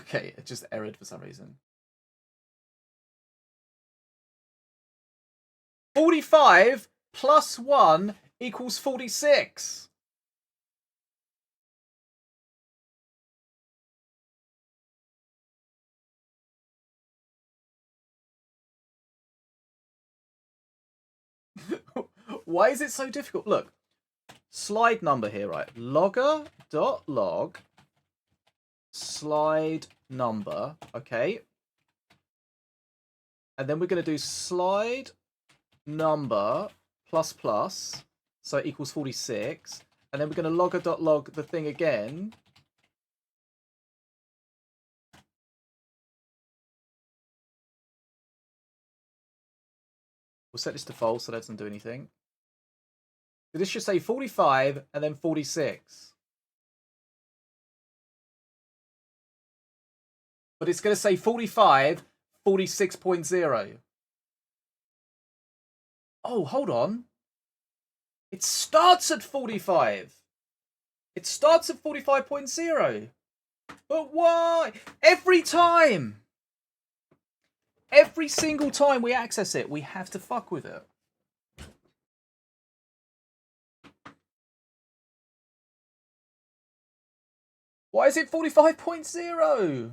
Okay, it just errored for some reason. 45 plus 1 equals 46. Why is it so difficult? Look, slide number here, right? Logger.log slide number, okay? And then we're going to do slide number plus plus, so it equals 46. And then we're going to logger.log the thing again. We'll set this to false so that doesn't do anything. So this should say 45 and then 46. But it's going to say 45, 46.0. Oh, hold on. It starts at 45. It starts at 45.0. But why? Every time. Every single time we access it, we have to fuck with it. Why is it 45.0?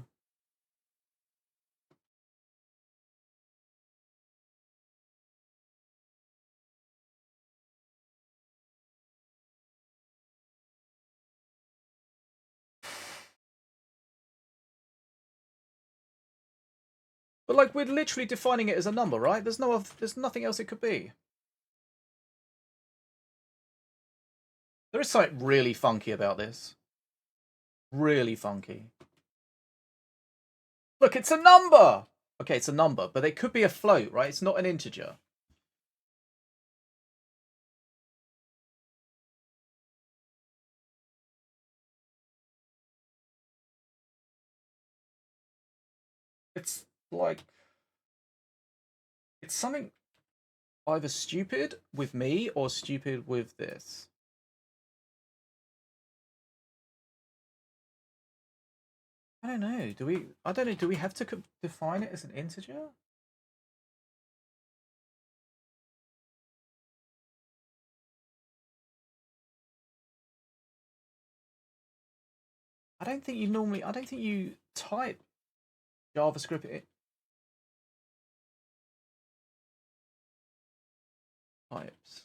But like, we're literally defining it as a number, right? There's nothing else it could be. There is something really funky about this. Really funky. Look, it's a number! Okay, it's a number, but it could be a float, right? It's not an integer. It's like... It's something either stupid with me or stupid with this. I don't know. I don't know. Do we have to define it as an integer? I don't think you type JavaScript types.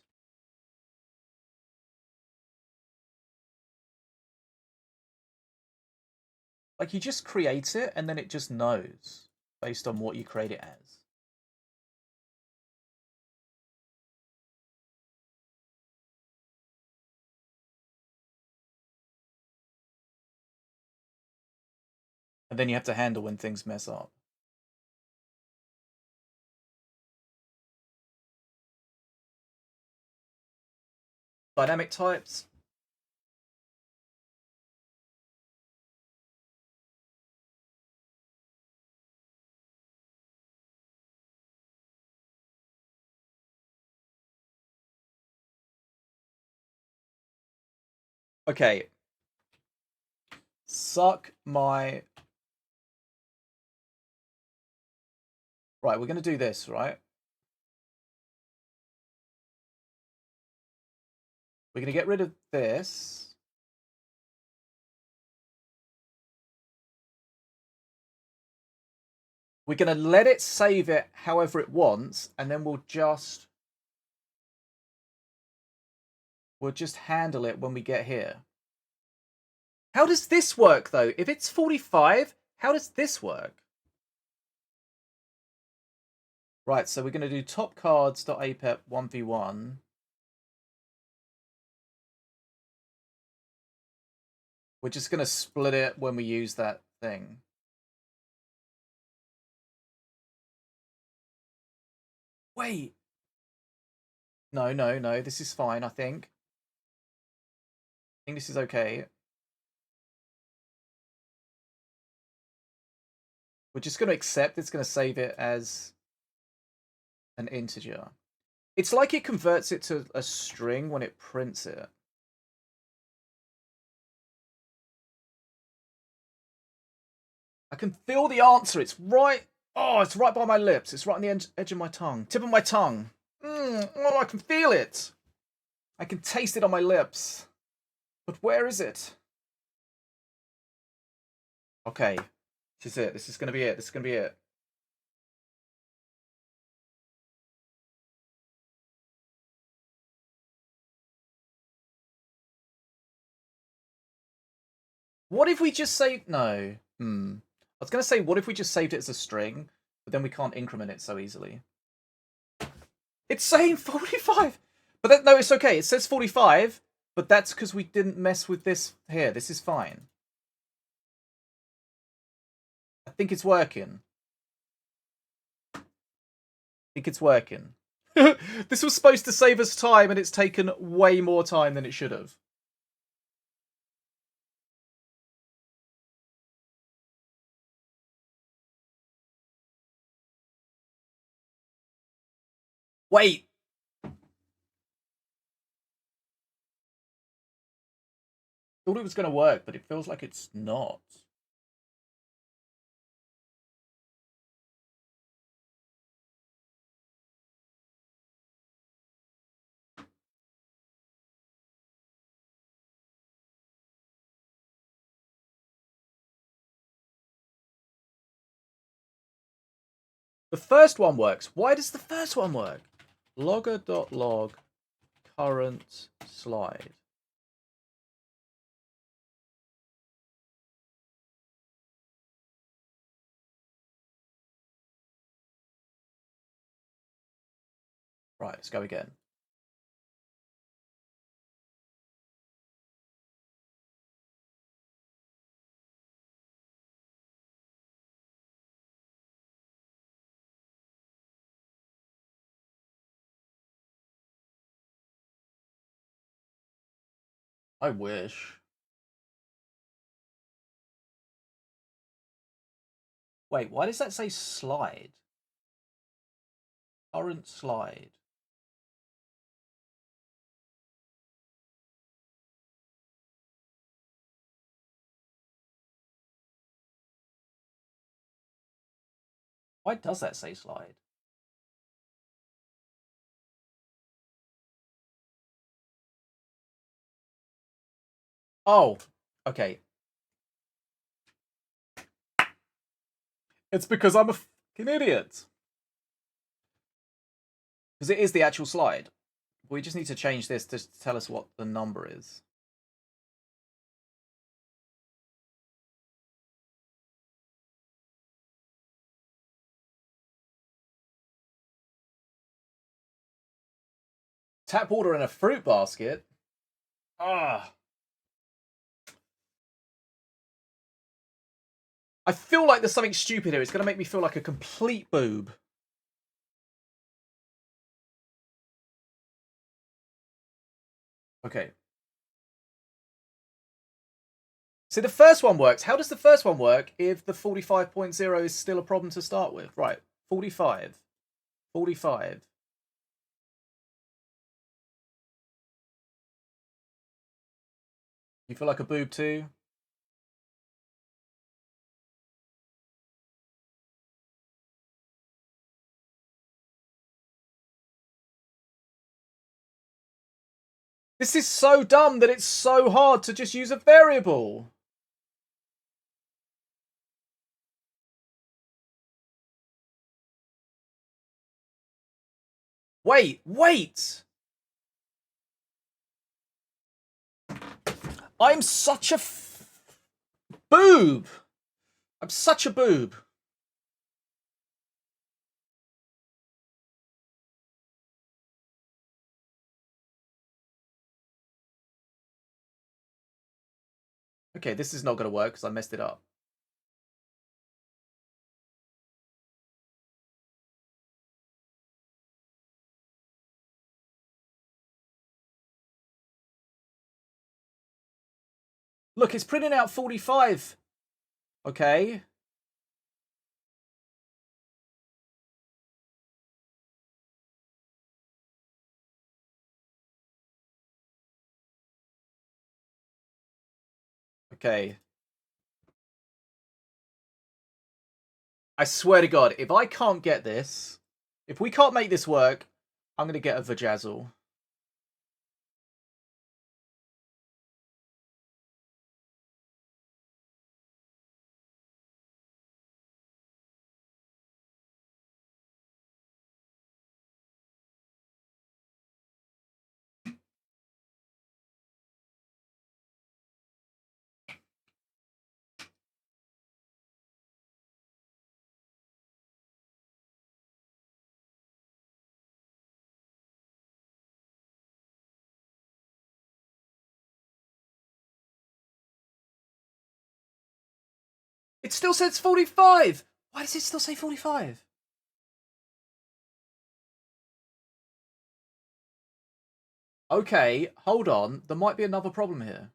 Like, you just create it and then it just knows based on what you create it as. And then you have to handle when things mess up. Dynamic types. Okay. Suck my... Right, we're going to do this, right? We're going to get rid of this. We're going to let it save it however it wants, and then we'll just handle it when we get here. How does this work, though? If it's 45, how does this work? Right, so we're going to do top cards.apep 1v1. We're just going to split it when we use that thing. Wait. No, no, no. This is fine, I think. I think this is okay. We're just going to accept it's going to save it as an integer. It's like it converts it to a string when it prints it. I can feel the answer. It's right. Oh, it's right by my lips. It's right on the edge of my tongue. Tip of my tongue. Oh, I can feel it. I can taste it on my lips. But where is it? Okay. This is it. This is going to be it. This is going to be it. What if we just say... No. I was going to say, what if we just saved it as a string, but then we can't increment it so easily? It's saying 45! But that, no, it's okay. It says 45, but that's because we didn't mess with this here. This is fine. I think it's working. I think it's working. This was supposed to save us time, and it's taken way more time than it should have. Wait. Thought it was going to work, but it feels like it's not. The first one works. Why does the first one work? Logger.log current slide. Right, let's go again. I wish. Wait, why does that say slide? Current slide. Why does that say slide? Oh, okay. It's because I'm a fucking idiot. Because it is the actual slide. We just need to change this to tell us what the number is. Tap water in a fruit basket? Ah. I feel like there's something stupid here. It's going to make me feel like a complete boob. Okay. So the first one works. How does the first one work if the 45.0 is still a problem to start with? Right, 45. 45. You feel like a boob too? This is so dumb that it's so hard to just use a variable. Wait! I'm such a boob! I'm such a boob. Okay, this is not going to work because I messed it up. Look, it's printing out 45. Okay. Okay. I swear to God, if I can't get this, if we can't make this work, I'm going to get a vajazzle. It still says 45. Why does it still say 45? Okay, hold on. There might be another problem here.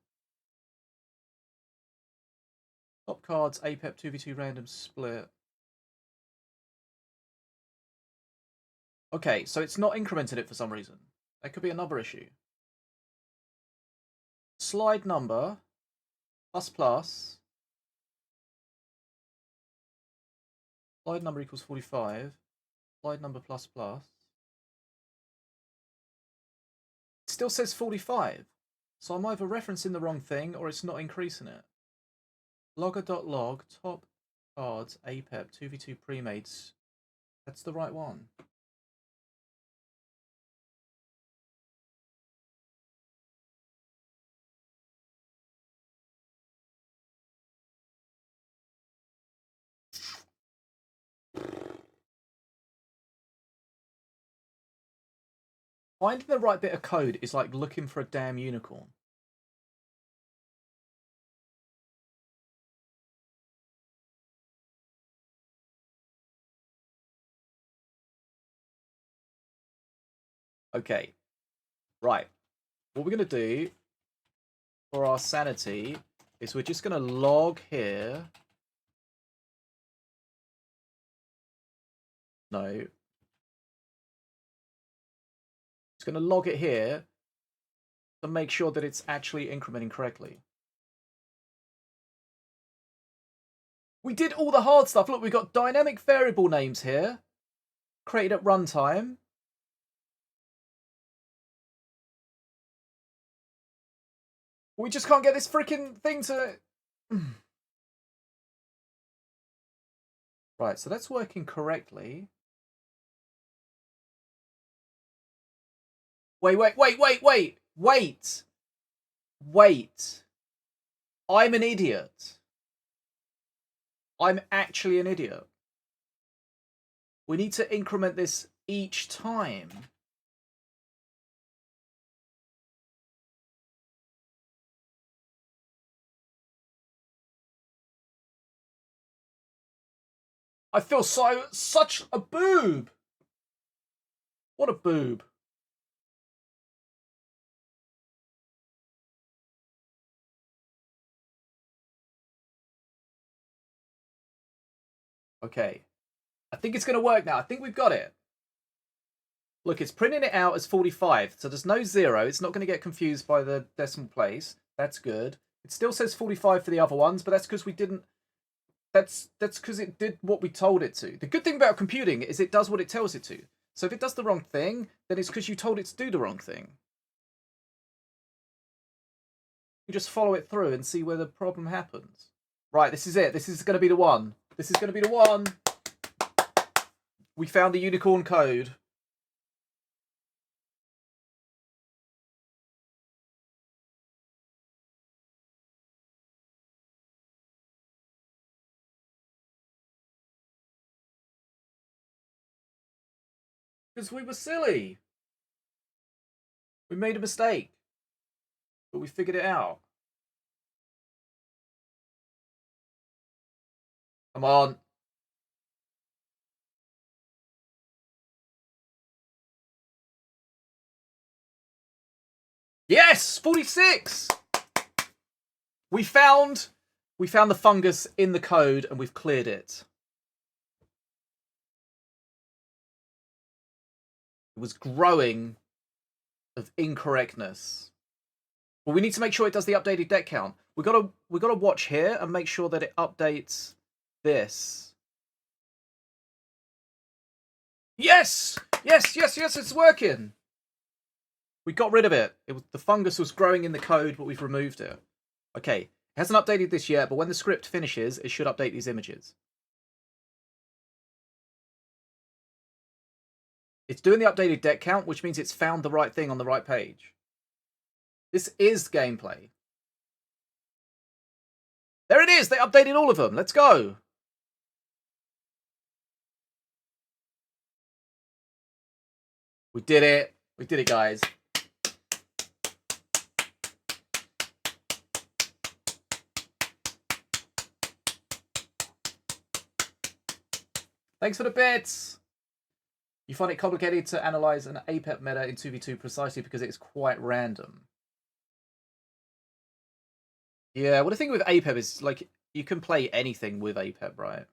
Top cards, APEP 2v2 random split. Okay, so it's not incremented it for some reason. That could be another issue. Slide number plus plus. Slide number equals 45. Slide number plus plus. It still says 45. So I'm either referencing the wrong thing or it's not increasing it. Logger.log, top cards, APEP, 2v2 premades. That's the right one. Finding the right bit of code is like looking for a damn unicorn. Okay, right. What we're going to do for our sanity is we're just going to log here. No. It's going to log it here to make sure that it's actually incrementing correctly. We did all the hard stuff. Look, we've got dynamic variable names here. Created at runtime. We just can't get this freaking thing to... Right, so that's working correctly. Wait. I'm an idiot. I'm actually an idiot. We need to increment this each time. I feel such a boob. What a boob. Okay. I think it's going to work now. I think we've got it. Look, it's printing it out as 45, so there's no 0. It's not going to get confused by the decimal place. That's good. It still says 45 for the other ones, but that's because we didn't... That's because it did what we told it to. The good thing about computing is it does what it tells it to. So if it does the wrong thing, then it's because you told it to do the wrong thing. You just follow it through and see where the problem happens. Right, this is it. This is going to be the one. This is going to be the one. We found the unicorn code. Because we were silly. We made a mistake. But we figured it out. Come on. Yes! 46! We found the fungus in the code and we've cleared it. It was growing of incorrectness. Well, we need to make sure it does the updated deck count. We gotta watch here and make sure that it updates this. Yes! Yes, it's working! We got rid of it. The fungus was growing in the code, but we've removed it. Okay, it hasn't updated this yet, but when the script finishes, it should update these images. It's doing the updated deck count, which means it's found the right thing on the right page. This is gameplay. There it is! They updated all of them. Let's go! We did it. We did it, guys. Thanks for the bits! You find it complicated to analyze an APEP meta in 2v2 precisely because it's quite random. Yeah, well, the thing with APEP is, like, you can play anything with APEP, right?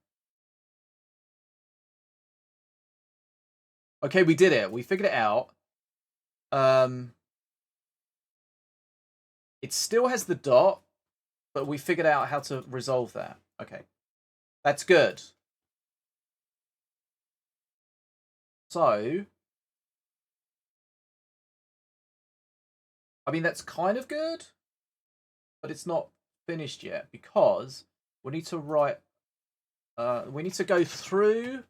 Okay, we did it. We figured it out. It still has the dot, but we figured out how to resolve that. Okay. That's good. So, I mean, that's kind of good, but it's not finished yet because we need to write, we need to go through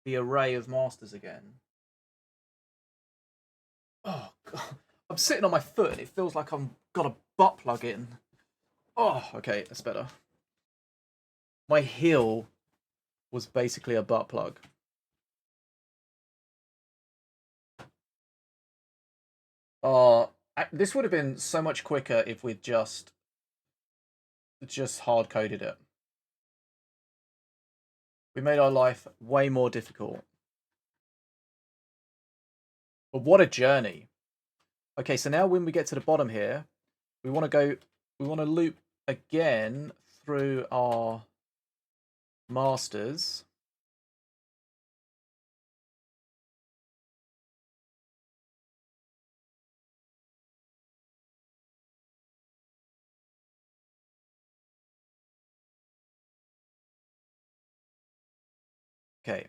the array of masters again. Oh, God. I'm sitting on my foot and it feels like I've got a butt plug in. Oh, okay, that's better. My heel was basically a butt plug. This would have been so much quicker if we'd just hard-coded it. We made our life way more difficult. But what a journey. Okay, so now when we get to the bottom here, we want to loop again through our masters. Okay.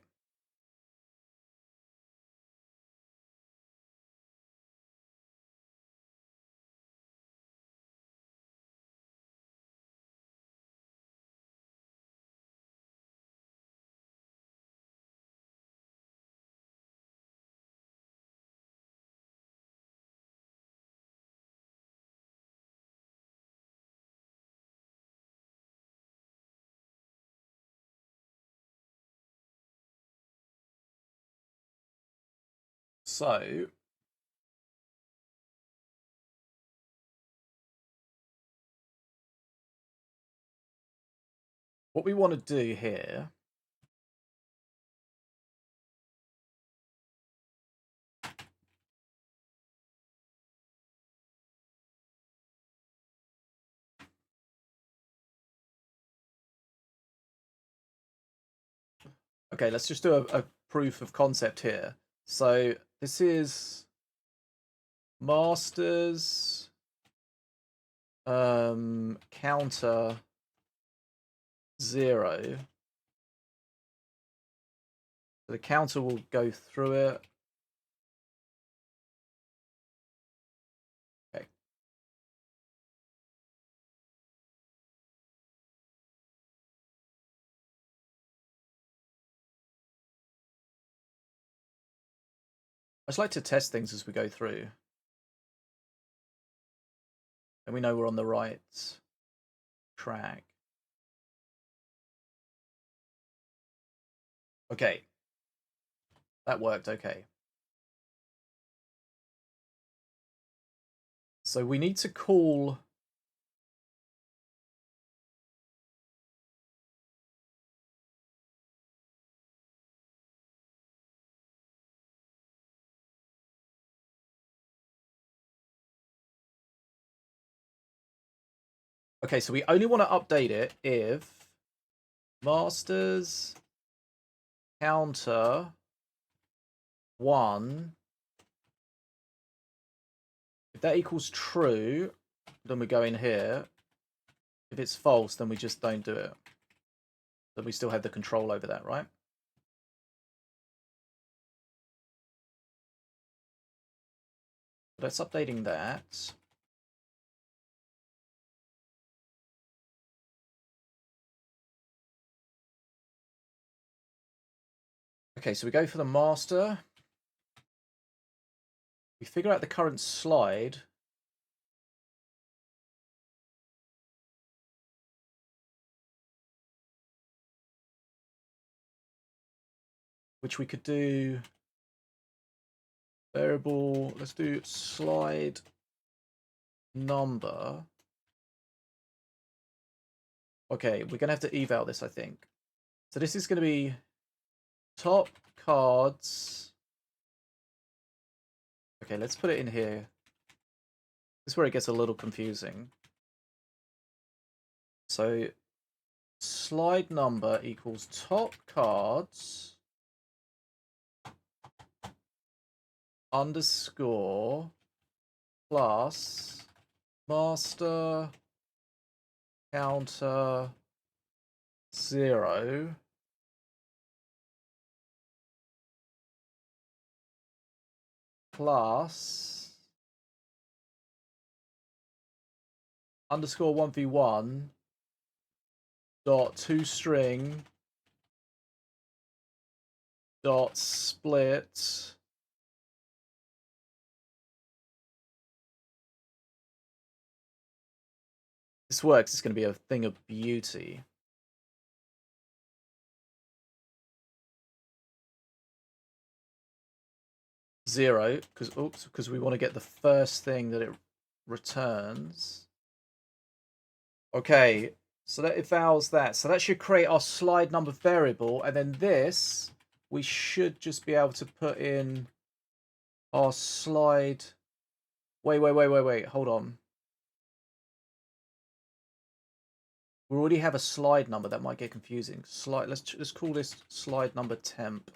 So what we want to do here Okay, let's just do a proof of concept here. So this is masters counter 0. So the counter will go through it. Okay. I just like to test things as we go through. And we know we're on the right track. Okay. That worked okay. So we need to call... Okay, so we only want to update it if masters counter 1, if that equals true, then we go in here. If it's false, then we just don't do it. But we still have the control over that, right? That's updating that. Okay, so we go for the master. We figure out the current slide. Which we could do variable, let's do slide number. Okay, we're going to have to eval this, I think. So this is going to be top cards. Okay, let's put it in here. This is where it gets a little confusing. So slide number equals top cards underscore plus master counter 0 plus underscore 1v1 dot toString dot split this works. It's going to be a thing of beauty. Zero, because we want to get the first thing that it returns. Okay, so that evals that. So that should create our slide number variable, and then this we should just be able to put in our slide. Wait, hold on. We already have a slide number. That might get confusing. Slide. Let's call this slide number temp.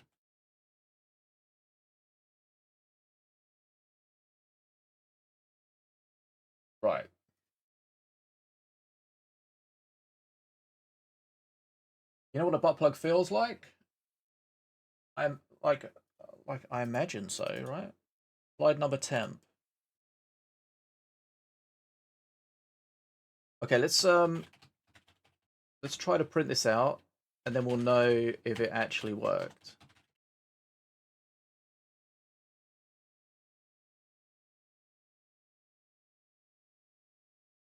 Right. You know what a butt plug feels like? I'm like I imagine so, right? Slide number temp. Okay, let's try to print this out, and then we'll know if it actually worked.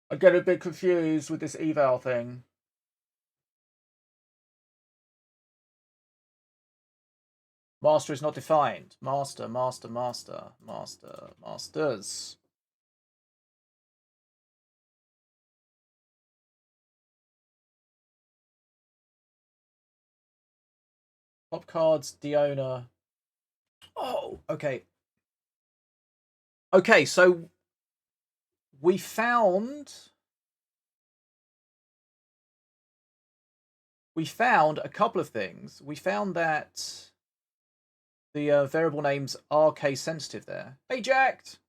I get a bit confused with this eval thing. Master is not defined. Master, masters. Top cards, Diona. Oh, okay. Okay, so we found we found a couple of things. We found that the variable names are case sensitive there. Hey, Jacked!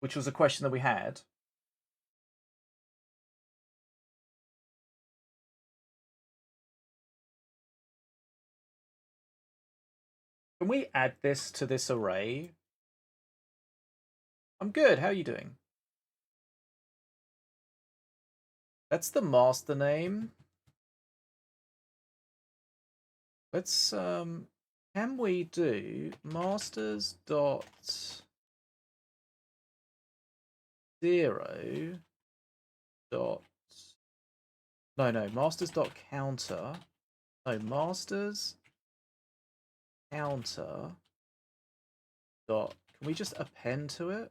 Which was a question that we had. Can we add this to this array? I'm good. How are you doing? That's the master name. Let's can we do masters dot 0 dot no masters dot counter masters counter dot, can we just append to it?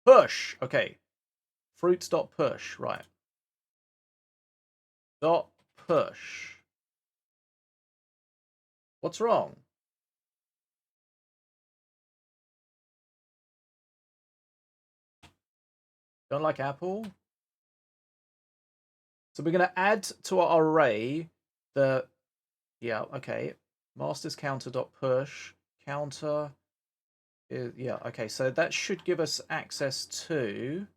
Push. Okay. Fruits dot push. Right. Dot push. What's wrong? Don't like apple? So we're going to add to our array the, yeah, okay. Masters counter dot push counter is, yeah, okay. So that should give us access to,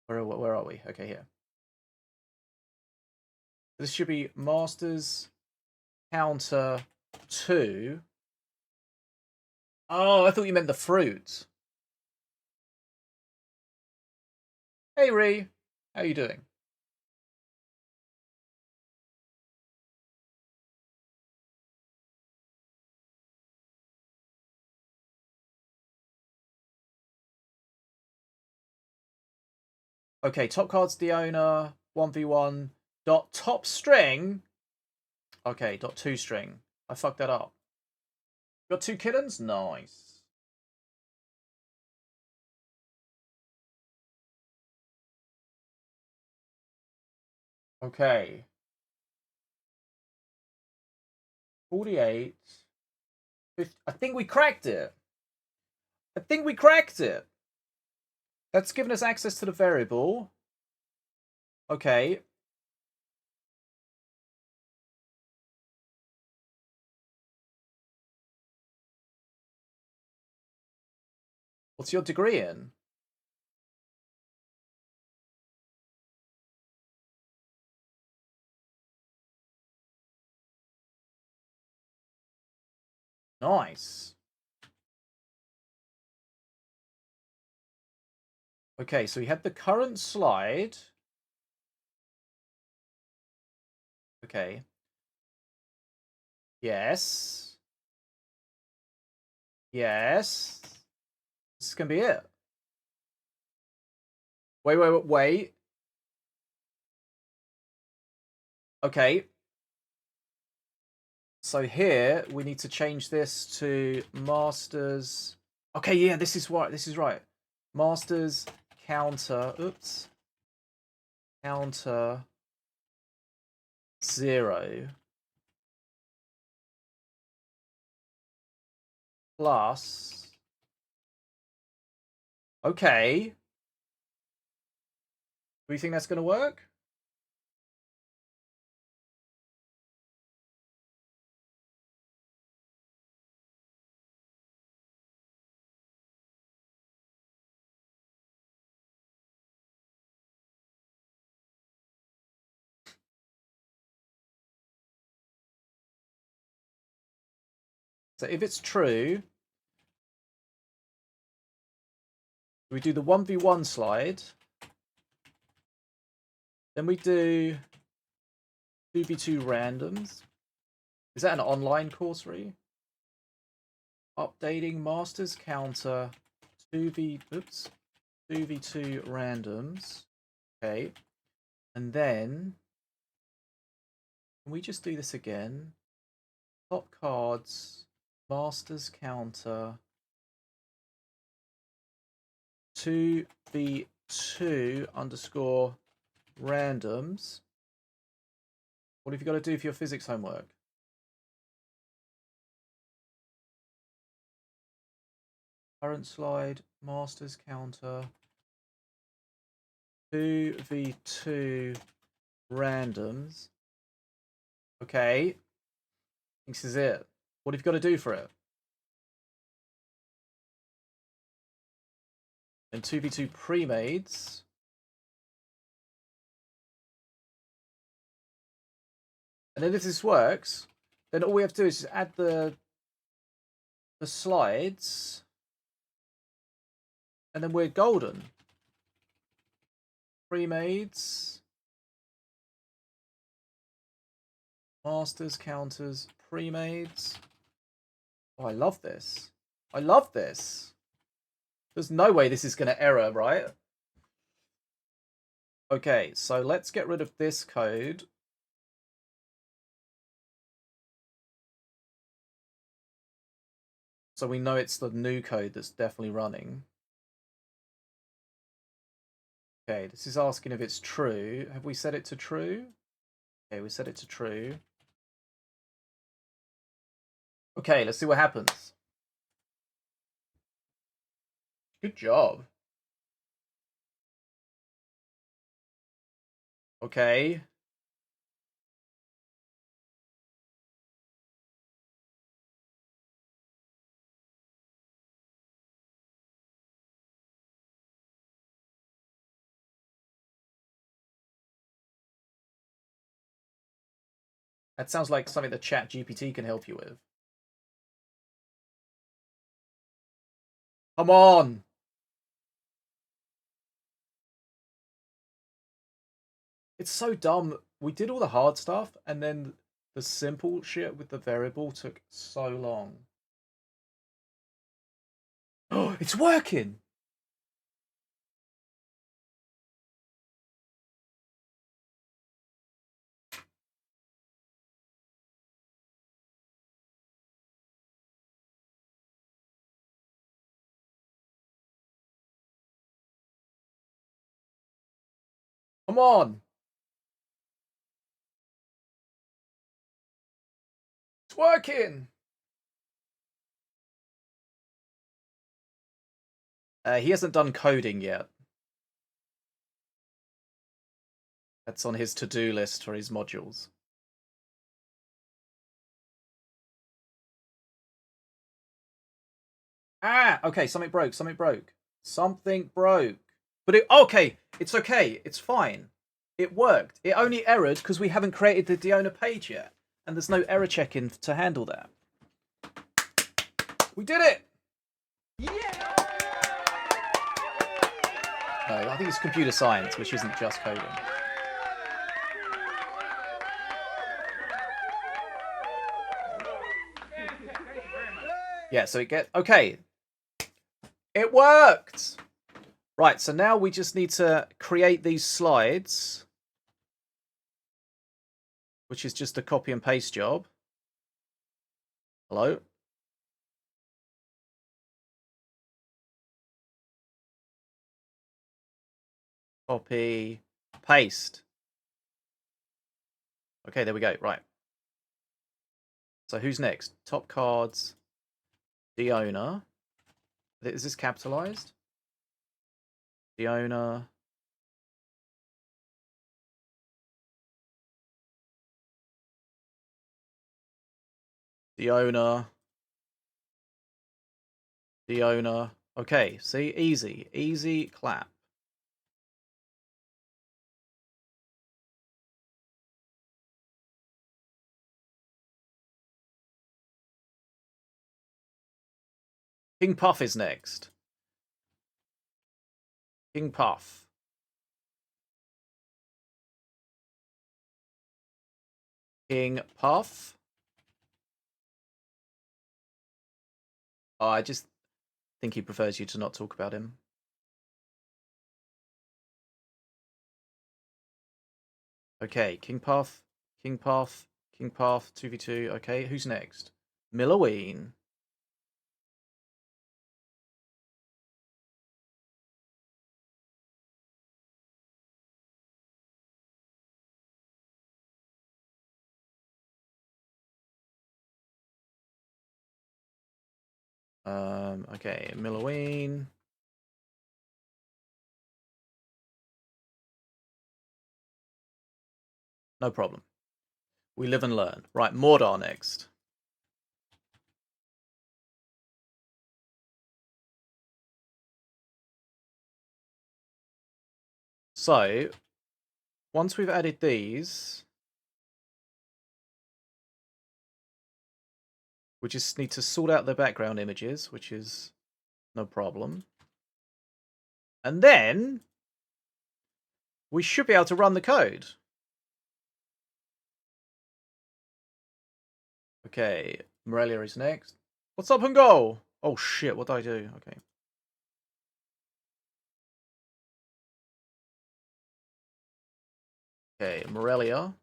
where are we? Okay, here. This should be masters counter 2. Oh, I thought you meant the fruit. Hey, Ree. How you doing? Okay, top cards the owner, 1v1, dot top string. Okay, dot two string. I fucked that up. Got 2 kittens? Nice. Okay. 48. 50. I think we cracked it. I think we cracked it. That's given us access to the variable. Okay. What's your degree in? Nice. Okay, so we had the current slide. Okay. Yes. Yes. This is going to be it. Wait. Okay. So here we need to change this to masters. Okay, yeah, this is right. This is right. Masters counter. Oops. Counter 0 plus. Okay. Do you think that's going to work? So if it's true, we do the 1v1 slide. Then we do 2v2 randoms. Is that an online course, Ree? Updating masters counter 2v2 randoms. Okay. And then can we just do this again? Top cards, masters counter 2v 2 underscore randoms. What have you got to do for your physics homework? Current slide, masters counter, 2v2 randoms. Okay. This is it. What have you got to do for it? And 2v2 pre-mades. And then if this works, then all we have to do is just add the slides. And then we're golden. Pre-mades. Masters, counters, pre-mades. Oh, I love this. I love this. There's no way this is going to error, right? Okay, so let's get rid of this code. So we know it's the new code that's definitely running. Okay, this is asking if it's true. Have we set it to true? Okay, we set it to true. Okay, let's see what happens. Good job. Okay. That sounds like something that ChatGPT can help you with. Come on! It's so dumb. We did all the hard stuff, and then the simple shit with the variable took so long. Oh, it's working! Come on! It's working! He hasn't done coding yet. That's on his to-do list for his modules. Ah, okay, something broke, something broke. Something broke. But okay, it's okay, it's fine. It worked. It only errored because we haven't created the Diona page yet. And there's no error checking to handle that. We did it! Yeah! No, I think it's computer science, which isn't just coding. Yeah, so okay. It worked! Right, so now we just need to create these slides, which is just a copy and paste job. Hello? Copy, paste. Okay, there we go. Right. So who's next? Top cards, the owner. Is this capitalized? The owner. The owner. The owner. Okay, see? Easy. Easy clap. King Puff is next. King Puff. King Puff. Oh, I just think he prefers you to not talk about him. Okay, King Puff, King Puff, King Puff, 2v2. Okay, who's next? Milloween. Okay, Milloween. No problem. We live and learn. Right, Mordor next. So, once we've added these, we just need to sort out the background images, which is no problem. And then we should be able to run the code. Okay, Morelia is next. What's up, Hungo? Oh shit, what did I do? Okay. Okay, Morelia.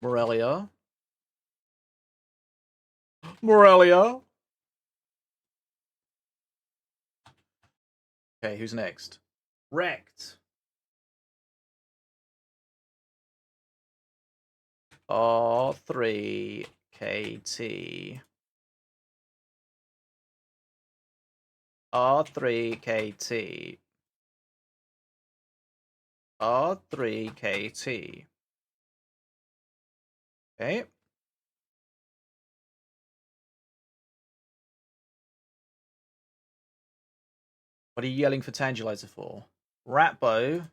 Morelia. Morelia. Okay, who's next? Wrecked. R3KT. R3KT. R3KT. Okay. What are you yelling for Tangelizer for? Ratbo.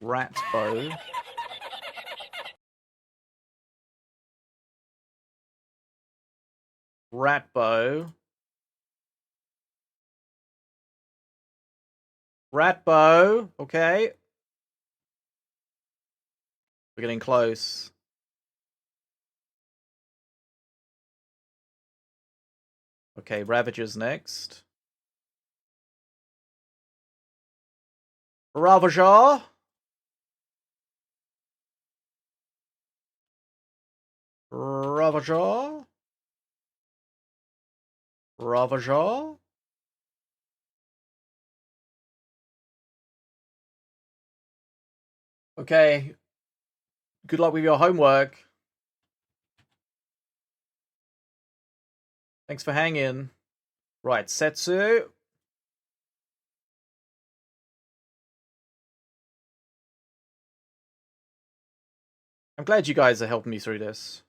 Ratbo. Ratbo. Ratbo. Okay. We're getting close. Okay, Ravager's next. Ravager. Ravager. Ravager. Okay. Good luck with your homework. Thanks for hanging. Right, Setsu. I'm glad you guys are helping me through this.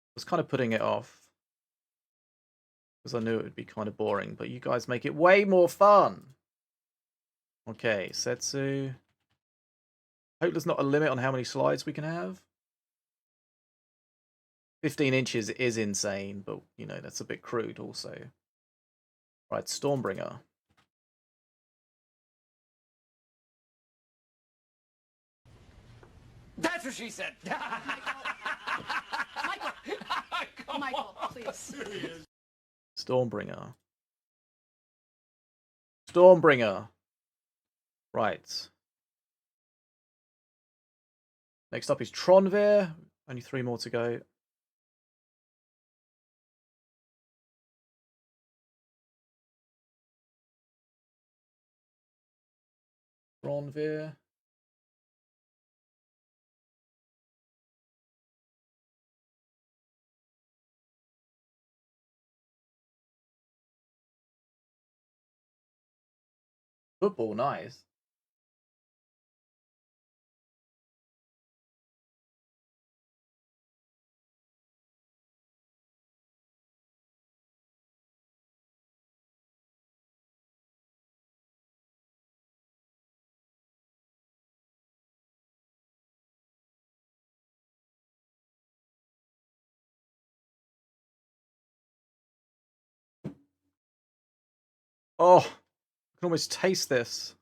I was kind of putting it off because I knew it would be kind of boring, but you guys make it way more fun. Okay, Setsu. Hope there's not a limit on how many slides we can have. 15 inches is insane, but, you know, that's a bit crude also. Right, Stormbringer. That's what she said. Michael. Michael, please. Stormbringer. Stormbringer. Right. Next up is Tronvir. Only 3 more to go. Tronvir. Football, nice. Oh, I can almost taste this.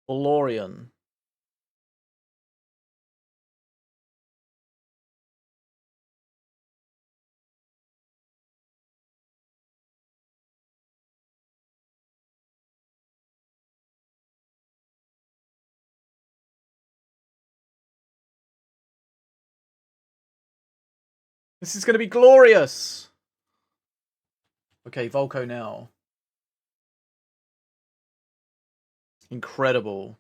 Valorian. This is going to be glorious. Okay, Volco now. Incredible.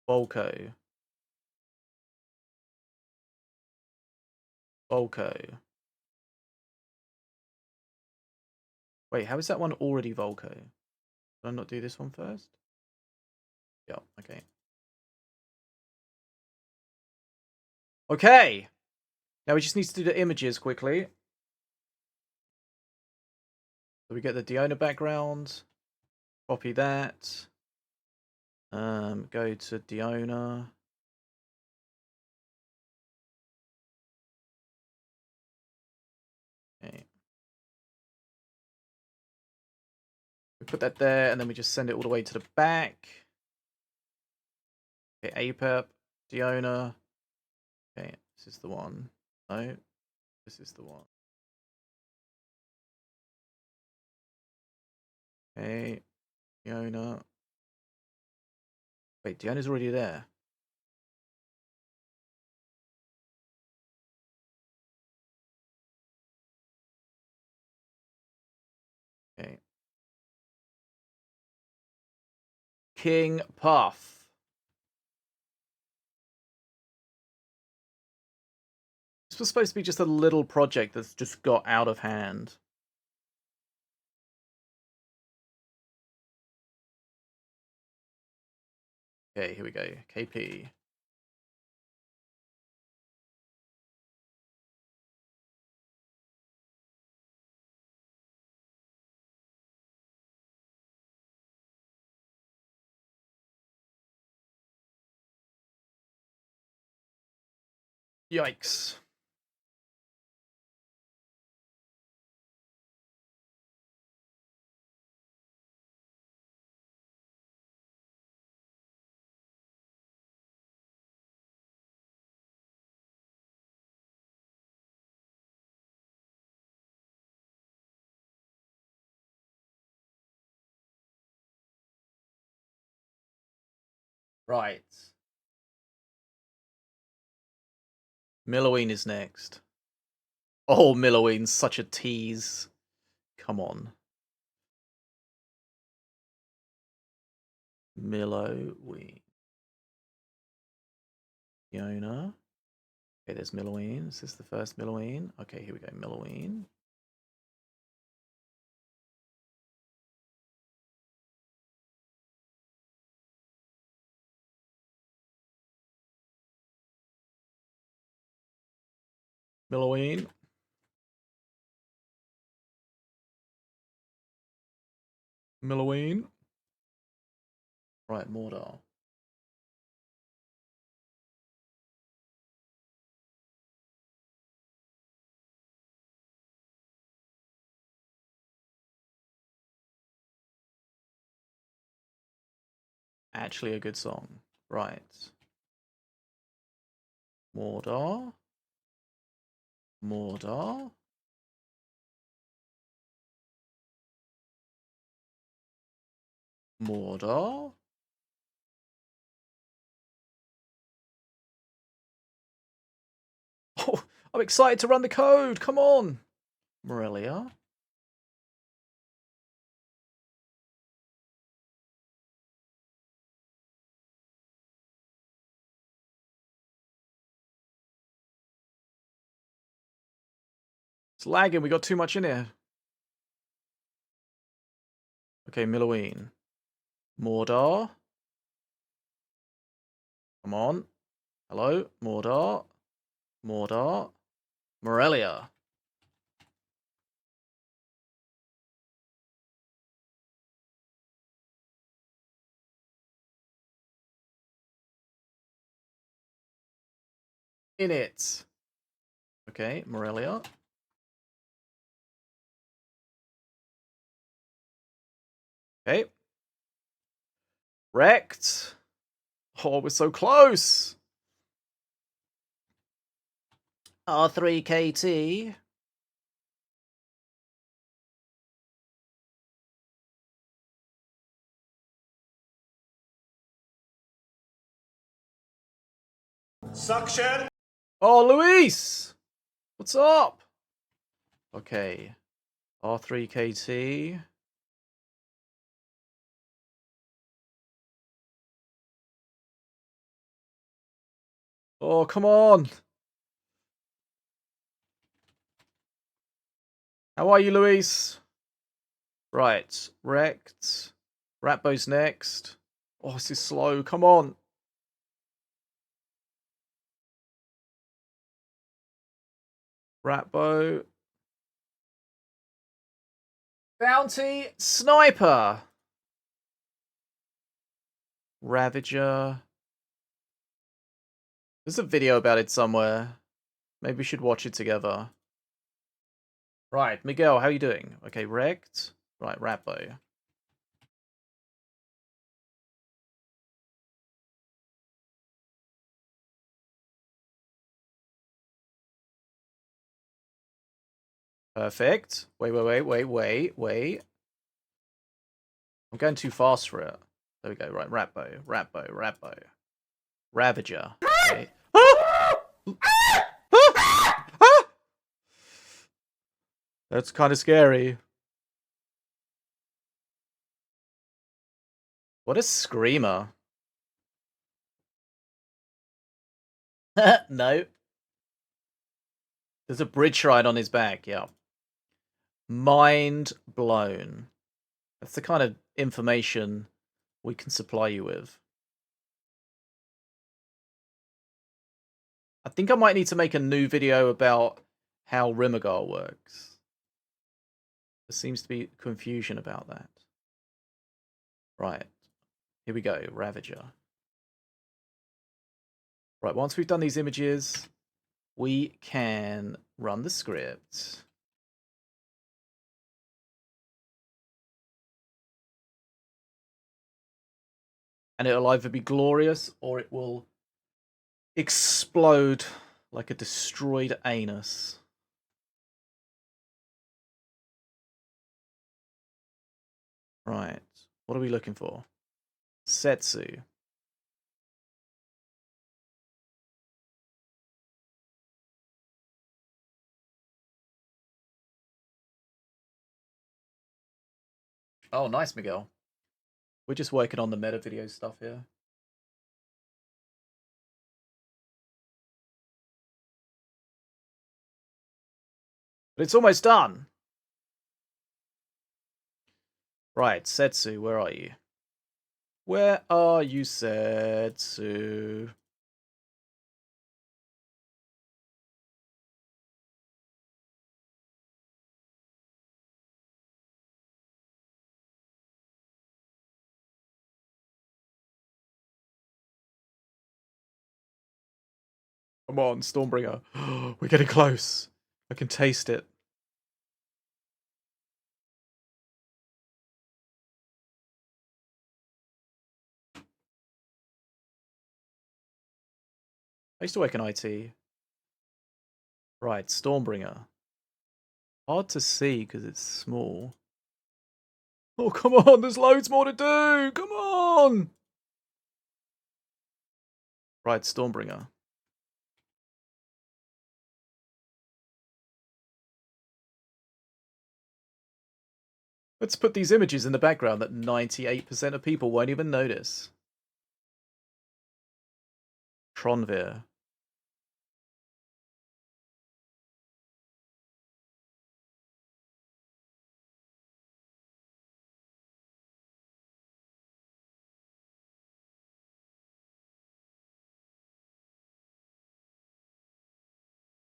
Volco. Volco. Wait, how is that one already Volco? Did I not do this one first? Yeah, okay. Okay! Now we just need to do the images quickly. So we get the Diona background. Copy that. Go to Diona. Okay. We put that there, and then we just send it all the way to the back. Okay, APEP, Diona. Okay, this is the one. No, this is the one. Okay, Diona. Wait, Diona's already there. Okay. King Puff. This was supposed to be just a little project that's just got out of hand. Okay, here we go. KP. Yikes. Right. Milloween is next. Oh, Milloween's such a tease. Come on. Milloween. Fiona. Okay, there's Milloween. Is this the first Milloween? Okay, here we go. Milloween. Milloween. Milloween. Right, Mordor. Actually a good song. Right. Mordor. Mordor. Mordor. Oh, I'm excited to run the code. Come on. Morelia. It's lagging. We got too much in here. Okay, Milloween. Mordor. Come on. Hello. Mordor. Mordor. Morelia. In it. Okay, Morelia. Okay. Wrecked. Oh, we're so close. R3KT. Suction. Oh, Luis. What's up? Okay. R3KT. Oh, come on. How are you, Luis? Right. Wrecked. Ratbo's next. Oh, this is slow. Come on. Ratbo. Bounty Sniper. Ravager. There's a video about it somewhere. Maybe we should watch it together. Right, Miguel, how are you doing? Okay, wrecked. Right, Ratbo. Perfect. Wait. I'm going too fast for it. There we go. Right, Ratbo. Ravager. Okay. That's kind of scary. What a screamer. No. There's a bridge shrine on his back, yeah. Mind blown. That's the kind of information we can supply you with. I think I might need to make a new video about how Rimagar works. There seems to be confusion about that. Right. Here we go. Ravager. Right, once we've done these images, we can run the script. And it'll either be glorious or it will explode like a destroyed anus. Right. What are we looking for? Setsu. Oh, nice, Miguel. We're just working on the meta video stuff here. But it's almost done. Right, Setsu, where are you? Where are you, Setsu? Come on, Stormbringer. We're getting close. I can taste it. I used to work in IT. Right, Stormbringer. Hard to see because it's small. Oh, come on, there's loads more to do! Come on! Right, Stormbringer. Let's put these images in the background that 98% of people won't even notice. Tronvir.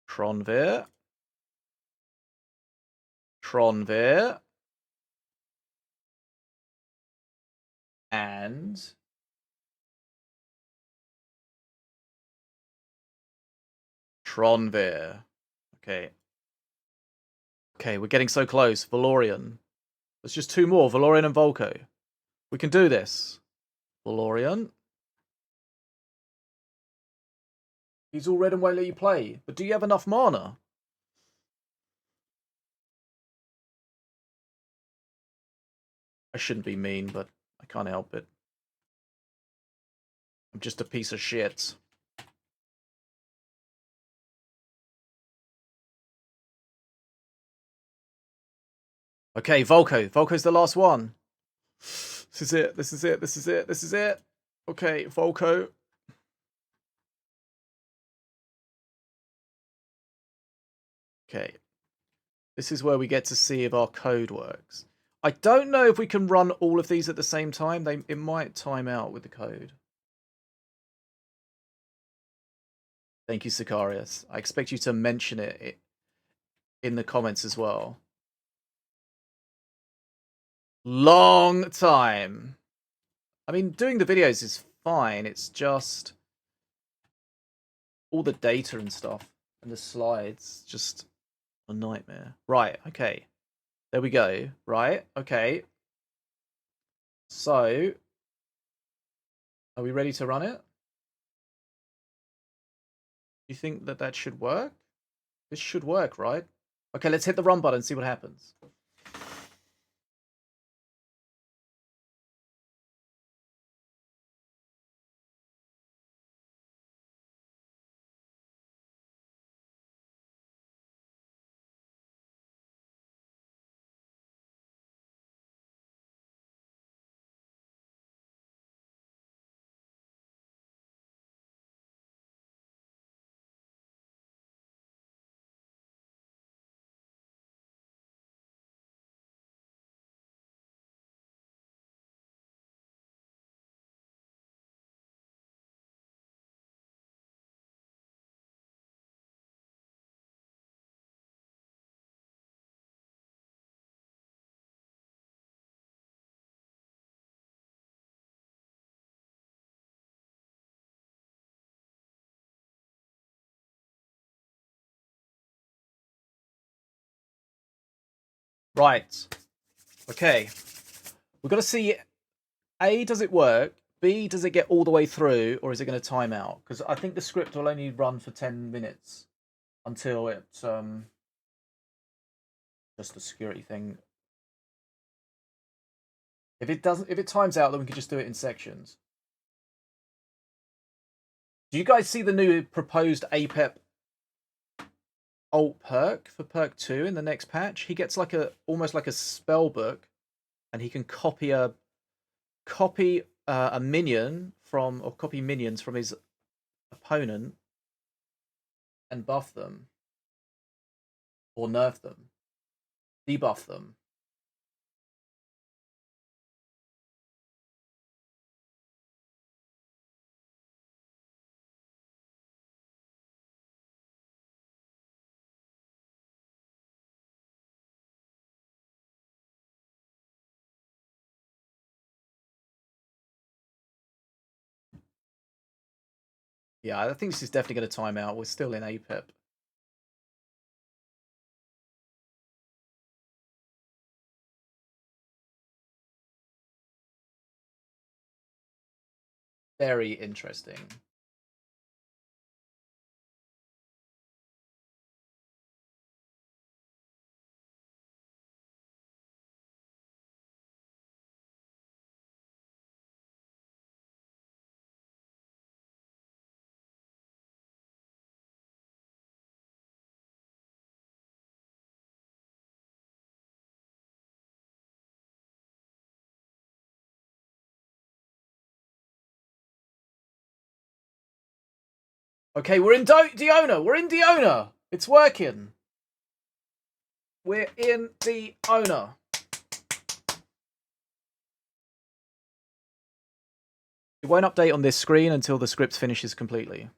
Tronvir. Tronvir. And Tronvir. Okay. Okay, we're getting so close. Valorian. There's just two more, Valorian and Volko. We can do this. Valorian. He's all red and won't let you play. But do you have enough mana? I shouldn't be mean, but I can't help it. I'm just a piece of shit. Okay, Volko. Volko's the last one. This is it. This is it. This is it. This is it. Okay, Volko. Okay. This is where we get to see if our code works. I don't know if we can run all of these at the same time. It might time out with the code. Thank you, Sicarius. I expect you to mention it in the comments as well. Long time. I mean, doing the videos is fine. It's just all the data and stuff and the slides, just a nightmare. Right, okay. There we go. Right, okay. So, are we ready to run it? You think that that should work? This should work, right? Okay, let's hit the run button and see what happens. Right. Okay. We've got to see, A, does it work? B, does it get all the way through, or is it going to time out? Because I think the script will only run for 10 minutes until it's just a security thing. If it times out, then we can just do it in sections. Do you guys see the new proposed APEP alt perk for perk 2 in the next patch? He gets like almost like a spell book, and he can copy a minion from, or copy minions from his opponent and buff them or nerf them, debuff them. Yeah, I think this is definitely going to time out. We're still in APEP. Very interesting. Okay, we're in Diona. We're in Diona. It's working. We're in the owner. It won't update on this screen until the script finishes completely.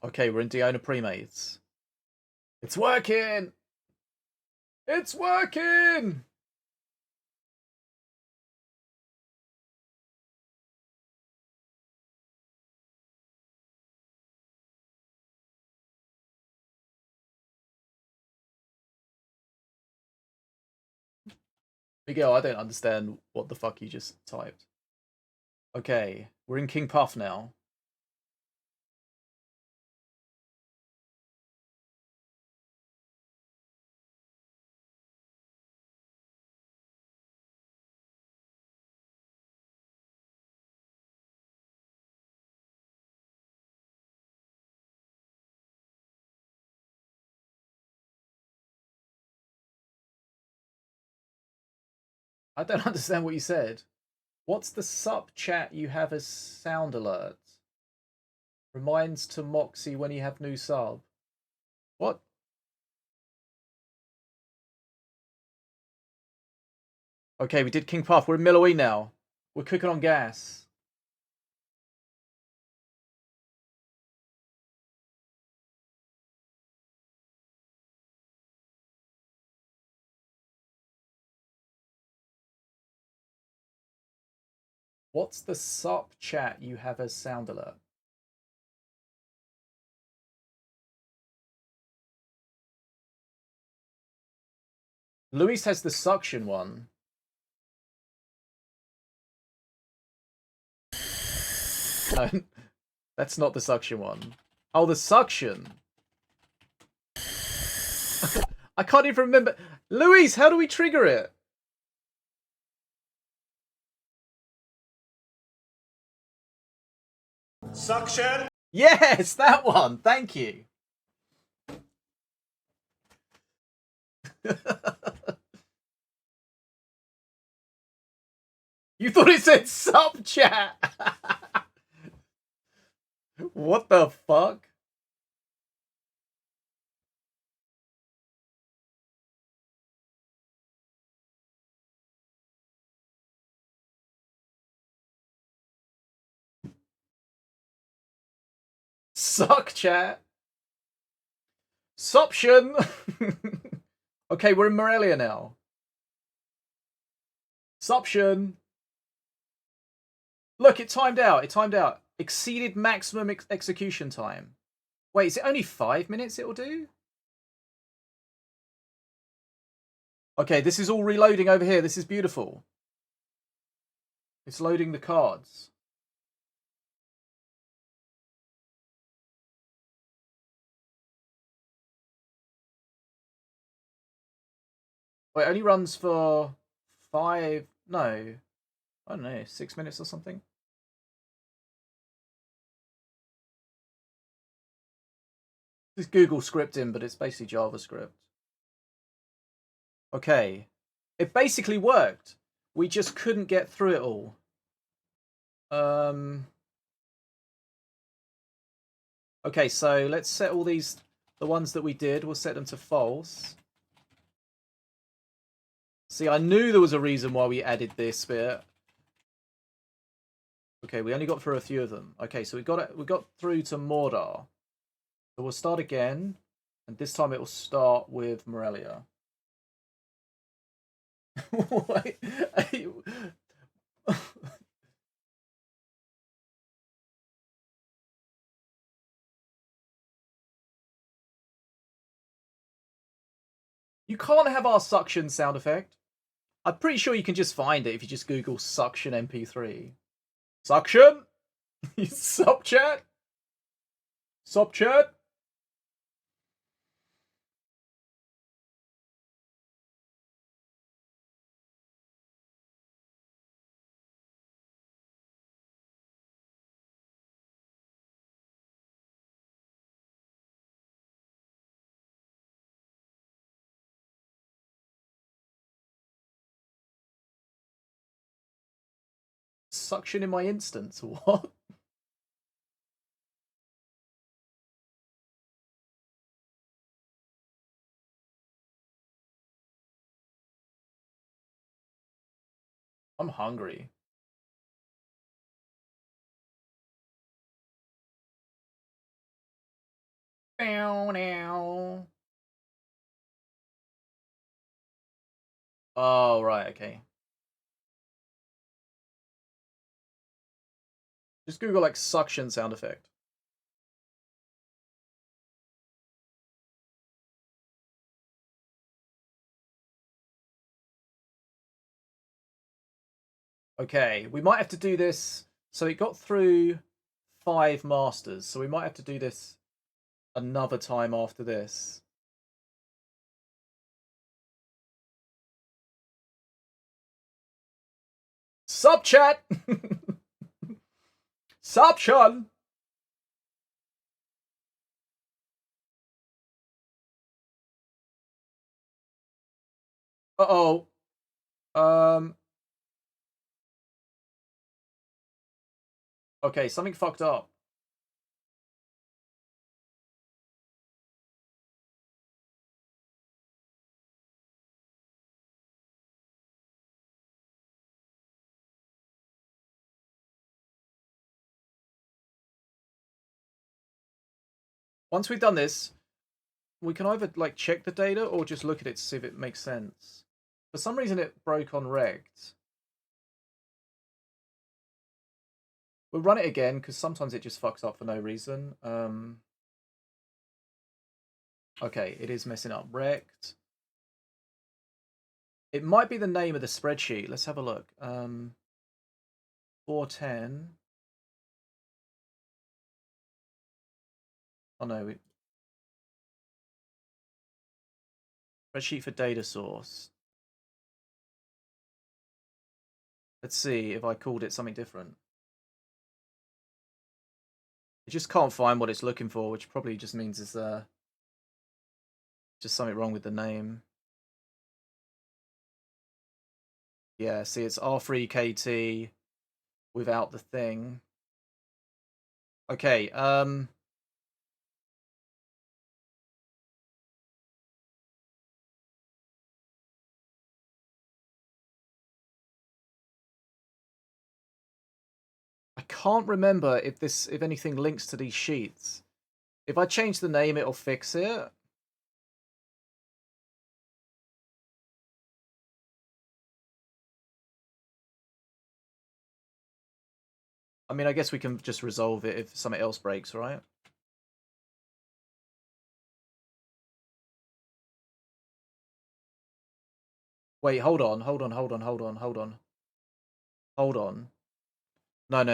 Okay, we're in Diona Premates. It's working! It's working! Miguel, I don't understand what the fuck you just typed. Okay, we're in King Puff now. I don't understand what you said. What's the sup chat you have as sound alert? Reminds to Moxie when you have new sub. What? Okay, we did King Puff. We're in Millowee now. We're cooking on gas. What's the sup chat you have as sound alert? Luis has the suction one. No, that's not the suction one. Oh, the suction. I can't even remember. Luis, how do we trigger it? Suction. Yes, that one. Thank you. You thought it said sub chat. What the fuck? Suck chat. Suption. Okay, we're in Morelia now. Suption. Look, it timed out. It timed out. Exceeded maximum execution time. Wait, is it only 5 minutes it'll do? Okay, this is all reloading over here. This is beautiful. It's loading the cards. Wait, it only runs for 5... No. I don't know, 6 minutes or something? This is Google scripting, but it's basically JavaScript. Okay. It basically worked. We just couldn't get through it all. Okay, so let's set all these... The ones that we did, we'll set them to false. See, I knew there was a reason why we added this bit. Okay, we only got through a few of them. Okay, so we got through to Mordor. So we'll start again, and this time it will start with Morelia. Wait, you can't have our suction sound effect. I'm pretty sure you can just find it if you just Google suction MP3. Suction? Sup chat? Sup chat? Suction in my instance? What? I'm hungry. Now. Oh, right, okay. Just Google, like, suction sound effect. Okay, we might have to do this. So it got through 5 masters, so we might have to do this another time after this. Sup chat! Sup Sean! Uh-oh. Okay, something fucked up. Once we've done this, we can either like check the data or just look at it to see if it makes sense. For some reason it broke on rect. We'll run it again because sometimes it just fucks up for no reason. Okay, it is messing up rect. It might be the name of the spreadsheet. Let's have a look. 410. Oh no, spreadsheet for data source. Let's see if I called it something different. It just can't find what it's looking for, which probably just means it's just something wrong with the name. Yeah, see, it's R3KT without the thing. Okay, I can't remember if anything links to these sheets. If I change the name, it'll fix it. I mean, I guess we can just resolve it if something else breaks, right? Wait, hold on. Hold on. No. I'm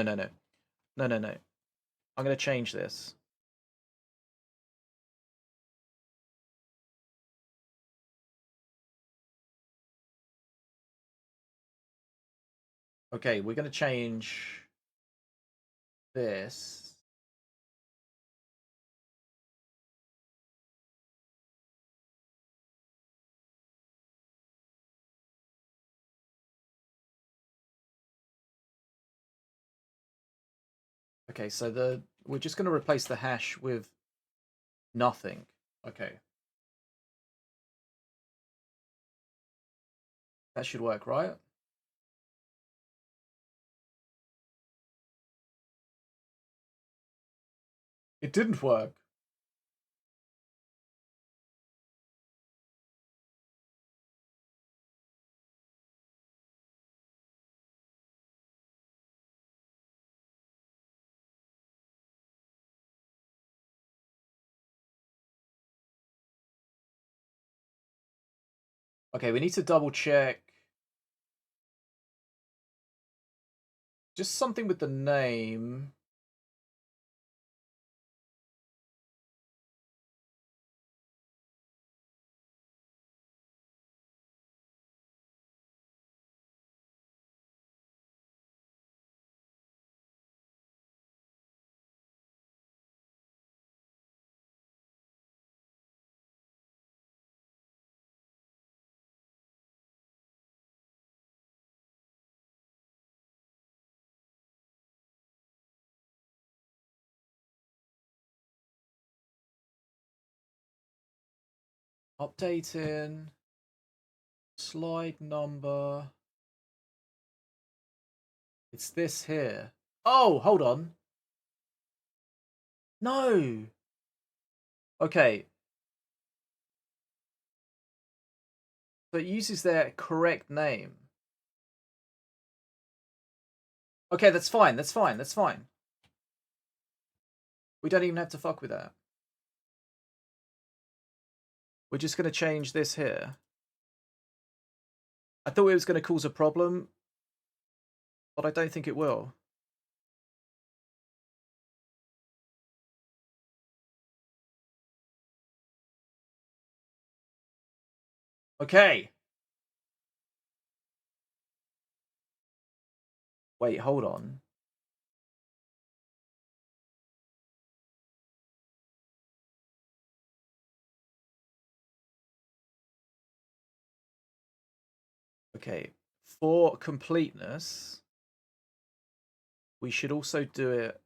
going to change this. Okay, we're going to change this. Okay, so we're just going to replace the hash with nothing. Okay. That should work, right? It didn't work. Okay, we need to double check. Just something with the name. Updating. Slide number. It's this here. Oh, hold on. No. Okay. So it uses their correct name. Okay, that's fine. That's fine. We don't even have to fuck with that. We're just going to change this here. I thought it was going to cause a problem, but I don't think it will. Okay. Wait, hold on. Okay. For completeness, we should also do it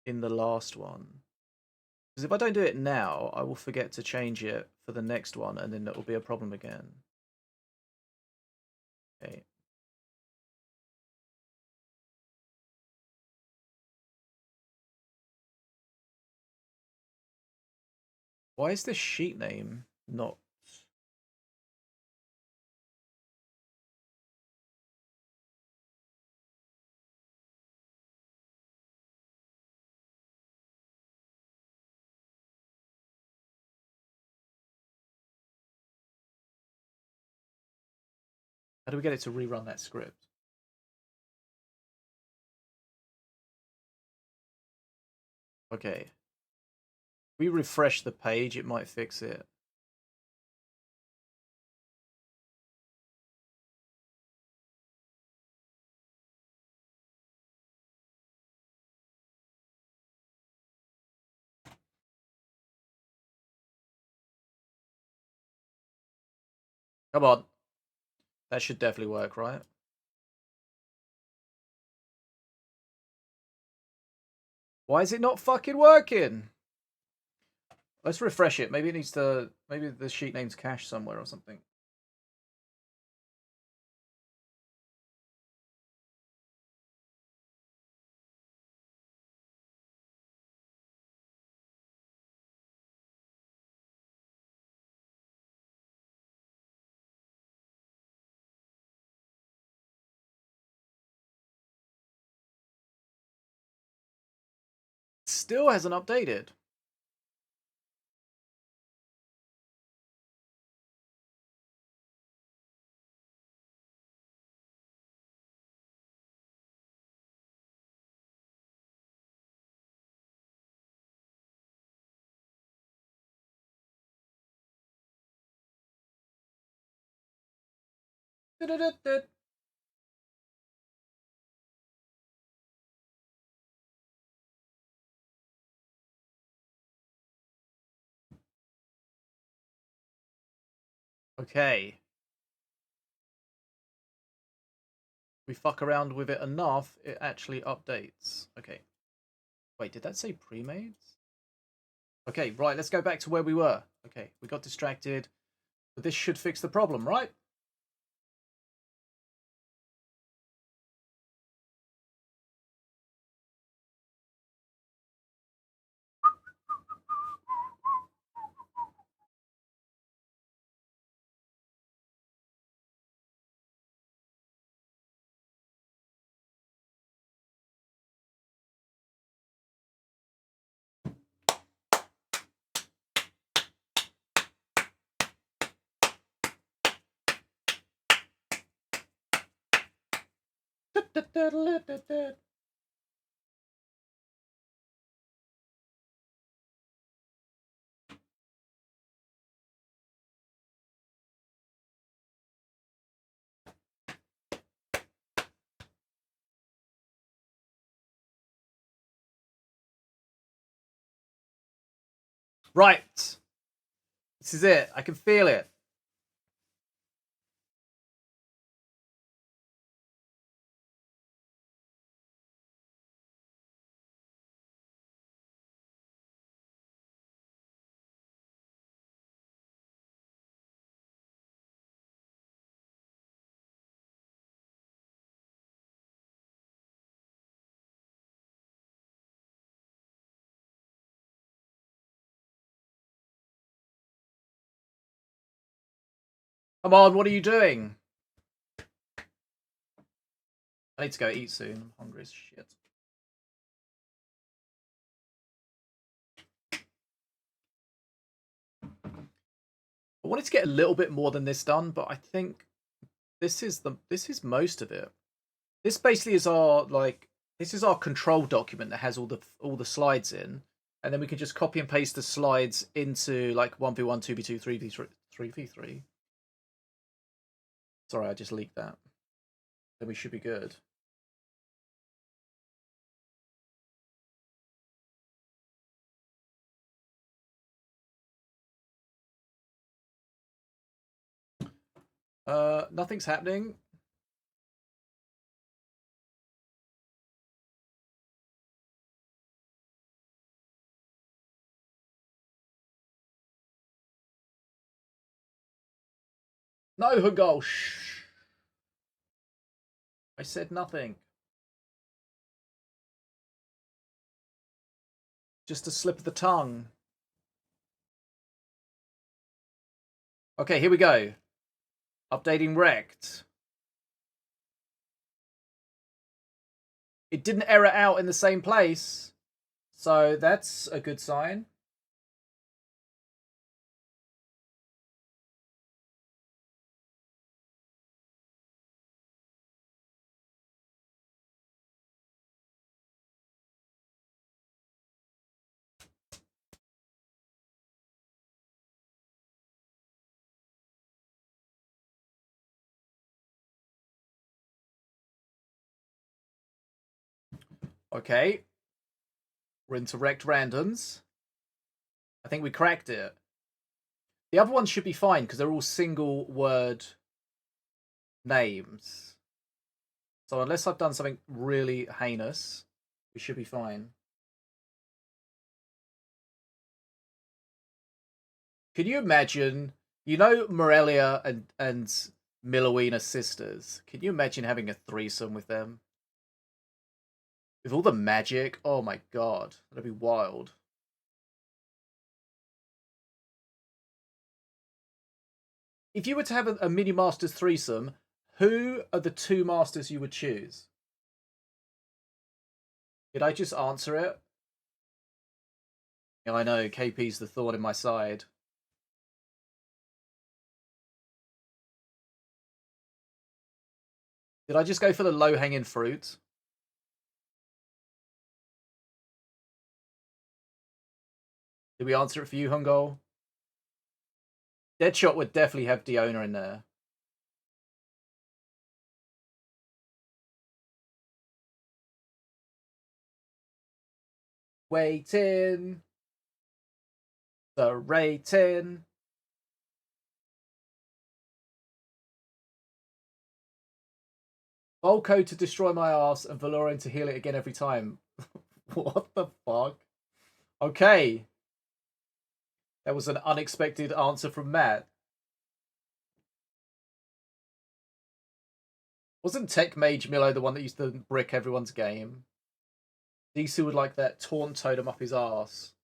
in the last one. Because if I don't do it now, I will forget to change it for the next one, and then it will be a problem again. Okay. Why is this sheet name not... How do we get it to rerun that script? Okay. We refresh the page, it might fix it. Come on. That should definitely work, right? Why is it not fucking working? Let's refresh it. Maybe it needs to... Maybe the sheet name's cached somewhere or something. Still hasn't updated. Okay. We fuck around with it enough, it actually updates. Okay. Wait, did that say pre-mades? Okay, right, let's go back to where we were. Okay, we got distracted. But this should fix the problem, right? Right. This is it. I can feel it. Come on, what are you doing? I need to go eat soon. I'm hungry as shit. I wanted to get a little bit more than this done, but I think this is most of it. This basically is our this is our control document that has all the slides in, and then we can just copy and paste the slides into like 1v1, 2v2, 3v3, 3v3. Sorry, I just leaked that. Then we should be good. Nothing's happening. No, Hungo. Shh. I said nothing. Just a slip of the tongue. Okay, here we go. Updating rect. It didn't error out in the same place. So that's a good sign. Okay. We're into rect randoms. I think we cracked it. The other ones should be fine because they're all single word names. So unless I've done something really heinous, we should be fine. Can you imagine, you know, Morelia and Milowina sisters? Can you imagine having a threesome with them? With all the magic? Oh my god, that'd be wild. If you were to have a mini masters threesome, who are the two masters you would choose? Did I just answer it? Yeah, I know, KP's the thorn in my side. Did I just go for the low-hanging fruit? Did we answer it for you, Hungol? Deadshot would definitely have Diona in there. Waiting. The rating. Volko to destroy my ass and Valorian to heal it again every time. What the fuck? Okay. That was an unexpected answer from Matt. Wasn't Tech Mage Milo the one that used to brick everyone's game? Disu would like that taunt totem up his ass.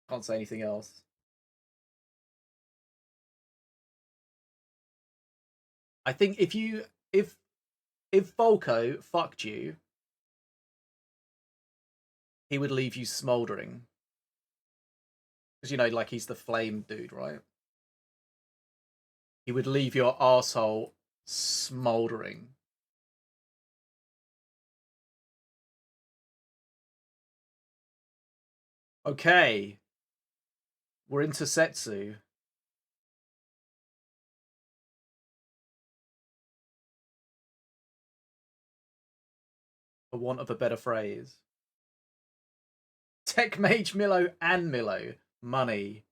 Can't say anything else. I think if Volko fucked you, he would leave you smoldering. Because, you know, like he's the flame dude, right? He would leave your asshole smoldering. Okay. We're into Setsu. For want of a better phrase. Tech Mage Milo and Milo. Money.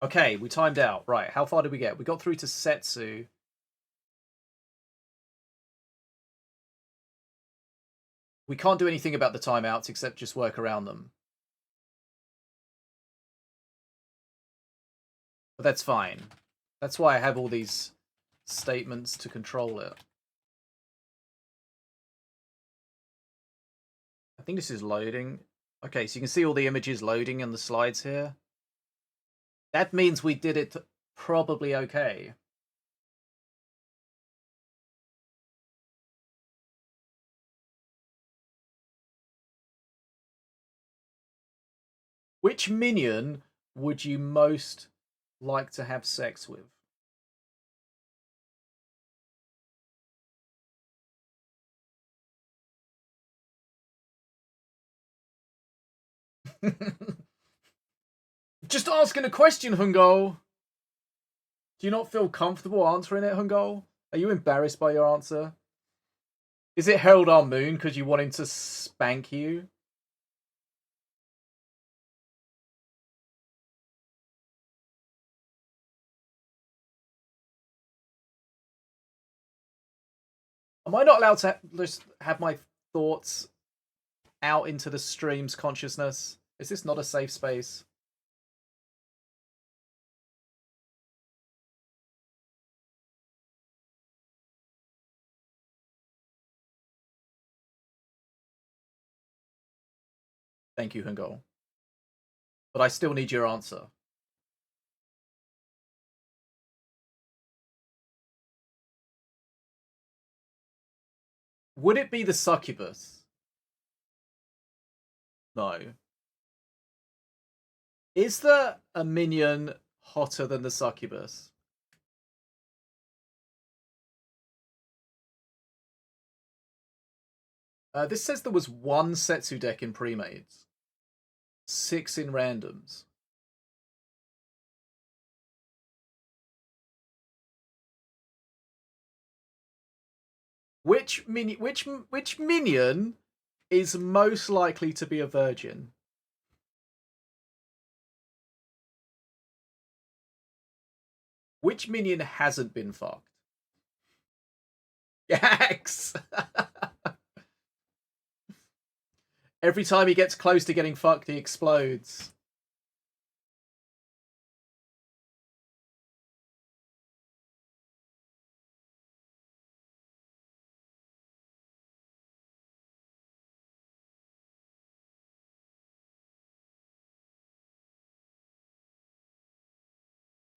Okay, we timed out. Right, how far did we get? We got through to Setsu. We can't do anything about the timeouts except just work around them. But that's fine. That's why I have all these statements to control it. I think this is loading. Okay, so you can see all the images loading in the slides here. That means we did it probably okay. Which minion would you most like to have sex with? Just asking a question, Hungo. Do you not feel comfortable answering it, Hungo? Are you embarrassed by your answer? Is it Herald Our Moon because you want him to spank you? Am I not allowed to just have my thoughts out into the stream's consciousness? Is this not a safe space? Thank you, Hungol. But I still need your answer. Would it be the succubus? No. Is there a minion hotter than the succubus? This says there was 1 Setsu deck in pre-mades. 6 in randoms. Which minion is most likely to be a virgin? Which minion hasn't been fucked? Yax! Every time he gets close to getting fucked, he explodes.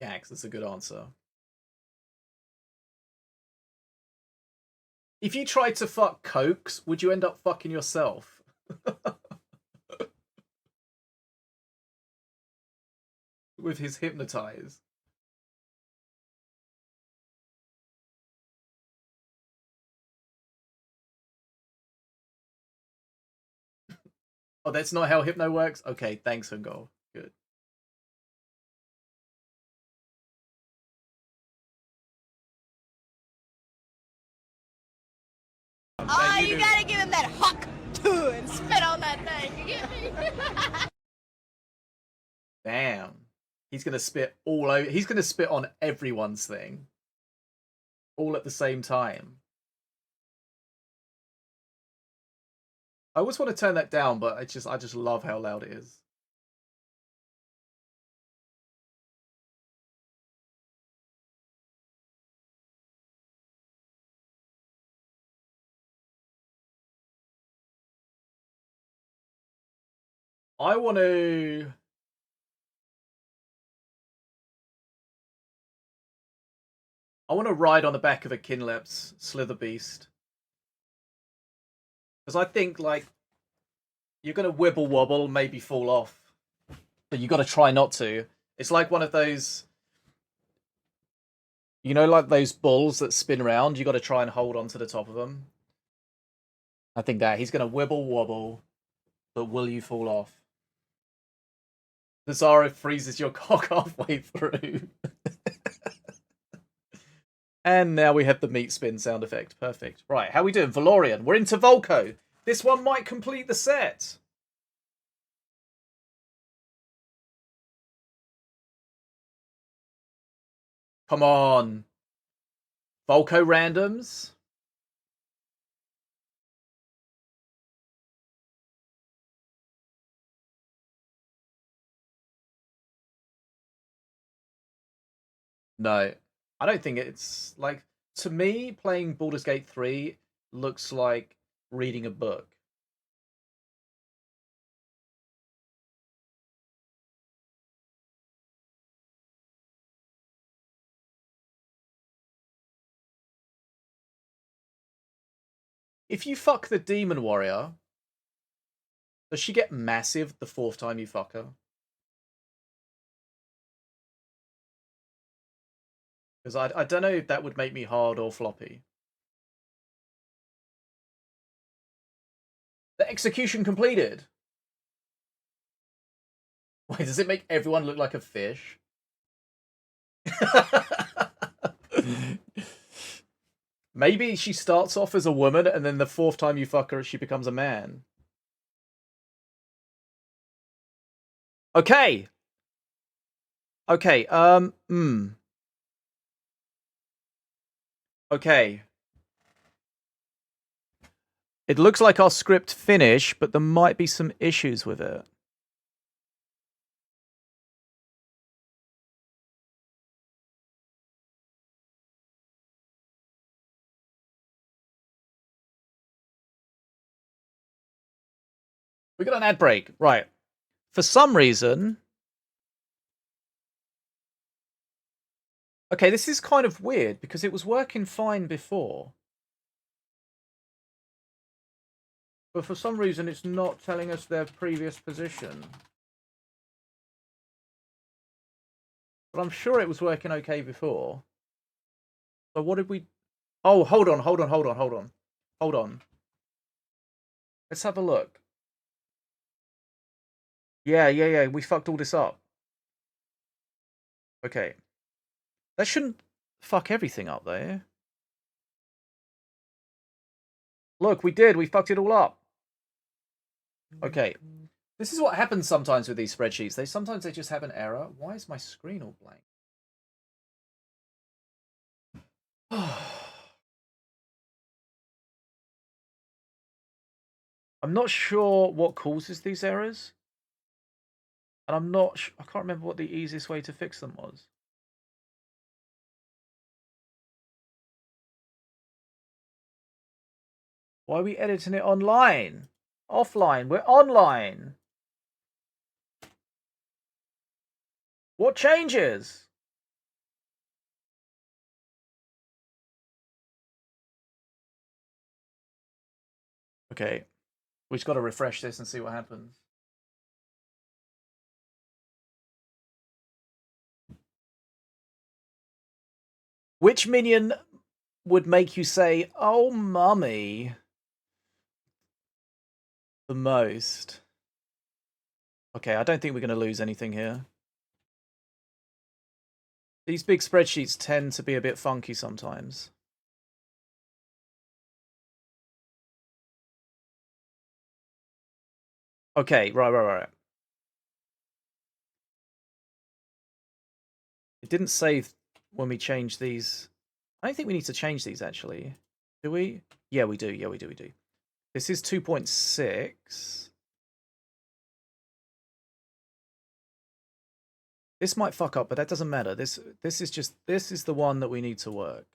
Yax, that's a good answer. If you tried to fuck Cokes, would you end up fucking yourself? With his hypnotize. Oh, that's not how hypno works? Okay, thanks, Hungol. Good. Oh, you gotta give him that huck too and spit on that thing. You get me? Damn. He's gonna spit all over. He's gonna spit on everyone's thing. All at the same time. I always want to turn that down, but I just love how loud it is. I want to... ride on the back of a Kinlep's Slither Beast. Because I think, like, you're going to wibble wobble, maybe fall off. But you got to try not to. It's like one of those... You know, like those balls that spin around? You got to try and hold on to the top of them. I think that. He's going to wibble wobble, but will you fall off? The Zara freezes your cock halfway through. And now we have the meat spin sound effect. Perfect. Right, how we doing? Valorian. We're into Volko. This one might complete the set. Come on. Volko randoms. No. I don't think it's like, to me, playing Baldur's Gate 3 looks like reading a book. If you fuck the Demon Warrior, does she get massive the 4th time you fuck her? Because I don't know if that would make me hard or floppy. The execution completed. Wait, does it make everyone look like a fish? Maybe she starts off as a woman and then the 4th time you fuck her, she becomes a man. Okay. Okay, Okay. It looks like our script finished, but there might be some issues with it. We got an ad break. Right. For some reason... Okay, this is kind of weird because it was working fine before. But for some reason, it's not telling us their previous position. But I'm sure it was working okay before. So what did we... Oh, hold on. Hold on. Let's have a look. Yeah. We fucked all this up. Okay. That shouldn't fuck everything up, though. Look, we did. We fucked it all up. Okay. This is what happens sometimes with these spreadsheets. Sometimes they just have an error. Why is my screen all blank? I'm not sure what causes these errors. And I can't remember what the easiest way to fix them was. Why are we editing it online? Offline. We're online. What changes? Okay. We just got to refresh this and see what happens. Which minion would make you say, "Oh, mummy," the most? Okay, I don't think we're going to lose anything here. These big spreadsheets tend to be a bit funky sometimes. Okay, right. It didn't save when we changed these. I don't think we need to change these, actually. Do we? Yeah, we do. This is 2.6. This might fuck up, but that doesn't matter. This is the one that we need to work.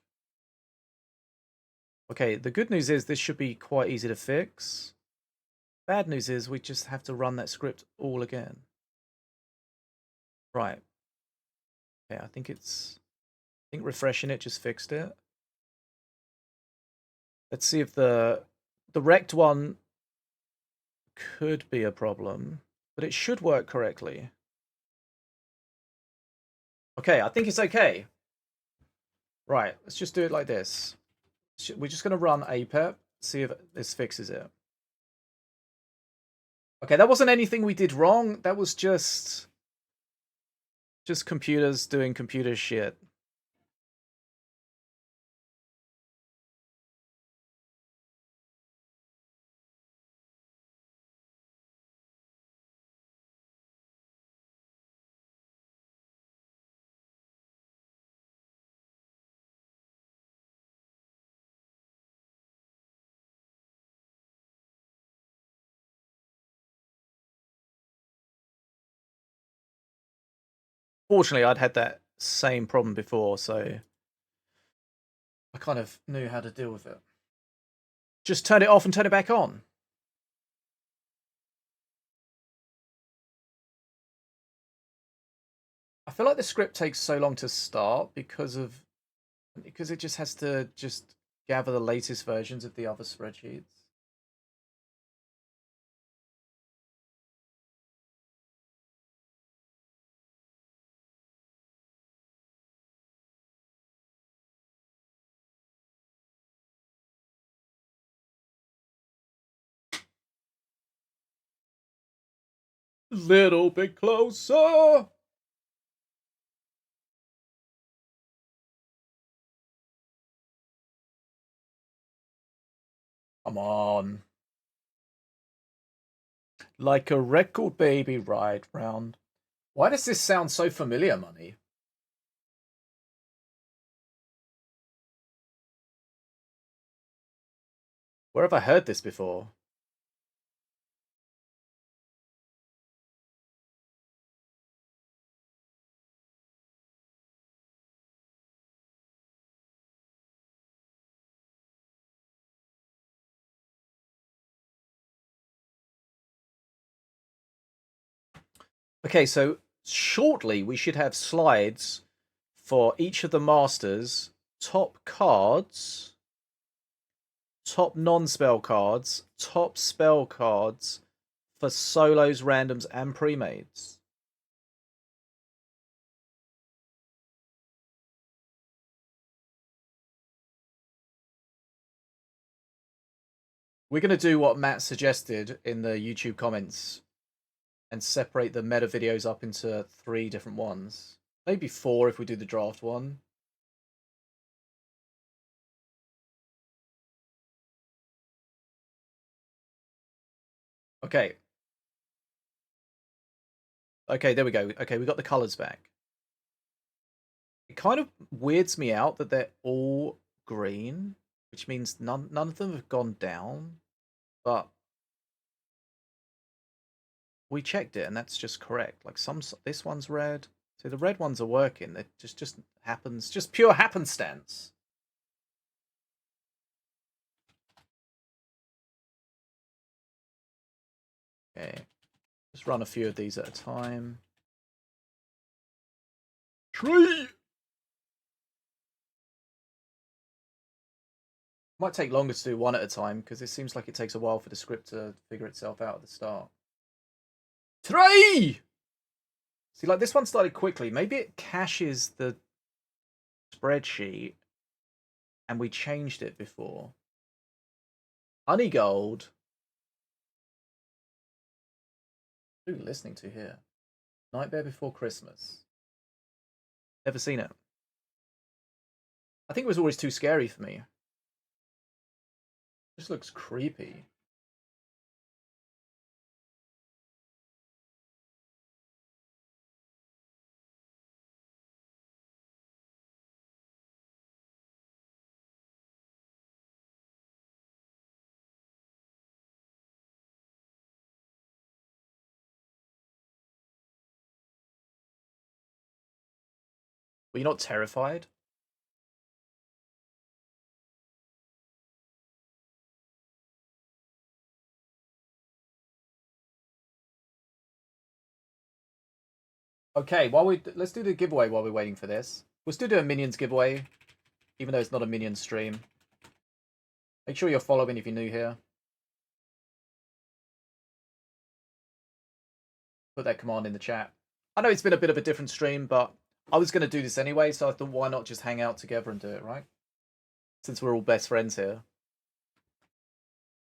Okay, the good news is this should be quite easy to fix. Bad news is we just have to run that script all again. Right. Okay, I think refreshing it just fixed it. Let's see if the rect one could be a problem, but it should work correctly. Okay, I think it's okay. Right, let's just do it like this. We're just going to run APEP, see if this fixes it. Okay, that wasn't anything we did wrong. That was just computers doing computer shit. Fortunately, I'd had that same problem before, so I kind of knew how to deal with it. Just turn it off and turn it back on. I feel like the script takes so long to start because it just has to gather the latest versions of the other spreadsheets. Little bit closer. Come on. Like a record baby ride round. Why does this sound so familiar, Money? Where have I heard this before? Okay, so shortly we should have slides for each of the masters, top cards, top non-spell cards, top spell cards for solos, randoms, and pre-mades. We're going to do what Matt suggested in the YouTube comments and separate the meta videos up into 3 different ones. Maybe 4 if we do the draft one. Okay. Okay, there we go. Okay, we got the colours back. It kind of weirds me out that they're all green, which means none of them have gone down, but we checked it and that's just correct. Like this one's red. So the red ones are working. It just happens, just pure happenstance. Okay. Just run a few of these at a time. Tree! Might take longer to do one at a time because it seems like it takes a while for the script to figure itself out at the start. 3! See, like this one started quickly. Maybe it caches the spreadsheet and we changed it before. Honey Gold. Who are you listening to here? Nightmare Before Christmas. Never seen it. I think it was always too scary for me. Just looks creepy. Were you not terrified? Okay, let's do the giveaway while we're waiting for this. We'll still do a Minions giveaway, even though it's not a Minions stream. Make sure you're following if you're new here. Put that command in the chat. I know it's been a bit of a different stream, but I was going to do this anyway, so I thought why not just hang out together and do it, right? Since we're all best friends here.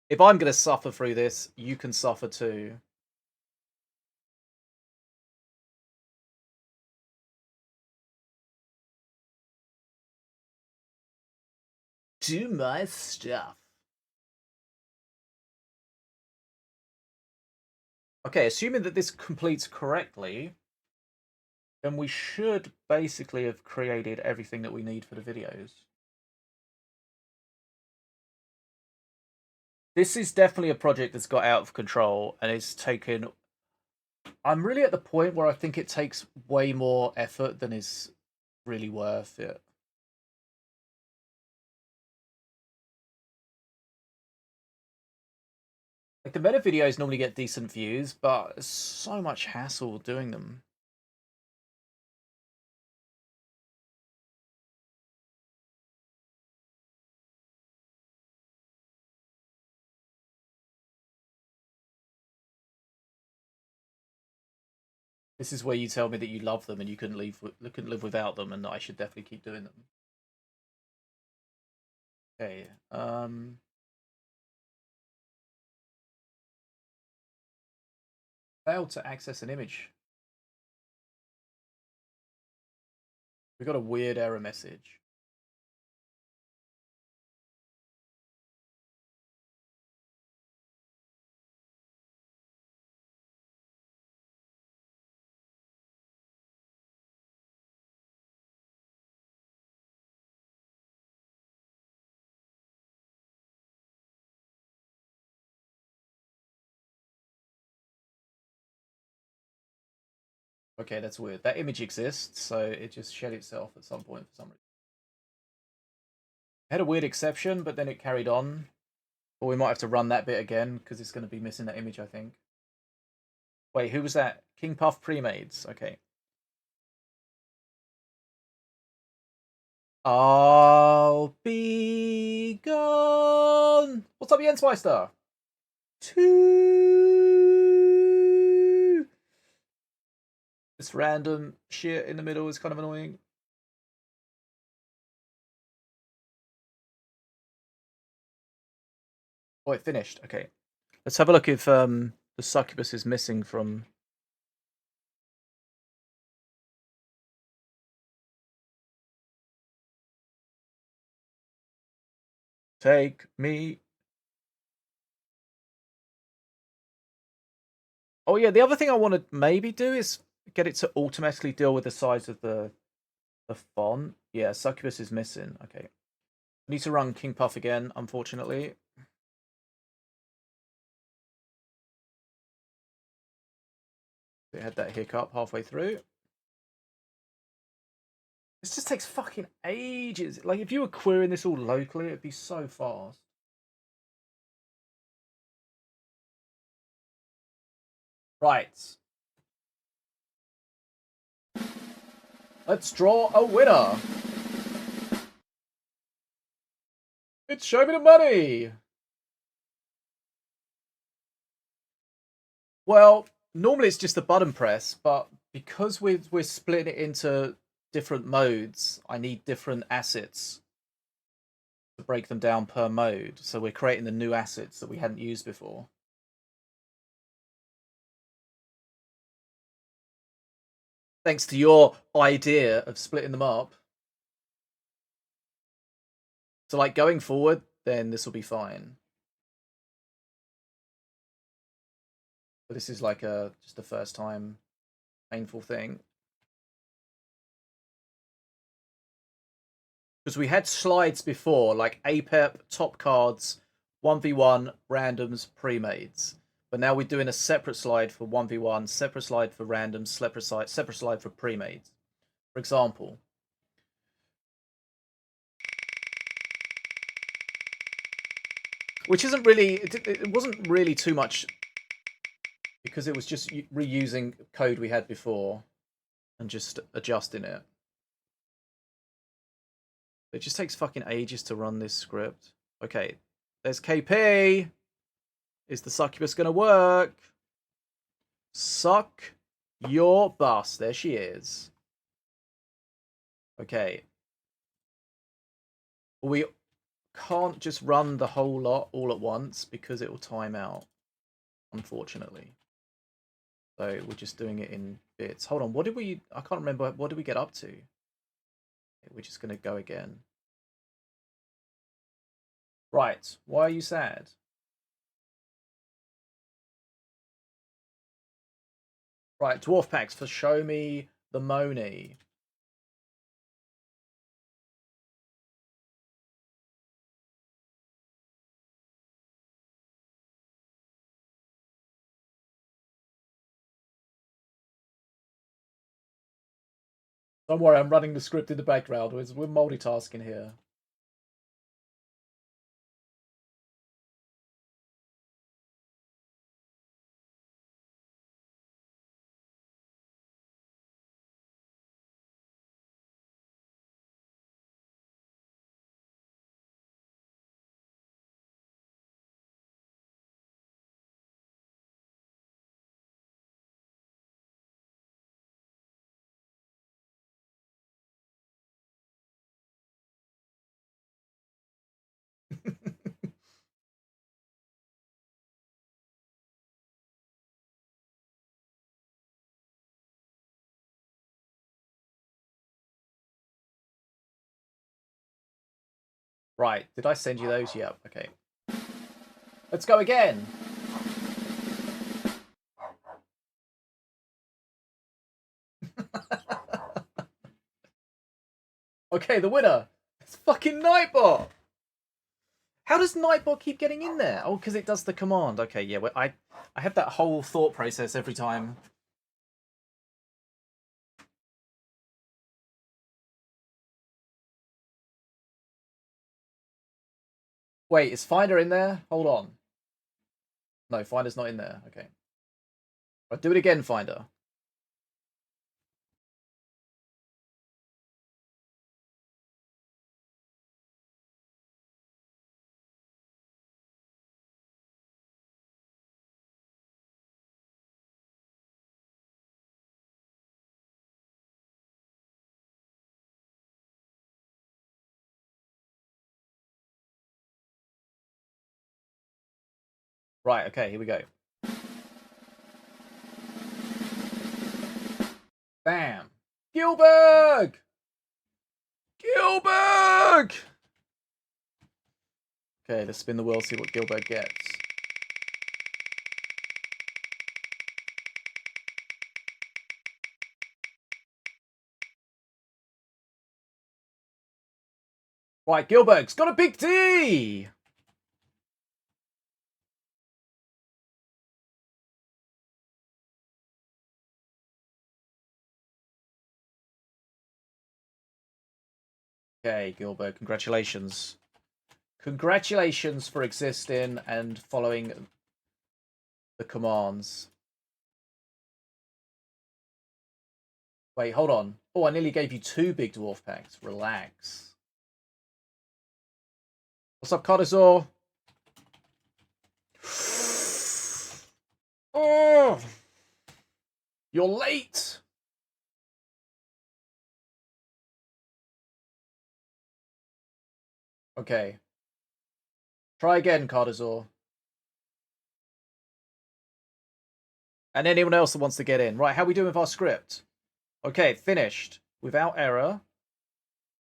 If I'm going to suffer through this, you can suffer too. Do my stuff. Okay, assuming that this completes correctly, then we should basically have created everything that we need for the videos. This is definitely a project that's got out of control and it's taken... I'm really at the point where I think it takes way more effort than is really worth it. Like, the meta videos normally get decent views, but there's so much hassle doing them. This is where you tell me that you love them and you couldn't live without them, and that I should definitely keep doing them. Okay. Failed to access an image. We got a weird error message. Okay, that's weird. That image exists, so it just shed itself at some point for some reason. Had a weird exception, but then it carried on. Or we might have to run that bit again, because it's going to be missing that image, I think. Wait, who was that? King Puff Premades. Okay. I'll be gone. What's up, Jens Meister? 2. This random shit in the middle is kind of annoying. Oh, it finished. Okay. Let's have a look if the succubus is missing from... Take me. Oh yeah, the other thing I want to maybe do is get it to automatically deal with the size of the font. Yeah, succubus is missing. Okay. Need to run King Puff again, unfortunately. They had that hiccup halfway through. This just takes fucking ages. Like, if you were querying this all locally, it'd be so fast. Right. Let's draw a winner. It's Show Me the Money. Well, normally it's just a button press, but because we're splitting it into different modes, I need different assets to break them down per mode. So we're creating the new assets that we hadn't used before. Thanks to your idea of splitting them up. So like going forward, then this will be fine. But this is like just the first time painful thing. Because we had slides before, like APEP, top cards, 1v1, randoms, pre-mades. But now we're doing a separate slide for 1v1, separate slide for randoms, separate slide for pre-mades. For example. Which isn't really, it wasn't really too much, because it was just reusing code we had before and just adjusting it. It just takes fucking ages to run this script. Okay, there's KP. Is the succubus going to work? Suck your bus. There she is. Okay. We can't just run the whole lot all at once because it will time out, unfortunately. So we're just doing it in bits. Hold on, what did we... I can't remember. What did we get up to? We're just going to go again. Right. Why are you sad? Right, dwarf packs for Show Me the Money. Don't worry, I'm running the script in the background. We're multitasking here. Right, did I send you those? Yep, okay. Let's go again. Okay, the winner. It's fucking Nightbot. How does Nightbot keep getting in there? Oh, because it does the command. Okay, yeah, well, I have that whole thought process every time Wait, is Finder in there? Hold on. No, Finder's not in there. Okay. I'll do it again, Finder. Right, okay, here we go. Bam. Gilbert! Gilbert! Okay, let's spin the wheel, see what Gilbert gets. Right, Gilbert's got a big D! Okay, Gilbert, congratulations. Congratulations for existing and following the commands. Wait, hold on. Oh, I nearly gave you 2 big dwarf packs. Relax. What's up, Cardosaur? Oh! You're late! Okay. Try again, Cardosaur. And anyone else that wants to get in. Right, how are we doing with our script? Okay, finished. Without error.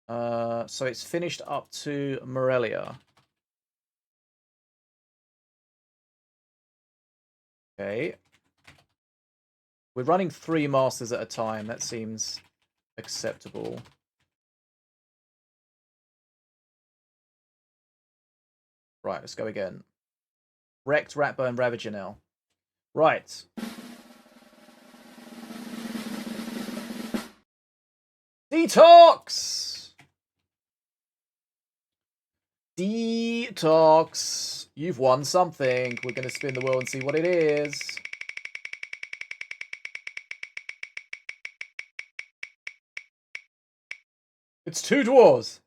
So it's finished up to Morelia. Okay. We're running 3 masters at a time. That seems acceptable. Right, let's go again. Wrecked, Ratburn, Ravager now. Right. Detox! Detox! You've won something. We're going to spin the wheel and see what it is. It's 2 dwarves.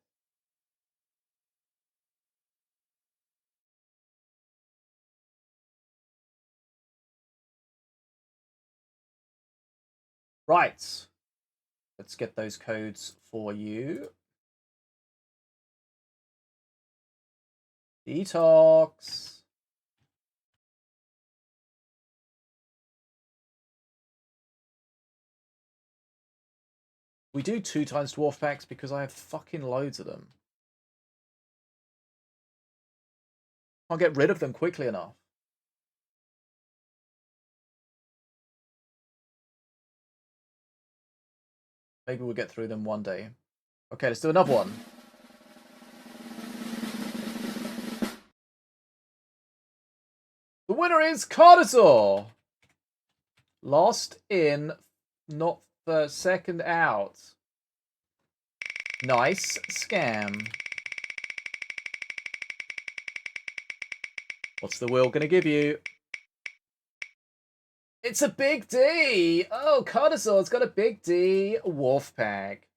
Right. Let's get those codes for you. Detox. We do 2 times dwarf packs because I have fucking loads of them. Can't get rid of them quickly enough. Maybe we'll get through them one day. Okay, let's do another one. The winner is Cardosaur. Lost in, not the second out. Nice scam. What's the wheel gonna give you? It's a big D! Oh, Cardosaur's got a big D wolf pack.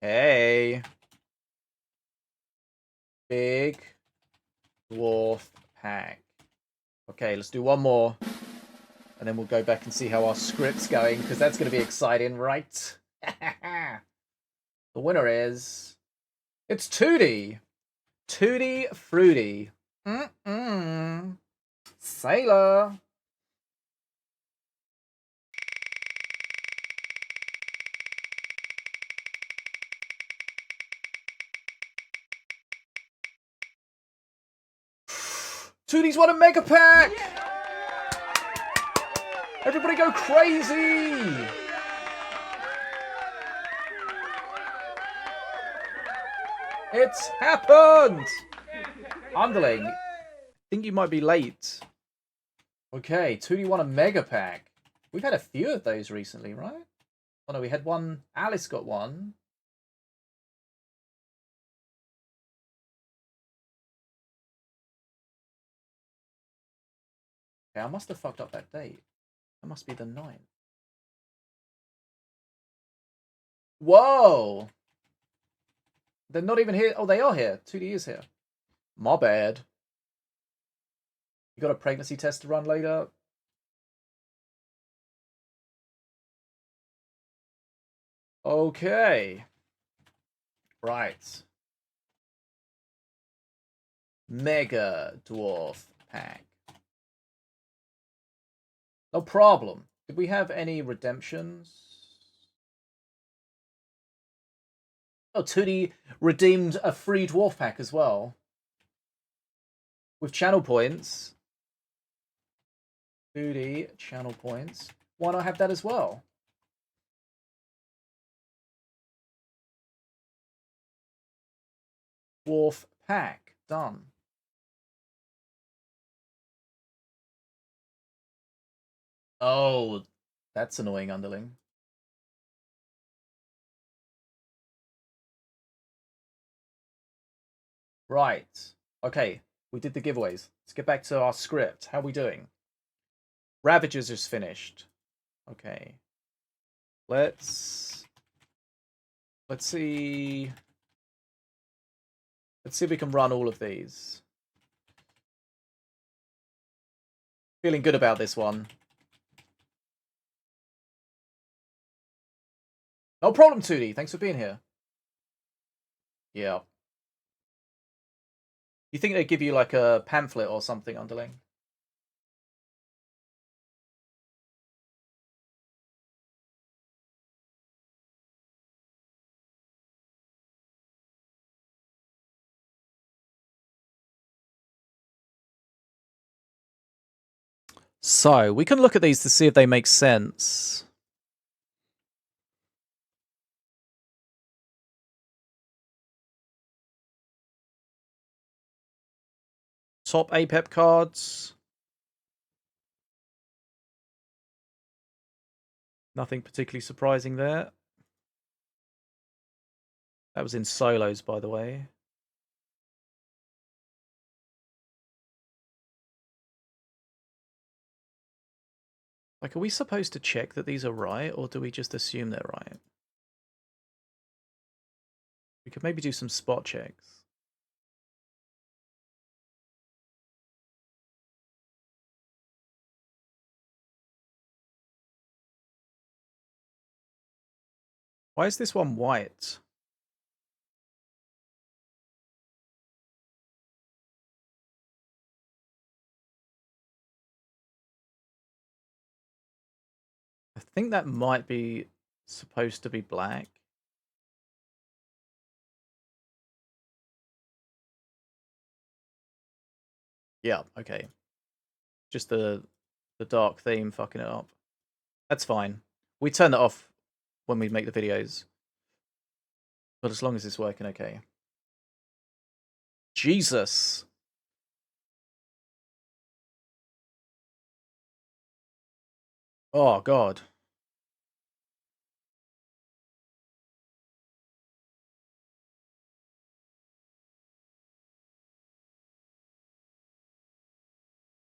Hey. Big dwarf pack. Okay, let's do one more. And then we'll go back and see how our script's going, because that's going to be exciting, right? The winner is... It's Tootie! Tutti Fruity. Sailor! Tootie's won a mega pack! Everybody go crazy! It's happened! Underling, I think you might be late. Okay, Tootie won a mega pack. We've had a few of those recently, right? Oh no, we had one. Alice got one. Okay, I must have fucked up that date. That must be the 9th. Whoa! They're not even here. Oh, they are here. 2D is here. My bad. You got a pregnancy test to run later? Okay. Right. Mega Dwarf Pack. No problem. Did we have any redemptions? Oh, 2D redeemed a free Dwarf Pack as well. With channel points. 2D channel points. Why not have that as well? Dwarf Pack. Done. Oh, that's annoying, underling. Right. Okay, we did the giveaways. Let's get back to our script. How are we doing? Ravagers is finished. Okay. Let's see. Let's see if we can run all of these. Feeling good about this one. No problem, 2D. Thanks for being here. Yeah. You think they give you like a pamphlet or something, underling? So, we can look at these to see if they make sense. Top APEP cards. Nothing particularly surprising there. That was in solos, by the way. Like, are we supposed to check that these are right, or do we just assume they're right? We could maybe do some spot checks. Why is this one white? I think that might be supposed to be black. Yeah, okay. Just the dark theme fucking it up. That's fine. We turn that off when we make the videos. But as long as it's working okay. Jesus. Oh, God.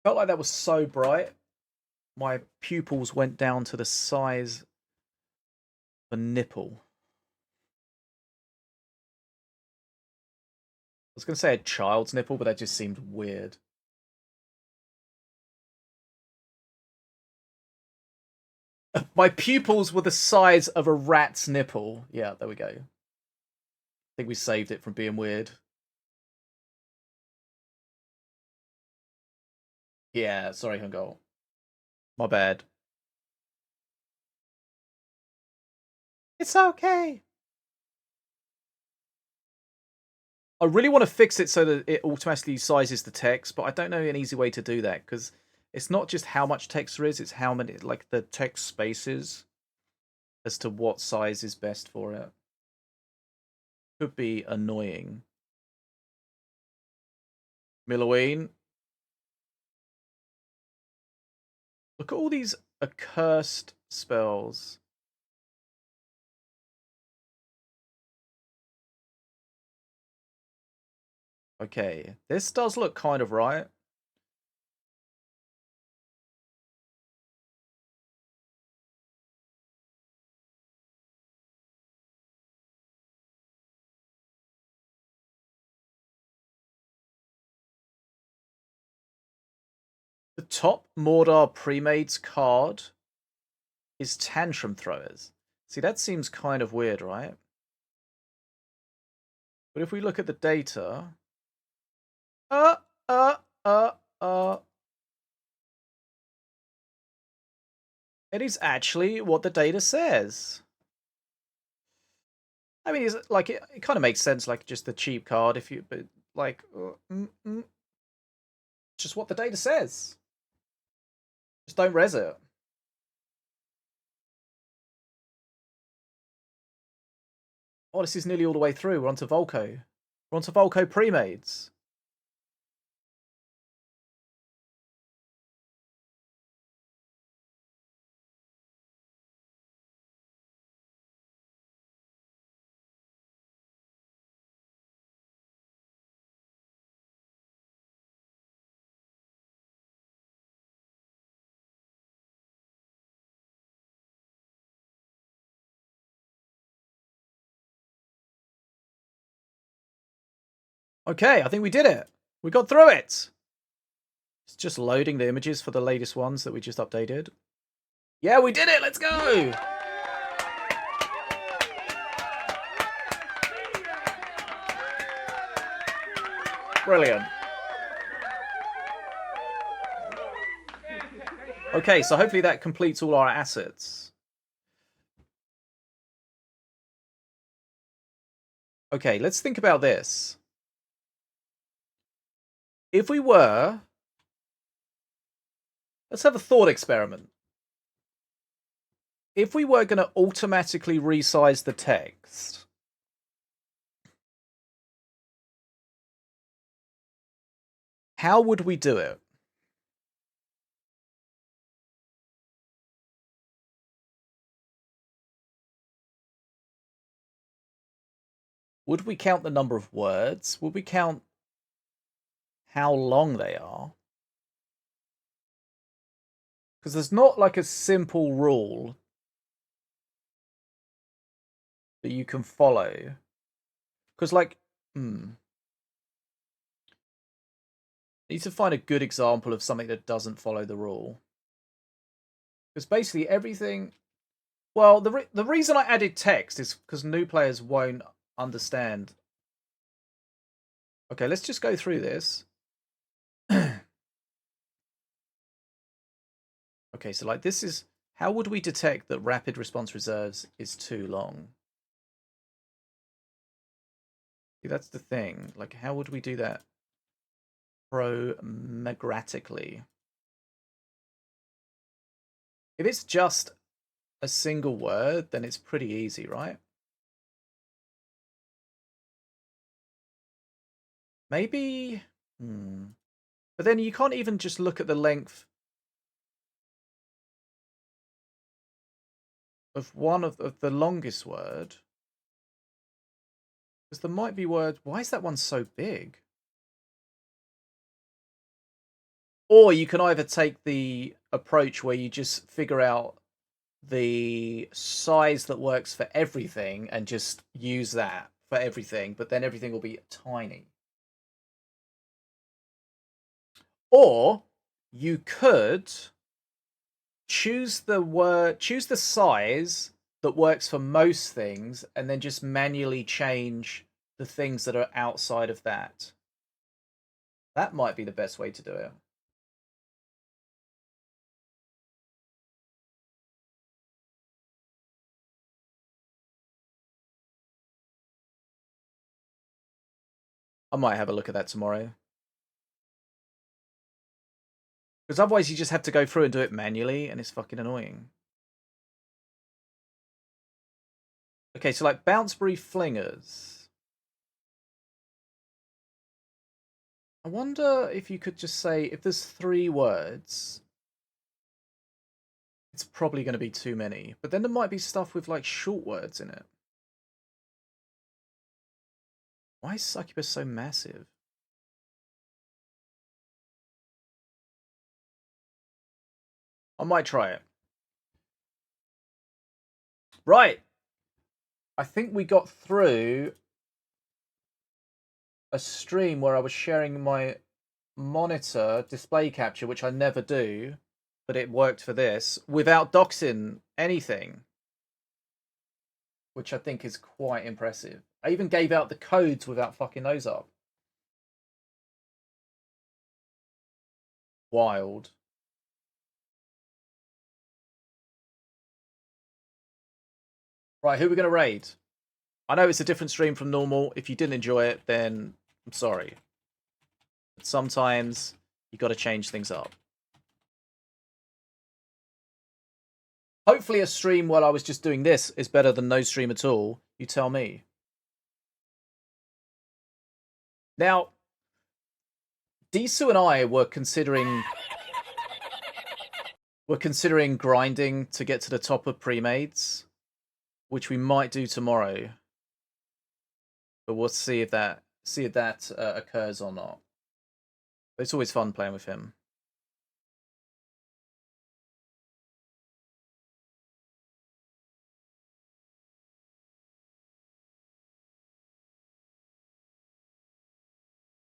Felt like that was so bright. My pupils went down to the size of a nipple. I was going to say a child's nipple, but that just seemed weird. My pupils were the size of a rat's nipple. Yeah, there we go. I think we saved it from being weird. Yeah, sorry, Hungo. My bad. It's okay. I really want to fix it so that it automatically sizes the text, but I don't know an easy way to do that because it's not just how much text there is, it's how many, like the text spaces as to what size is best for it. Could be annoying. Milloween. Look at all these accursed spells. Okay, this does look kind of right. The top Mordor Premades card is Tantrum Throwers. See, that seems kind of weird, right? But if we look at the data... uh... It is actually what the data says. I mean, it's like it kind of makes sense, like just the cheap card. If you, but like, just what the data says. Just don't res it. Oh, this is nearly all the way through. We're onto Volco. We're onto Volco Premades. Okay, I think we did it. We got through it. It's just loading the images for the latest ones that we just updated. Yeah, we did it. Let's go. Brilliant. Okay, so hopefully that completes all our assets. Okay, let's think about this. If we were... Let's have a thought experiment. If we were going to automatically resize the text... How would we do it? Would we count the number of words? Would we count how long they are? Because there's not like a simple rule that you can follow. Because like, need to find a good example of something that doesn't follow the rule. Because basically everything... Well, the reason I added text is because new players won't understand. Okay, let's just go through this. Okay, so like this is... How would we detect that rapid response reserves is too long? See, that's the thing. Like, how would we do that programmatically? If it's just a single word, then it's pretty easy, right? Maybe... But then you can't even just look at the length of one of the longest word. Because there might be words... Why is that one so big? Or you can either take the approach where you just figure out the size that works for everything and just use that for everything, but then everything will be tiny. Or you could choose the size that works for most things and then just manually change the things that are outside of that. That might be the best way to do it. I might have a look at that tomorrow. Because otherwise you just have to go through and do it manually, and it's fucking annoying. Okay, so like Bounceberry Flingers. I wonder if you could just say, if there's 3 words, it's probably going to be too many. But then there might be stuff with like short words in it. Why is Succubus so massive? I might try it. Right. I think we got through a stream where I was sharing my monitor display capture, which I never do, but it worked for this, without doxing anything, which I think is quite impressive. I even gave out the codes without fucking those up. Wild. Right, who are we going to raid? I know it's a different stream from normal. If you didn't enjoy it, then I'm sorry. But sometimes you got to change things up. Hopefully a stream while I was just doing this is better than no stream at all. You tell me. Now, Disu and I were considering grinding to get to the top of pre-mades, which we might do tomorrow. But we'll see if that occurs or not. But it's always fun playing with him.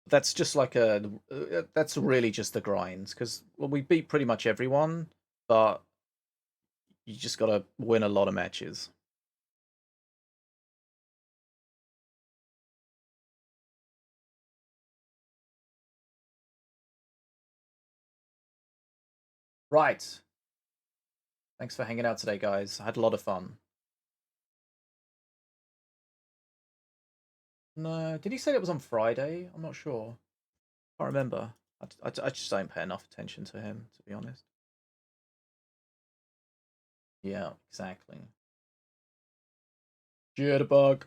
That's just like that's really just the grinds, because well, we beat pretty much everyone, but you just gotta win a lot of matches. Right. Thanks for hanging out today, guys. I had a lot of fun. No, did he say it was on Friday? I'm not sure. I can't remember. I just don't pay enough attention to him, to be honest. Yeah, exactly. Jitterbug.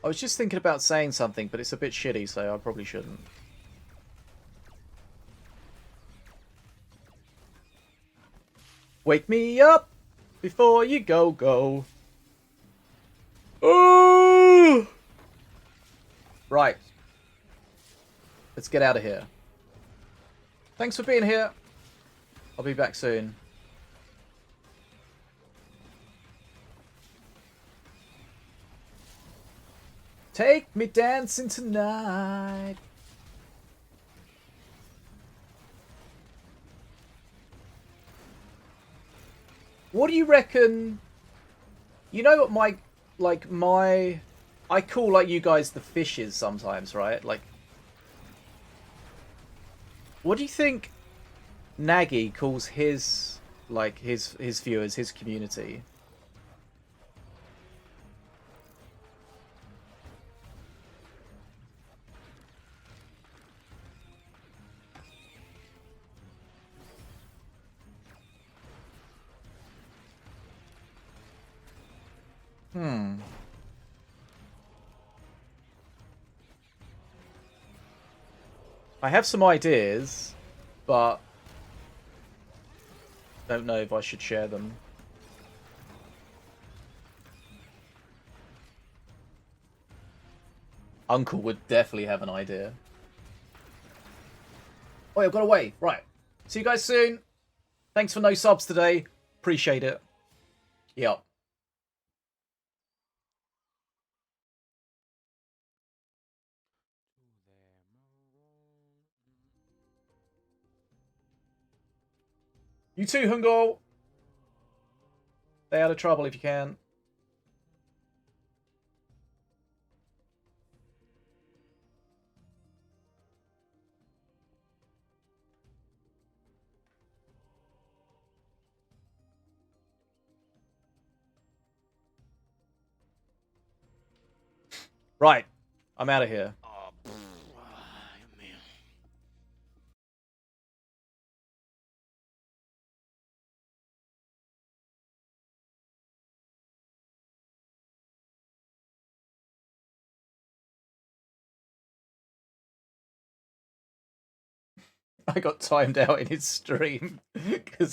I was just thinking about saying something, but it's a bit shitty, so I probably shouldn't. Wake me up before you go. Oh! Right. Let's get out of here. Thanks for being here. I'll be back soon. Take me dancing tonight. What do you reckon? You know what I call like you guys the fishes sometimes, right? Like, what do you think Nagy calls his viewers, his community? I have some ideas, but don't know if I should share them. Uncle would definitely have an idea. Oh, I've got away. Right. See you guys soon. Thanks for no subs today. Appreciate it. Yep. You too, Hungo. Stay out of trouble if you can. Right. I'm out of here. I got timed out in his stream because